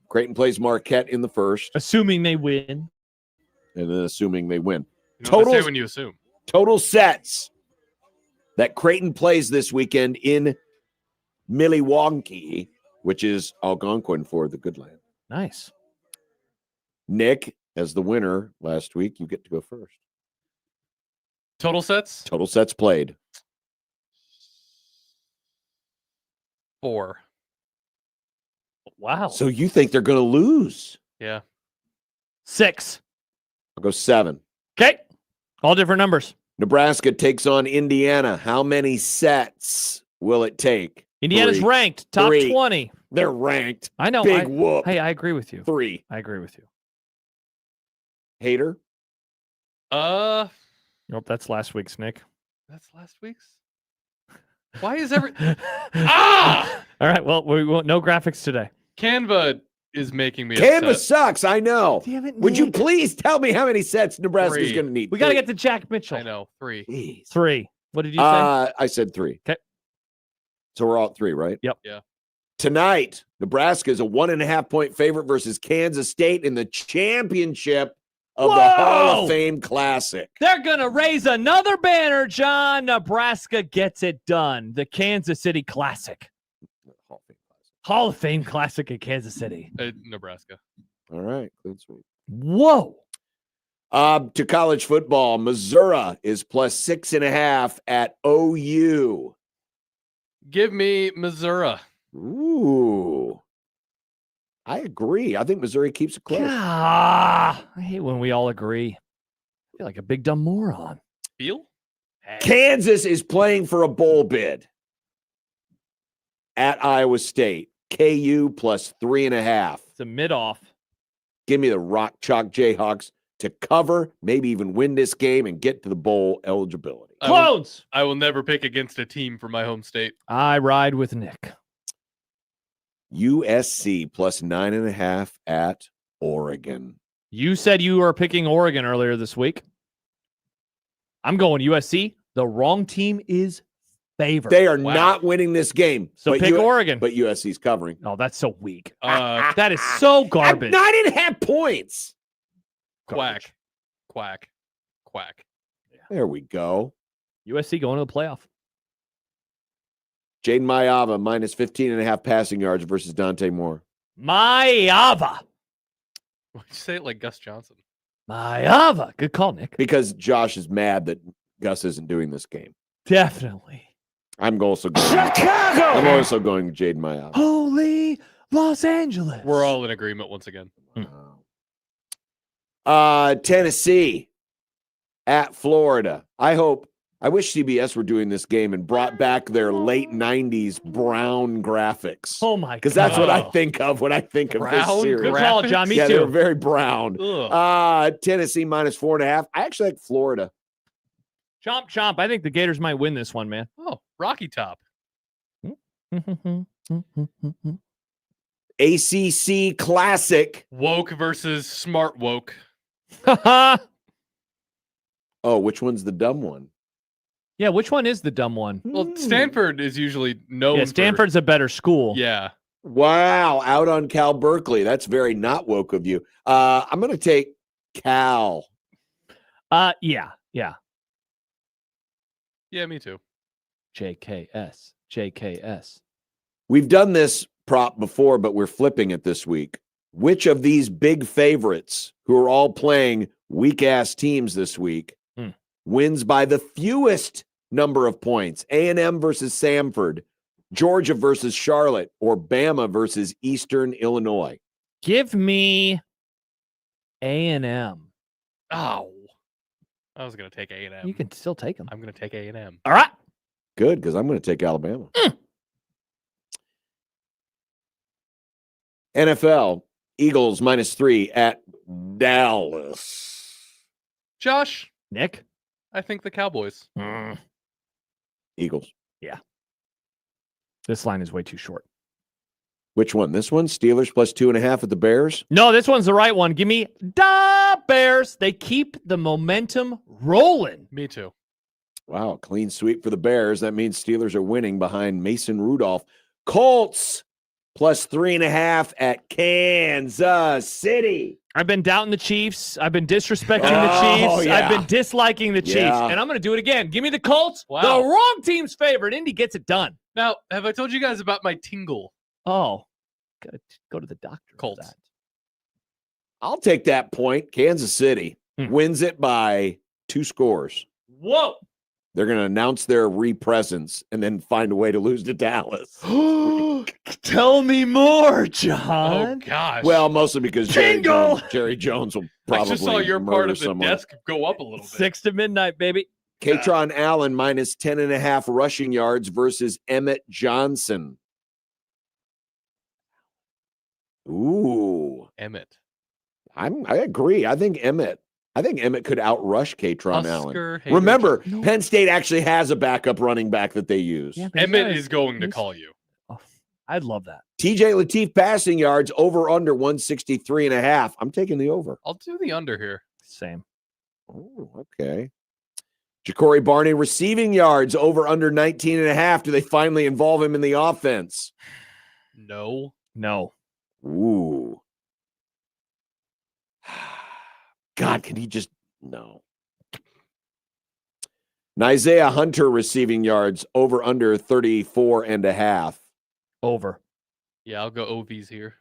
Creighton plays Marquette in the first. Assuming they win. And then assuming they win. You know what they Total say when you assume. Total sets that Creighton plays this weekend in Milwaukee, which is Algonquin for the good land. Nice. Nick, as the winner last week, you get to go first. Total sets? Total sets played. 4. Wow. So you think they're going to lose? Yeah. 6. I'll go 7. Okay. All different numbers. Nebraska takes on Indiana. How many sets will it take? Indiana's 3. ranked top 3. 20. They're ranked. I know. Big whoop. Hey, I agree with you. 3. I agree with you. Hater? Nope, that's last week's, Nick. That's last week's? Why is every... All right, well, we won't, no graphics today. Canva is making me Canva upset. sucks. I know. Damn it, Would you Nick. please tell me how many sets Nebraska's 3. going to need? We got to 3. get to Jack Mitchell. I know. 3. Jeez. 3. What did you say? I said 3. Okay. So we're all at 3, right? Yep. Yeah. Tonight, Nebraska is a 1.5-point favorite versus Kansas State in the championship of the Hall of Fame Classic. They're going to raise another banner, John. Nebraska gets it done. The Kansas City Classic. Hall of Fame Classic in Kansas City. Nebraska. All right. Clean sweep. Whoa. To college football, Missouri is plus 6.5 at OU. Give me Missouri. Ooh. I agree. I think Missouri keeps it close. I hate when we all agree. I feel like a big dumb moron. Feel? Kansas is playing for a bowl bid at Iowa State. KU plus 3.5. It's a mid-off. Give me the Rock Chalk Jayhawks to cover, maybe even win this game and get to the bowl eligibility. Clones! I will never pick against a team from my home state. I ride with Nick. USC plus 9.5 at Oregon. You said you were picking Oregon earlier this week. I'm going USC. The wrong team is favored. They are not winning this game. So but pick Oregon. But USC's covering. Oh, that's so weak. That is so garbage. At 9.5 points. Quack. Quack. Quack. There we go. USC going to the playoff. Jaden Mayava minus 15.5 passing yards versus Dante Moore. Mayava. Why'd you say it like Gus Johnson? Mayava. Good call, Nick. Because Josh is mad that Gus isn't doing this game. Definitely. I'm also going Chicago. I'm also going Jaden Mayava. Holy Los Angeles. We're all in agreement once again. Tennessee at Florida. I wish CBS were doing this game and brought back their late 90s brown graphics. Oh, my God. Because that's what I think of when I think of this series. Good call, John. Me yeah, too. they're very brown. Tennessee minus 4.5. I actually like Florida. Chomp, chomp. I think the Gators might win this one, man. Oh, Rocky Top. ACC Classic. Woke versus smart woke. Oh, which one's the dumb one? Yeah, which one is the dumb one? Well, Stanford is usually known. Yeah, Stanford's a better school. Yeah. Wow, out on Cal Berkeley. That's very not woke of you. I'm going to take Cal. Yeah. Yeah, me too. JKS. We've done this prop before, but we're flipping it this week. Which of these big favorites who are all playing weak-ass teams this week wins by the fewest number of points? A&M versus Samford, Georgia versus Charlotte, or Bama versus Eastern Illinois? Give me A&M. Oh, I was going to take A&M. You can still take them. I'm going to take A&M. All right. Good, because I'm going to take Alabama. NFL, Eagles -3 at Dallas. Josh. Nick. I think the Cowboys. Eagles. Yeah. This line is way too short. Which one? This one? Steelers +2.5 at the Bears? No, this one's the right one. Give me the Bears. They keep the momentum rolling. Me too. Wow, clean sweep for the Bears. That means Steelers are winning behind Mason Rudolph. Colts +3.5 at Kansas City. I've been doubting the Chiefs. I've been disrespecting the Chiefs. Yeah. I've been disliking the Chiefs. And I'm going to do it again. Give me the Colts. Wow. The wrong team's favorite. Indy gets it done. Now, have I told you guys about my tingle? Oh, gotta go to the doctor. Colts. For that. I'll take that point. Kansas City wins it by 2 scores. Whoa. They're going to announce their re-presence and then find a way to lose to Dallas. Tell me more, John. Oh, gosh. Well, mostly because Jerry Jones will probably I just saw your part of the someone. desk go up a little bit. 6 to midnight, baby. Katron Allen -10.5 rushing yards versus Emmett Johnson. Ooh. Emmett. I agree. I think Emmett could outrush Katron Allen. Hager Remember, Penn State actually has a backup running back that they use. Yeah, Emmett is going to call you. Oh, I'd love that. TJ Lateef passing yards over under 163.5. I'm taking the over. I'll do the under here. Same. Oh, okay. Ja'Cory Barney receiving yards over under 19.5. Do they finally involve him in the offense? No. Ooh. God, can he just no? Isaiah Hunter receiving yards over under 34.5. Over. Yeah, I'll go OVs here.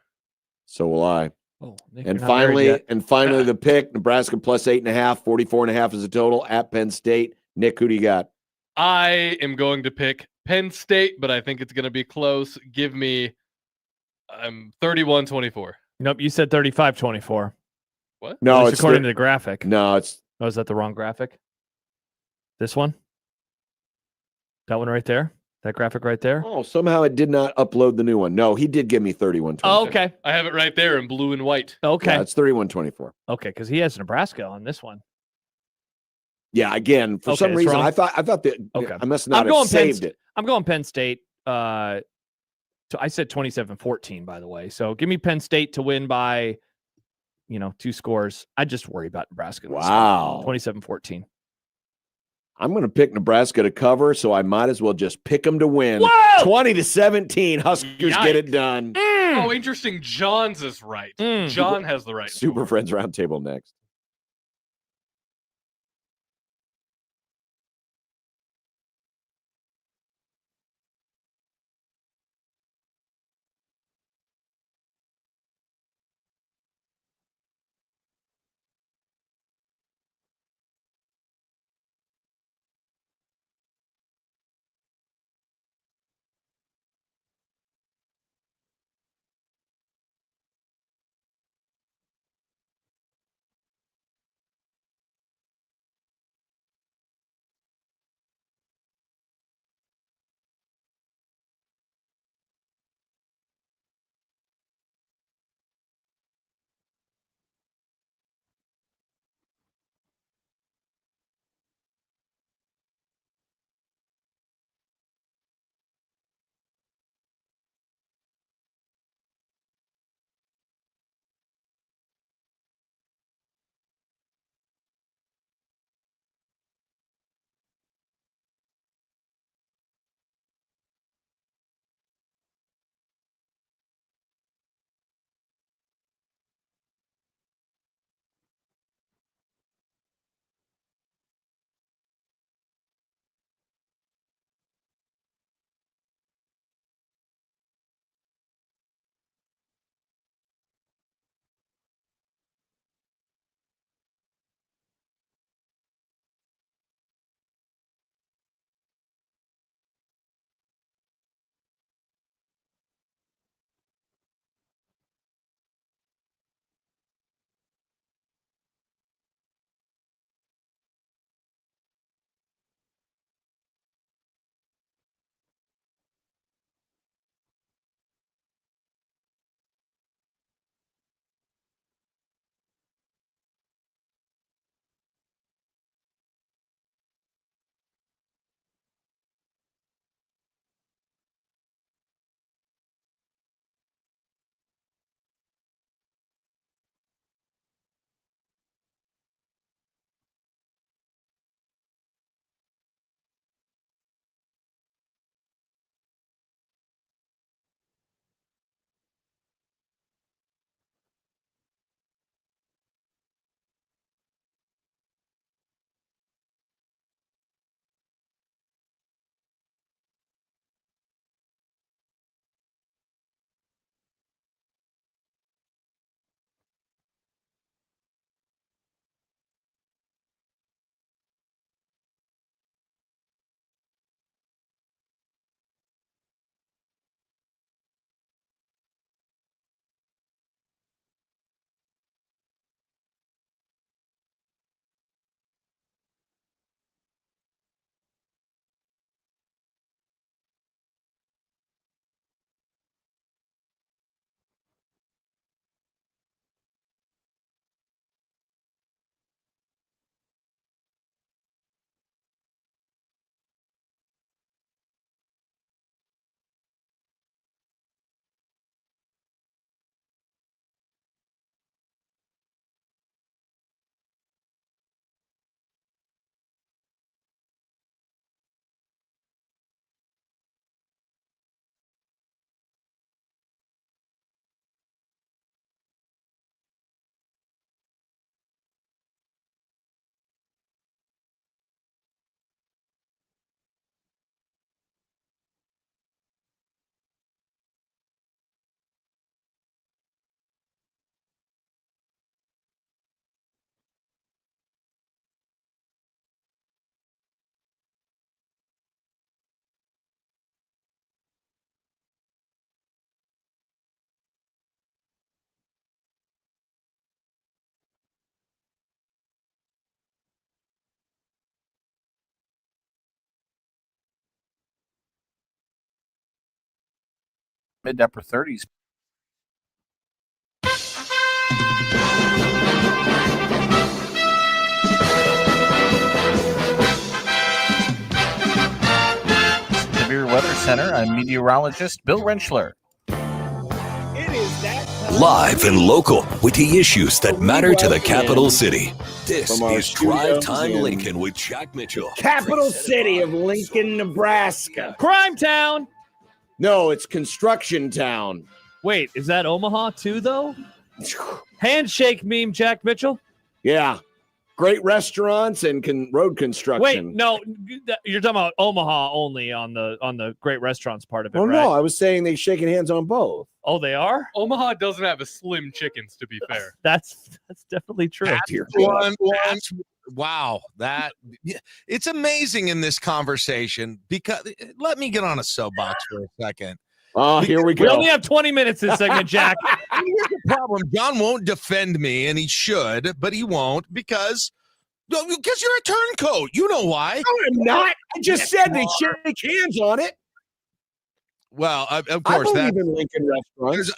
So will I. Oh, Nick, And you're not married finally, yet. the pick, Nebraska +8.5, 44.5 is the total at Penn State. Nick, who do you got? I am going to pick Penn State, but I think it's going to be close. Give me 31-24. Nope, you said 35-24. What? No, it's according to the graphic. No, it's. Oh, is that the wrong graphic? This one? That one right there? That graphic right there? Oh, somehow it did not upload the new one. No, he did give me 31-24. Oh, okay. I have it right there in blue and white. Okay. Yeah, it's 31-24. Okay, because he has Nebraska on this one. Yeah, again, for Okay, some it's reason, wrong? I thought that Okay. I must not have saved it. I'm going Penn State. I said 27-14, by the way. So give me Penn State to win by, 2 scores. I just worry about Nebraska. Wow. 27-14. I'm going to pick Nebraska to cover, so I might as well just pick them to win. Whoa! 20-17, Huskers get it done. Oh, interesting. John's is right. John has the right. Super Friends Roundtable next. mid to upper 30s. Severe Weather Center, I'm meteorologist Bill Rentschler. Live and local with the issues that matter to the capital city. This is Drive Time Lincoln with Jack Mitchell. Capital city of Lincoln, Nebraska. Crime town. No, it's construction town. Wait, is that Omaha too, though? Handshake meme, Jack Mitchell. Yeah. Great restaurants and road construction. Wait, no, you're talking about Omaha only on the great restaurants part of it, Oh, right? no, I was saying they shaking hands on both. Oh, they are? Omaha doesn't have a Slim Chickens, to be fair. That's definitely true. Wow, it's amazing in this conversation because let me get on a soapbox for a second. Oh, here we go. We only have 20 minutes this segment, Jack. Here's the problem. John won't defend me, and he should, but he won't because you're a turncoat. You know why. No, I'm not. I just said they shake hands on it. Well, of course, I believe in Lincoln restaurants.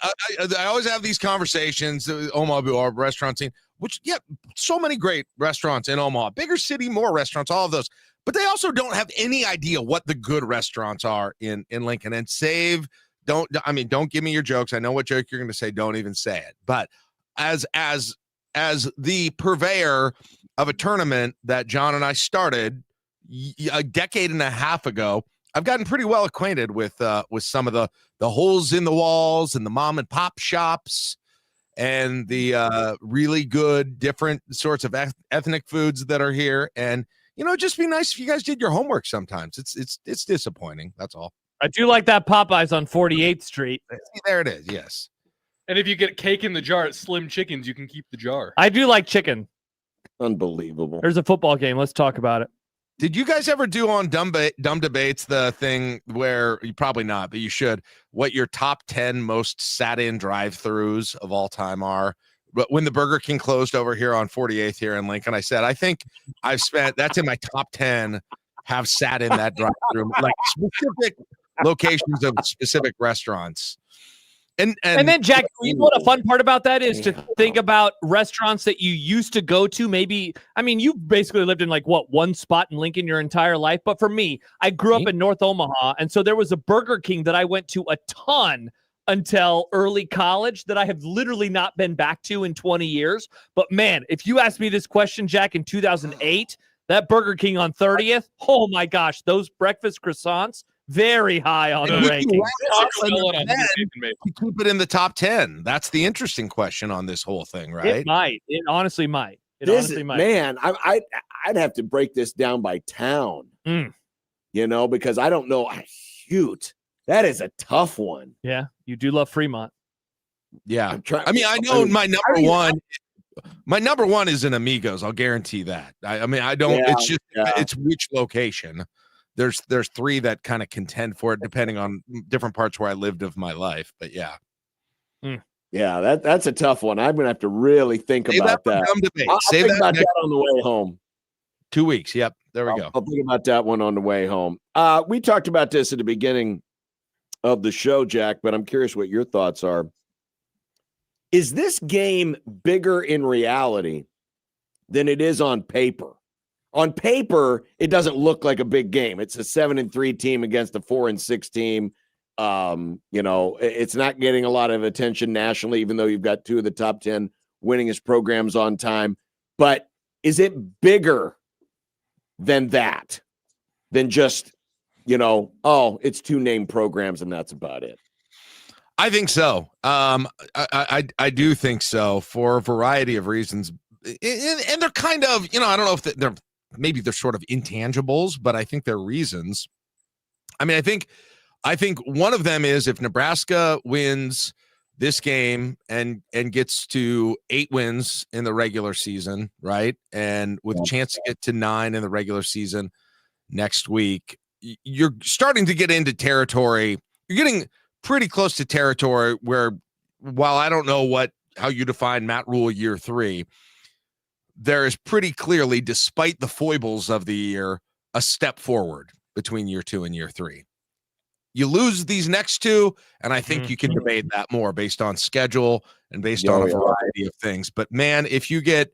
I always have these conversations, the Omaha restaurant scene, which, so many great restaurants in Omaha. Bigger city, more restaurants, all of those. But they also don't have any idea what the good restaurants are in Lincoln. And don't give me your jokes. I know what joke you're going to say. Don't even say it. But as the purveyor of a tournament that John and I started a decade and a half ago, I've gotten pretty well acquainted with some of the holes in the walls and the mom and pop shops and the really good different sorts of ethnic foods that are here. And it'd just be nice if you guys did your homework sometimes. It's disappointing. That's all. I do like that Popeyes on 48th Street. There it is. Yes. And if you get cake in the jar at Slim Chickens, you can keep the jar. I do like chicken. Unbelievable. There's a football game. Let's talk about it. Did you guys ever do on Dumb Debates the thing where you probably not, but you should, what your top 10 most sat in drive-thrus of all time are? But when the Burger King closed over here on 48th here in Lincoln, I said, I think that's in my top 10 have sat in that drive-thru, like specific locations of specific restaurants. And then, Jack, you know what a fun part about that is to think about restaurants that you used to go to. Maybe, you've basically lived in one spot in Lincoln your entire life. But for me, I grew up in North Omaha. And so there was a Burger King that I went to a ton until early college that I have literally not been back to in 20 years. But man, if you asked me this question, Jack, in 2008, that Burger King on 30th, oh my gosh, those breakfast croissants, very high on the ranking. You keep it in the top 10. That's the interesting question on this whole thing, right? It might. It honestly might. Man, I'd have to break this down by town, because I don't know. Shoot, that is a tough one. Yeah, you do love Fremont. Yeah. I know my number one. My number one is in Amigos. I'll guarantee that. I don't. It's which location. There's three that kind of contend for it, depending on different parts where I lived of my life. But yeah. Yeah, that's a tough one. I'm gonna have to really think about that. I'll think about that on the way home. 2 weeks. Yep. There we go. I'll think about that one on the way home. We talked about this at the beginning of the show, Jack, but I'm curious what your thoughts are. Is this game bigger in reality than it is on paper? On paper, it doesn't look like a big game. It's a 7-3 team against a 4-6 team. It's not getting a lot of attention nationally, even though you've got two of the top 10 winningest programs on time. But is it bigger than that? Than just, it's two named programs and that's about it? I think so. I do think so for a variety of reasons. And they're kind of, I don't know if they're sort of intangibles, but I think they're reasons. I think one of them is if Nebraska wins this game and gets to 8 wins in the regular season, right? And with a chance to get to 9 in the regular season next week, you're starting to get into territory. You're getting pretty close to territory where, while I don't know how you define Matt Rule year 3, there is pretty clearly, despite the foibles of the year, a step forward between year 2 and year 3. You lose these next two, and I think you can debate that more based on schedule and based on a variety of things. But man, if you get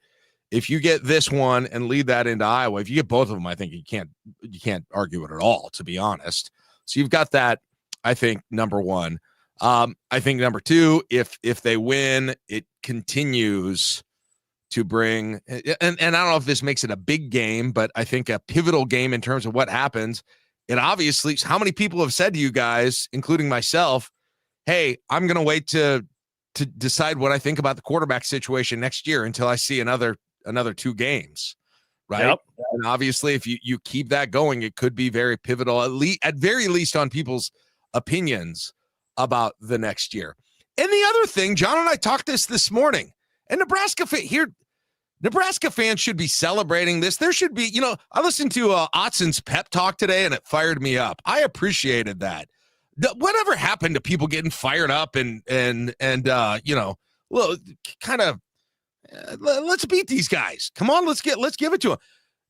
this one and lead that into Iowa, if you get both of them, I think you can't argue it at all, to be honest. So you've got that, I think, number one. I think number two, if they win, it continues to bring, and I don't know if this makes it a big game, but I think a pivotal game in terms of what happens. It obviously, how many people have said to you guys, including myself, hey, I'm going to wait to decide what I think about the quarterback situation next year until I see another 2 games, right? Yep. And obviously, if you keep that going, it could be very pivotal, at very least on people's opinions about the next year. And the other thing, John and I talked this morning, and Nebraska fans should be celebrating this. There should be, I listened to Otson's pep talk today, and it fired me up. I appreciated that. Whatever happened to people getting fired up and well, kind of, let's beat these guys. Come on, let's give it to them.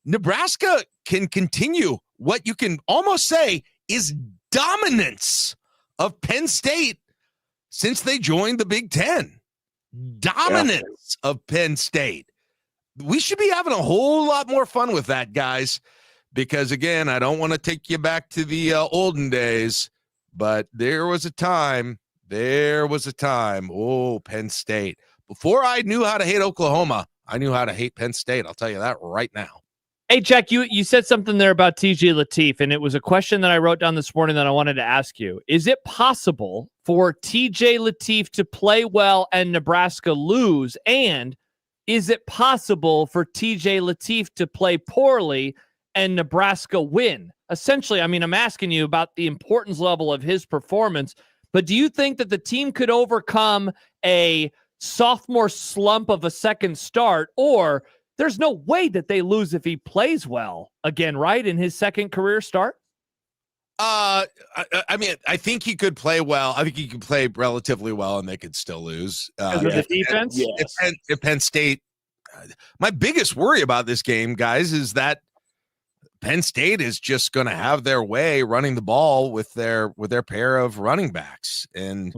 Nebraska can continue what you can almost say is dominance of Penn State since they joined the Big Ten. Dominance of Penn State. We should be having a whole lot more fun with that, guys, because, again, I don't want to take you back to the olden days, but there was a time, oh, Penn State. Before I knew how to hate Oklahoma, I knew how to hate Penn State. I'll tell you that right now. Hey, Jack, you said something there about TJ Lateef, and it was a question that I wrote down this morning that I wanted to ask you. Is it possible for TJ Lateef to play well and Nebraska lose? And is it possible for TJ Lateef to play poorly and Nebraska win? Essentially, I mean, I'm asking you about the importance level of his performance, but do you think that the team could overcome a sophomore slump of a second start, or there's no way that they lose if he plays well again, right, in his second career start? I mean, I think he could play well. I think he could play relatively well, and they could still lose. Because of the defense? If Penn State, my biggest worry about this game, guys, is that Penn State is just going to have their way running the ball with their pair of running backs. And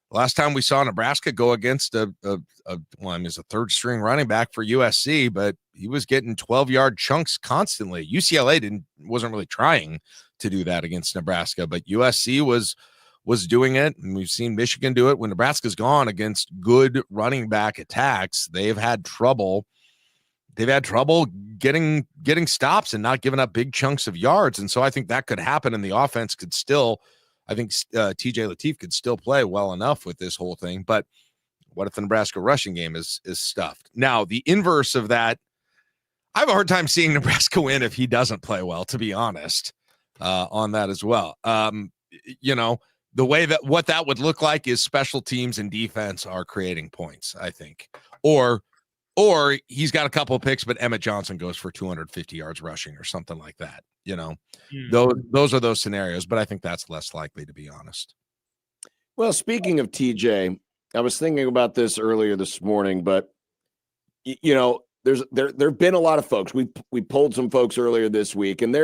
last time we saw Nebraska go against a third string running back for USC, but he was getting 12-yard chunks constantly. UCLA wasn't really trying to do that against Nebraska, but USC was doing it, and we've seen Michigan do it. When Nebraska's gone against good running back attacks, they've had trouble. They've had trouble getting stops and not giving up big chunks of yards, and so I think that could happen, and the offense could still. I think TJ Lateef could still play well enough with this whole thing, but what if the Nebraska rushing game is stuffed? Now, the inverse of that, I have a hard time seeing Nebraska win if he doesn't play well, to be honest, on that as well. The way that what that would look like is special teams and defense are creating points, I think. Or he's got a couple of picks, but Emmett Johnson goes for 250 yards rushing or something like that. Those are those scenarios, but I think that's less likely, to be honest. Well, speaking of TJ, I was thinking about this earlier this morning, but there've been a lot of folks. We polled some folks earlier this week, and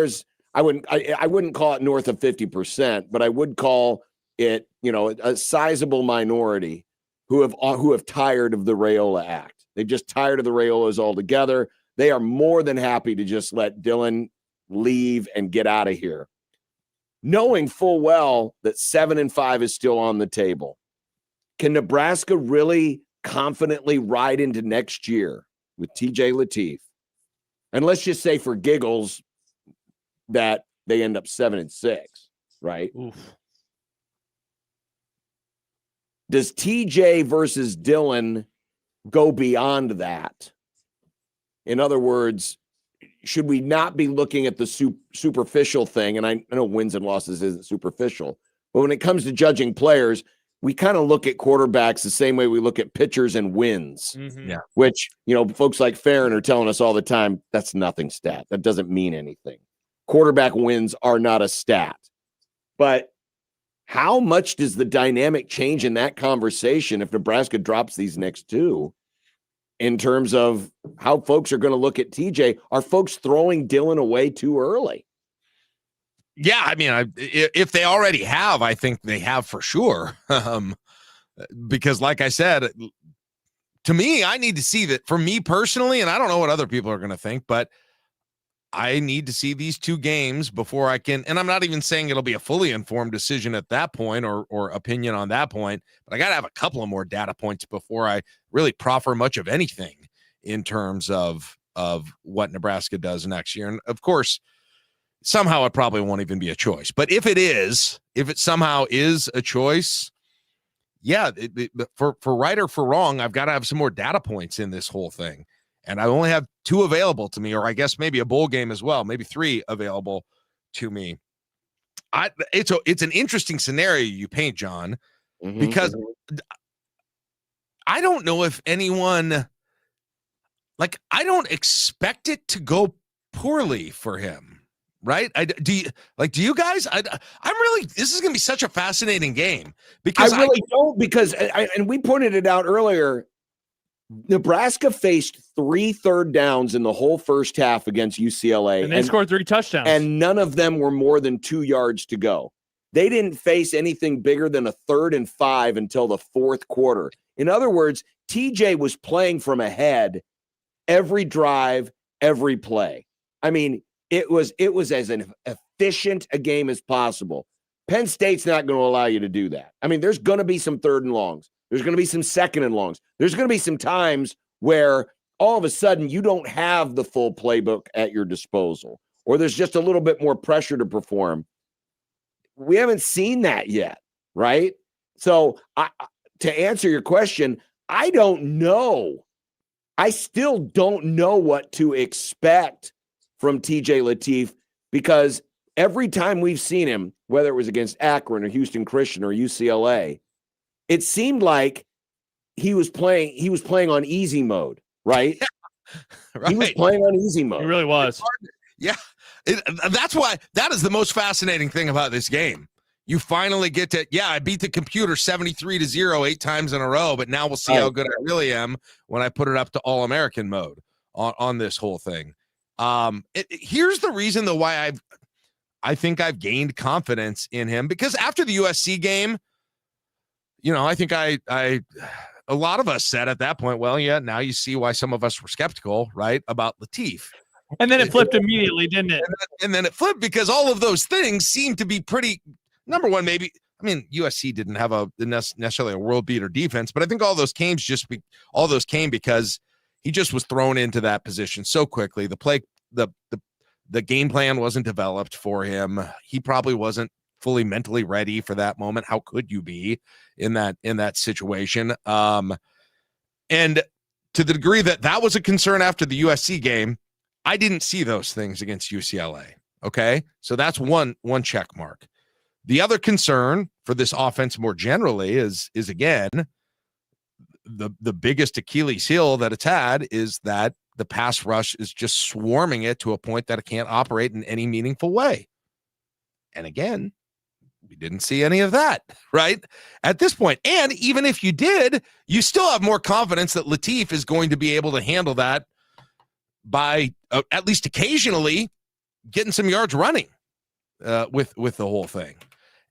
I wouldn't call it north of 50%, but I would call it, a sizable minority who have tired of the Raiola Act. They're just tired of the Raiolas altogether. They are more than happy to just let Dylan leave and get out of here, knowing full well that 7-5 is still on the table. Can Nebraska really confidently ride into next year with TJ Lateef? And let's just say for giggles that they end up 7-6, right? Oof. Does TJ versus Dylan go beyond that? In other words, should we not be looking at the superficial thing? And I know wins and losses isn't superficial, but when it comes to judging players, we kind of look at quarterbacks the same way we look at pitchers and wins. Mm-hmm. Yeah. Which, folks like Farron are telling us all the time, that's nothing stat. That doesn't mean anything. Quarterback wins are not a stat. But how much does the dynamic change in that conversation if Nebraska drops these next two in terms of how folks are going to look at TJ? Are folks throwing Dylan away too early? Yeah, I mean, if they already have, I think they have for sure. Because like I said, to me, I need to see that for me personally, and I don't know what other people are going to think, but I need to see these 2 games before I can, and I'm not even saying it'll be a fully informed decision at that point or opinion on that point, but I got to have a couple of more data points before I really proffer much of anything in terms of what Nebraska does next year. And of course, somehow it probably won't even be a choice. But if it somehow is a choice, yeah, for right or for wrong, I've got to have some more data points in this whole thing. And I only have 2 available to me, or I guess maybe a bowl game as well, maybe 3 available to me. It's an interesting scenario you paint, John, because I don't know if anyone, like, I don't expect it to go poorly for him, right? Do you guys? I'm really. This is going to be such a fascinating game because I really don't, because and we pointed it out earlier. Nebraska faced 3 third downs in the whole first half against UCLA. And they scored 3 touchdowns. And none of them were more than 2 yards to go. They didn't face anything bigger than a 3rd and 5 until the 4th quarter. In other words, TJ was playing from ahead every drive, every play. I mean, it was as an efficient a game as possible. Penn State's not going to allow you to do that. I mean, there's going to be some 3rd and longs. There's going to be some 2nd and longs. There's going to be some times where all of a sudden you don't have the full playbook at your disposal, or there's just a little bit more pressure to perform. We haven't seen that yet, right? So to answer your question, I don't know. I still don't know what to expect from TJ Lateef, because every time we've seen him, whether it was against Akron or Houston Christian or UCLA, it seemed like he was playing on easy mode, right? Right. He was playing on easy mode. He really was. Yeah. That's why that is the most fascinating thing about this game. You finally get to, I beat the computer 73-0 8 times in a row, but now we'll see how good I really am when I put it up to All-American mode on this whole thing. Here's the reason, though, why I think I've gained confidence in him, because after the USC game, I think a lot of us said at that point, well, yeah, now you see why some of us were skeptical, right, about Lateef. And then it flipped immediately, didn't it? And then it flipped because all of those things seem to be pretty. Number one, maybe, I mean, USC didn't have necessarily a world beater defense, but I think all those came because he just was thrown into that position so quickly. The game plan wasn't developed for him. He probably wasn't fully mentally ready for that moment. How could you be in that situation? And to the degree that was a concern after the USC game, I didn't see those things against UCLA. Okay. So that's one check mark. The other concern for this offense more generally is again, the biggest Achilles heel that it's had is that the pass rush is just swarming it to a point that it can't operate in any meaningful way. And again, we didn't see any of that, right, at this point. And even if you did, you still have more confidence that Lateef is going to be able to handle that by at least occasionally getting some yards running with the whole thing.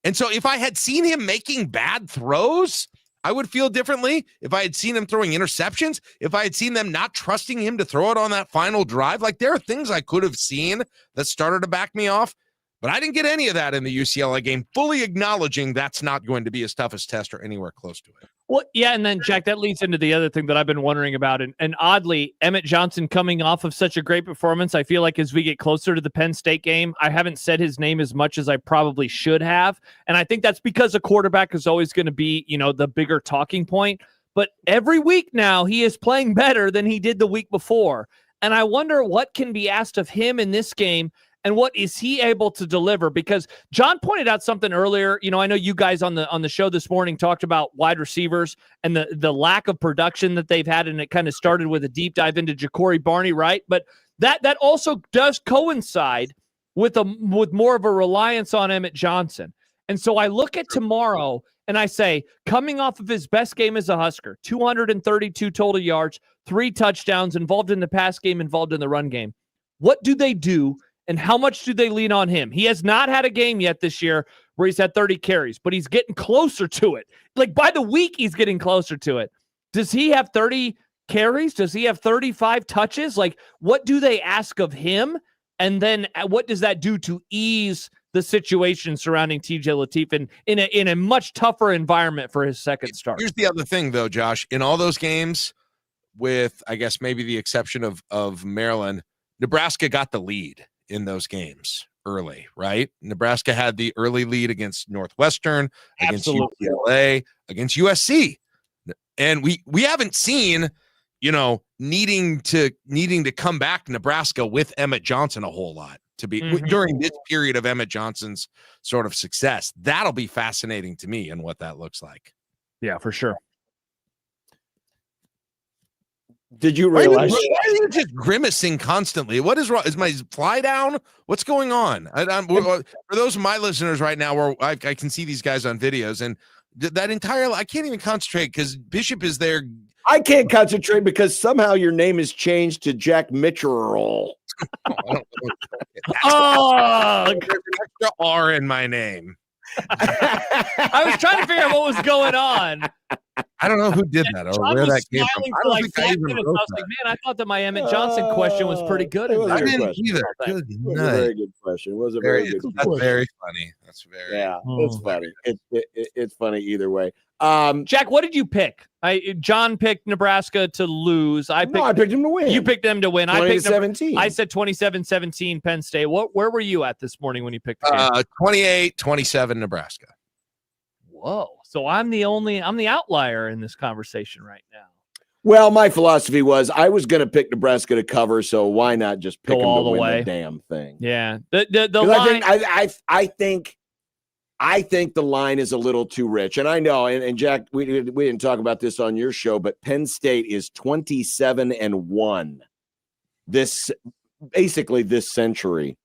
And so if I had seen him making bad throws, I would feel differently. If I had seen him throwing interceptions, if I had seen them not trusting him to throw it on that final drive, like there are things I could have seen that started to back me off. But I didn't get any of that in the UCLA game, fully acknowledging that's not going to be his toughest test or anywhere close to it. Well, yeah, and then, Jack, that leads into the other thing that I've been wondering about. And oddly, Emmett Johnson coming off of such a great performance, I feel like as we get closer to the Penn State game, I haven't said his name as much as I probably should have. And I think that's because a quarterback is always going to be, the bigger talking point. But every week now, he is playing better than he did the week before. And I wonder what can be asked of him in this game. And what is he able to deliver? Because John pointed out something earlier. I know you guys on the show this morning talked about wide receivers and the lack of production that they've had, and it kind of started with a deep dive into Ja'Cory Barney, right? But that also does coincide with more of a reliance on Emmett Johnson. And so I look at tomorrow and I say, coming off of his best game as a Husker, 232 total yards, 3 touchdowns, involved in the pass game, involved in the run game. What do they do And how much do they lean on him? He has not had a game yet this year where he's had 30 carries, but he's getting closer to it. Like by the week, he's getting closer to it. Does he have 30 carries? Does he have 35 touches? Like, what do they ask of him? And then what does that do to ease the situation surrounding TJ Lateef in a much tougher environment for his second start? Here's the other thing, though, Josh. In all those games, with I guess maybe the exception of Maryland, Nebraska got the lead in those games early, right? Nebraska had the early lead against Northwestern, against UCLA, against USC. And we haven't seen, needing to come back Nebraska with Emmett Johnson a whole lot to be during this period of Emmett Johnson's sort of success. That'll be fascinating to me and what that looks like. Yeah, for sure. Did you realize? Why are you just grimacing constantly? What is wrong? Is my fly down? What's going on? For those of my listeners right now, where I can see these guys on videos, and that entire, I can't even concentrate because Bishop is there. I can't concentrate because somehow your name is changed to Jack Mitchell. Oh, there's an extra R in my name. I was trying to figure out what was going on. I don't know who did that or where that came from. I don't think I even wrote that. Man, I thought that my Emmett Johnson question was pretty good. I didn't either. Good It was a very good question. It was a very good question. That's very funny. That's very it's funny. It's funny either way. Jack, what did you pick? John picked Nebraska to lose. I picked him to win. You picked them to win. 20-17. I said 27-17 Penn State. Where were you at this morning when you picked the game? 28-27 Nebraska. Whoa. So I'm the outlier in this conversation right now. Well, my philosophy was I was going to pick Nebraska to cover, so why not just pick them all to the win way? the damn thing? Yeah. The line. I think the line is a little too rich, and I know. And Jack, we didn't talk about this on your show, but Penn State is 27-1 this century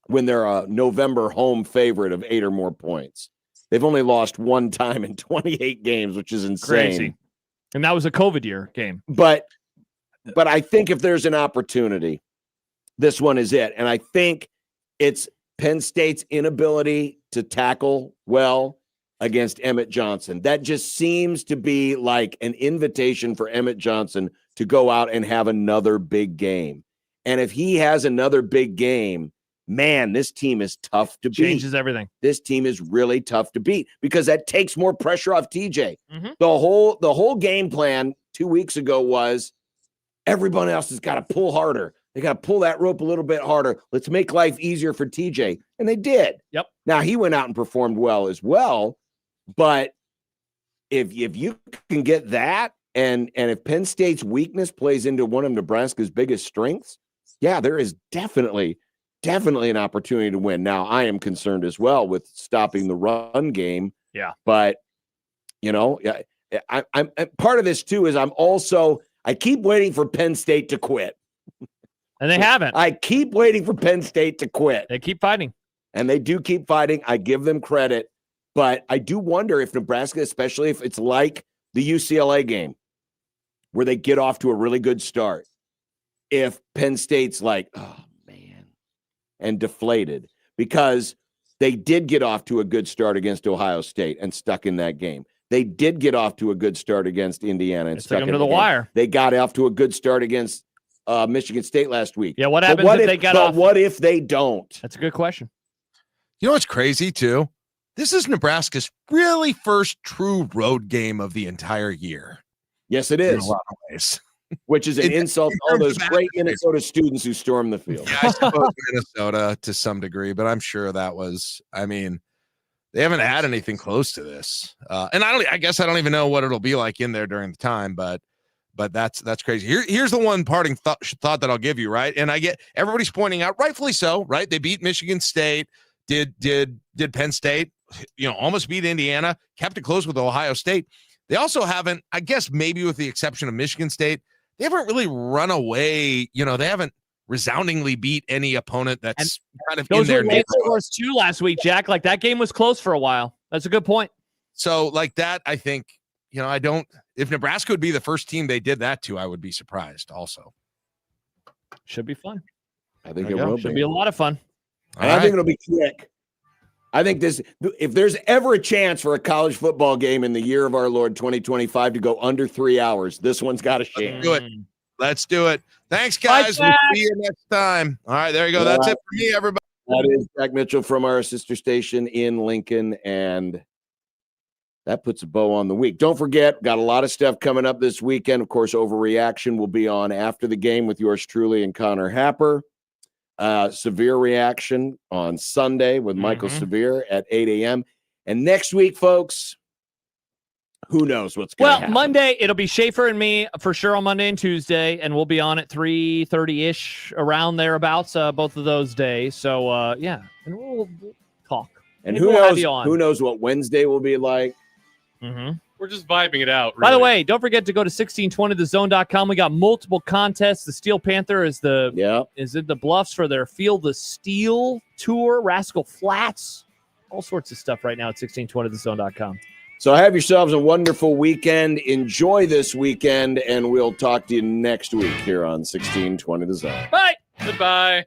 when they're a November home favorite of 8 or more points. They've only lost one time in 28 games, which is insane. Crazy. And that was a COVID year game. But I think if there's an opportunity, this one is it. And I think it's Penn State's inability to tackle well against Emmett Johnson. That just seems to be like an invitation for Emmett Johnson to go out and have another big game. And if he has another big game, man, this team is tough to beat. Changes everything. This team is really tough to beat because that takes more pressure off TJ. Mm-hmm. The whole game plan 2 weeks ago was everyone else has got to pull harder. They got to pull that rope a little bit harder. Let's make life easier for TJ. And they did. Yep. Now, he went out and performed well as well. But if you can get that, and if Penn State's weakness plays into one of Nebraska's biggest strengths, yeah, there is definitely an opportunity to win. Now, I am concerned as well with stopping the run game. Yeah. But, I'm part of this too is I keep waiting for Penn State to quit. And they haven't. I keep waiting for Penn State to quit. They keep fighting. And they do keep fighting. I give them credit. But I do wonder if Nebraska, especially if it's like the UCLA game, where they get off to a really good start, if Penn State's like, oh, man, and deflated, because they did get off to a good start against Ohio State and stuck in that game. They did get off to a good start against Indiana and stuck in the wire. They got off to a good start against Michigan State last week. Yeah, what happens if they got off? What if they don't? That's a good question. You know what's crazy, too? This is Nebraska's really first true road game of the entire year. Yes, it is. In a lot of ways. Which is an insult to all those great Minnesota students who stormed the field. Yeah, I suppose Minnesota to some degree, but I'm sure that was, they haven't had anything close to this. And I guess I don't even know what it'll be like in there during the time, but that's crazy. Here's the one parting thought that I'll give you, right? And I get everybody's pointing out, rightfully so, right? They beat Michigan State, did Penn State, almost beat Indiana, kept it close with Ohio State. They also haven't, I guess maybe with the exception of Michigan State, they haven't really run away. They haven't resoundingly beat any opponent that's kind of in their neighborhood. Those were too last week, Jack. Like that game was close for a while. That's a good point. So like that, I think, if Nebraska would be the first team they did that to, I would be surprised also. Should be fun. I think it will Should be a lot of fun. And I think it'll be quick. I think if there's ever a chance for a college football game in the year of our Lord 2025 to go under 3 hours, this one's got a chance. Let's do it. Thanks, guys. We'll see you next time. All right, there you go. That's it for me, everybody. That is Jack Mitchell from our sister station in Lincoln, and that puts a bow on the week. Don't forget, got a lot of stuff coming up this weekend. Of course, Overreaction will be on after the game with yours truly and Connor Happer. Severe Reaction on Sunday with Michael Severe at 8 a.m. And next week, folks, who knows what's going to happen. Monday, it'll be Schaefer and me for sure on Monday and Tuesday, and we'll be on at 3:30-ish, around thereabouts, both of those days. So, and we'll talk. And Maybe who knows what Wednesday will be like. We're just vibing it out. By the way, don't forget to go to 1620thezone.com. We got multiple contests. The Steel Panther is in the Bluffs for their Feel the Steel tour. Rascal Flats, all sorts of stuff right now at 1620thezone.com. So have yourselves a wonderful weekend. Enjoy this weekend, and we'll talk to you next week here on 1620 The Zone. Bye. Goodbye.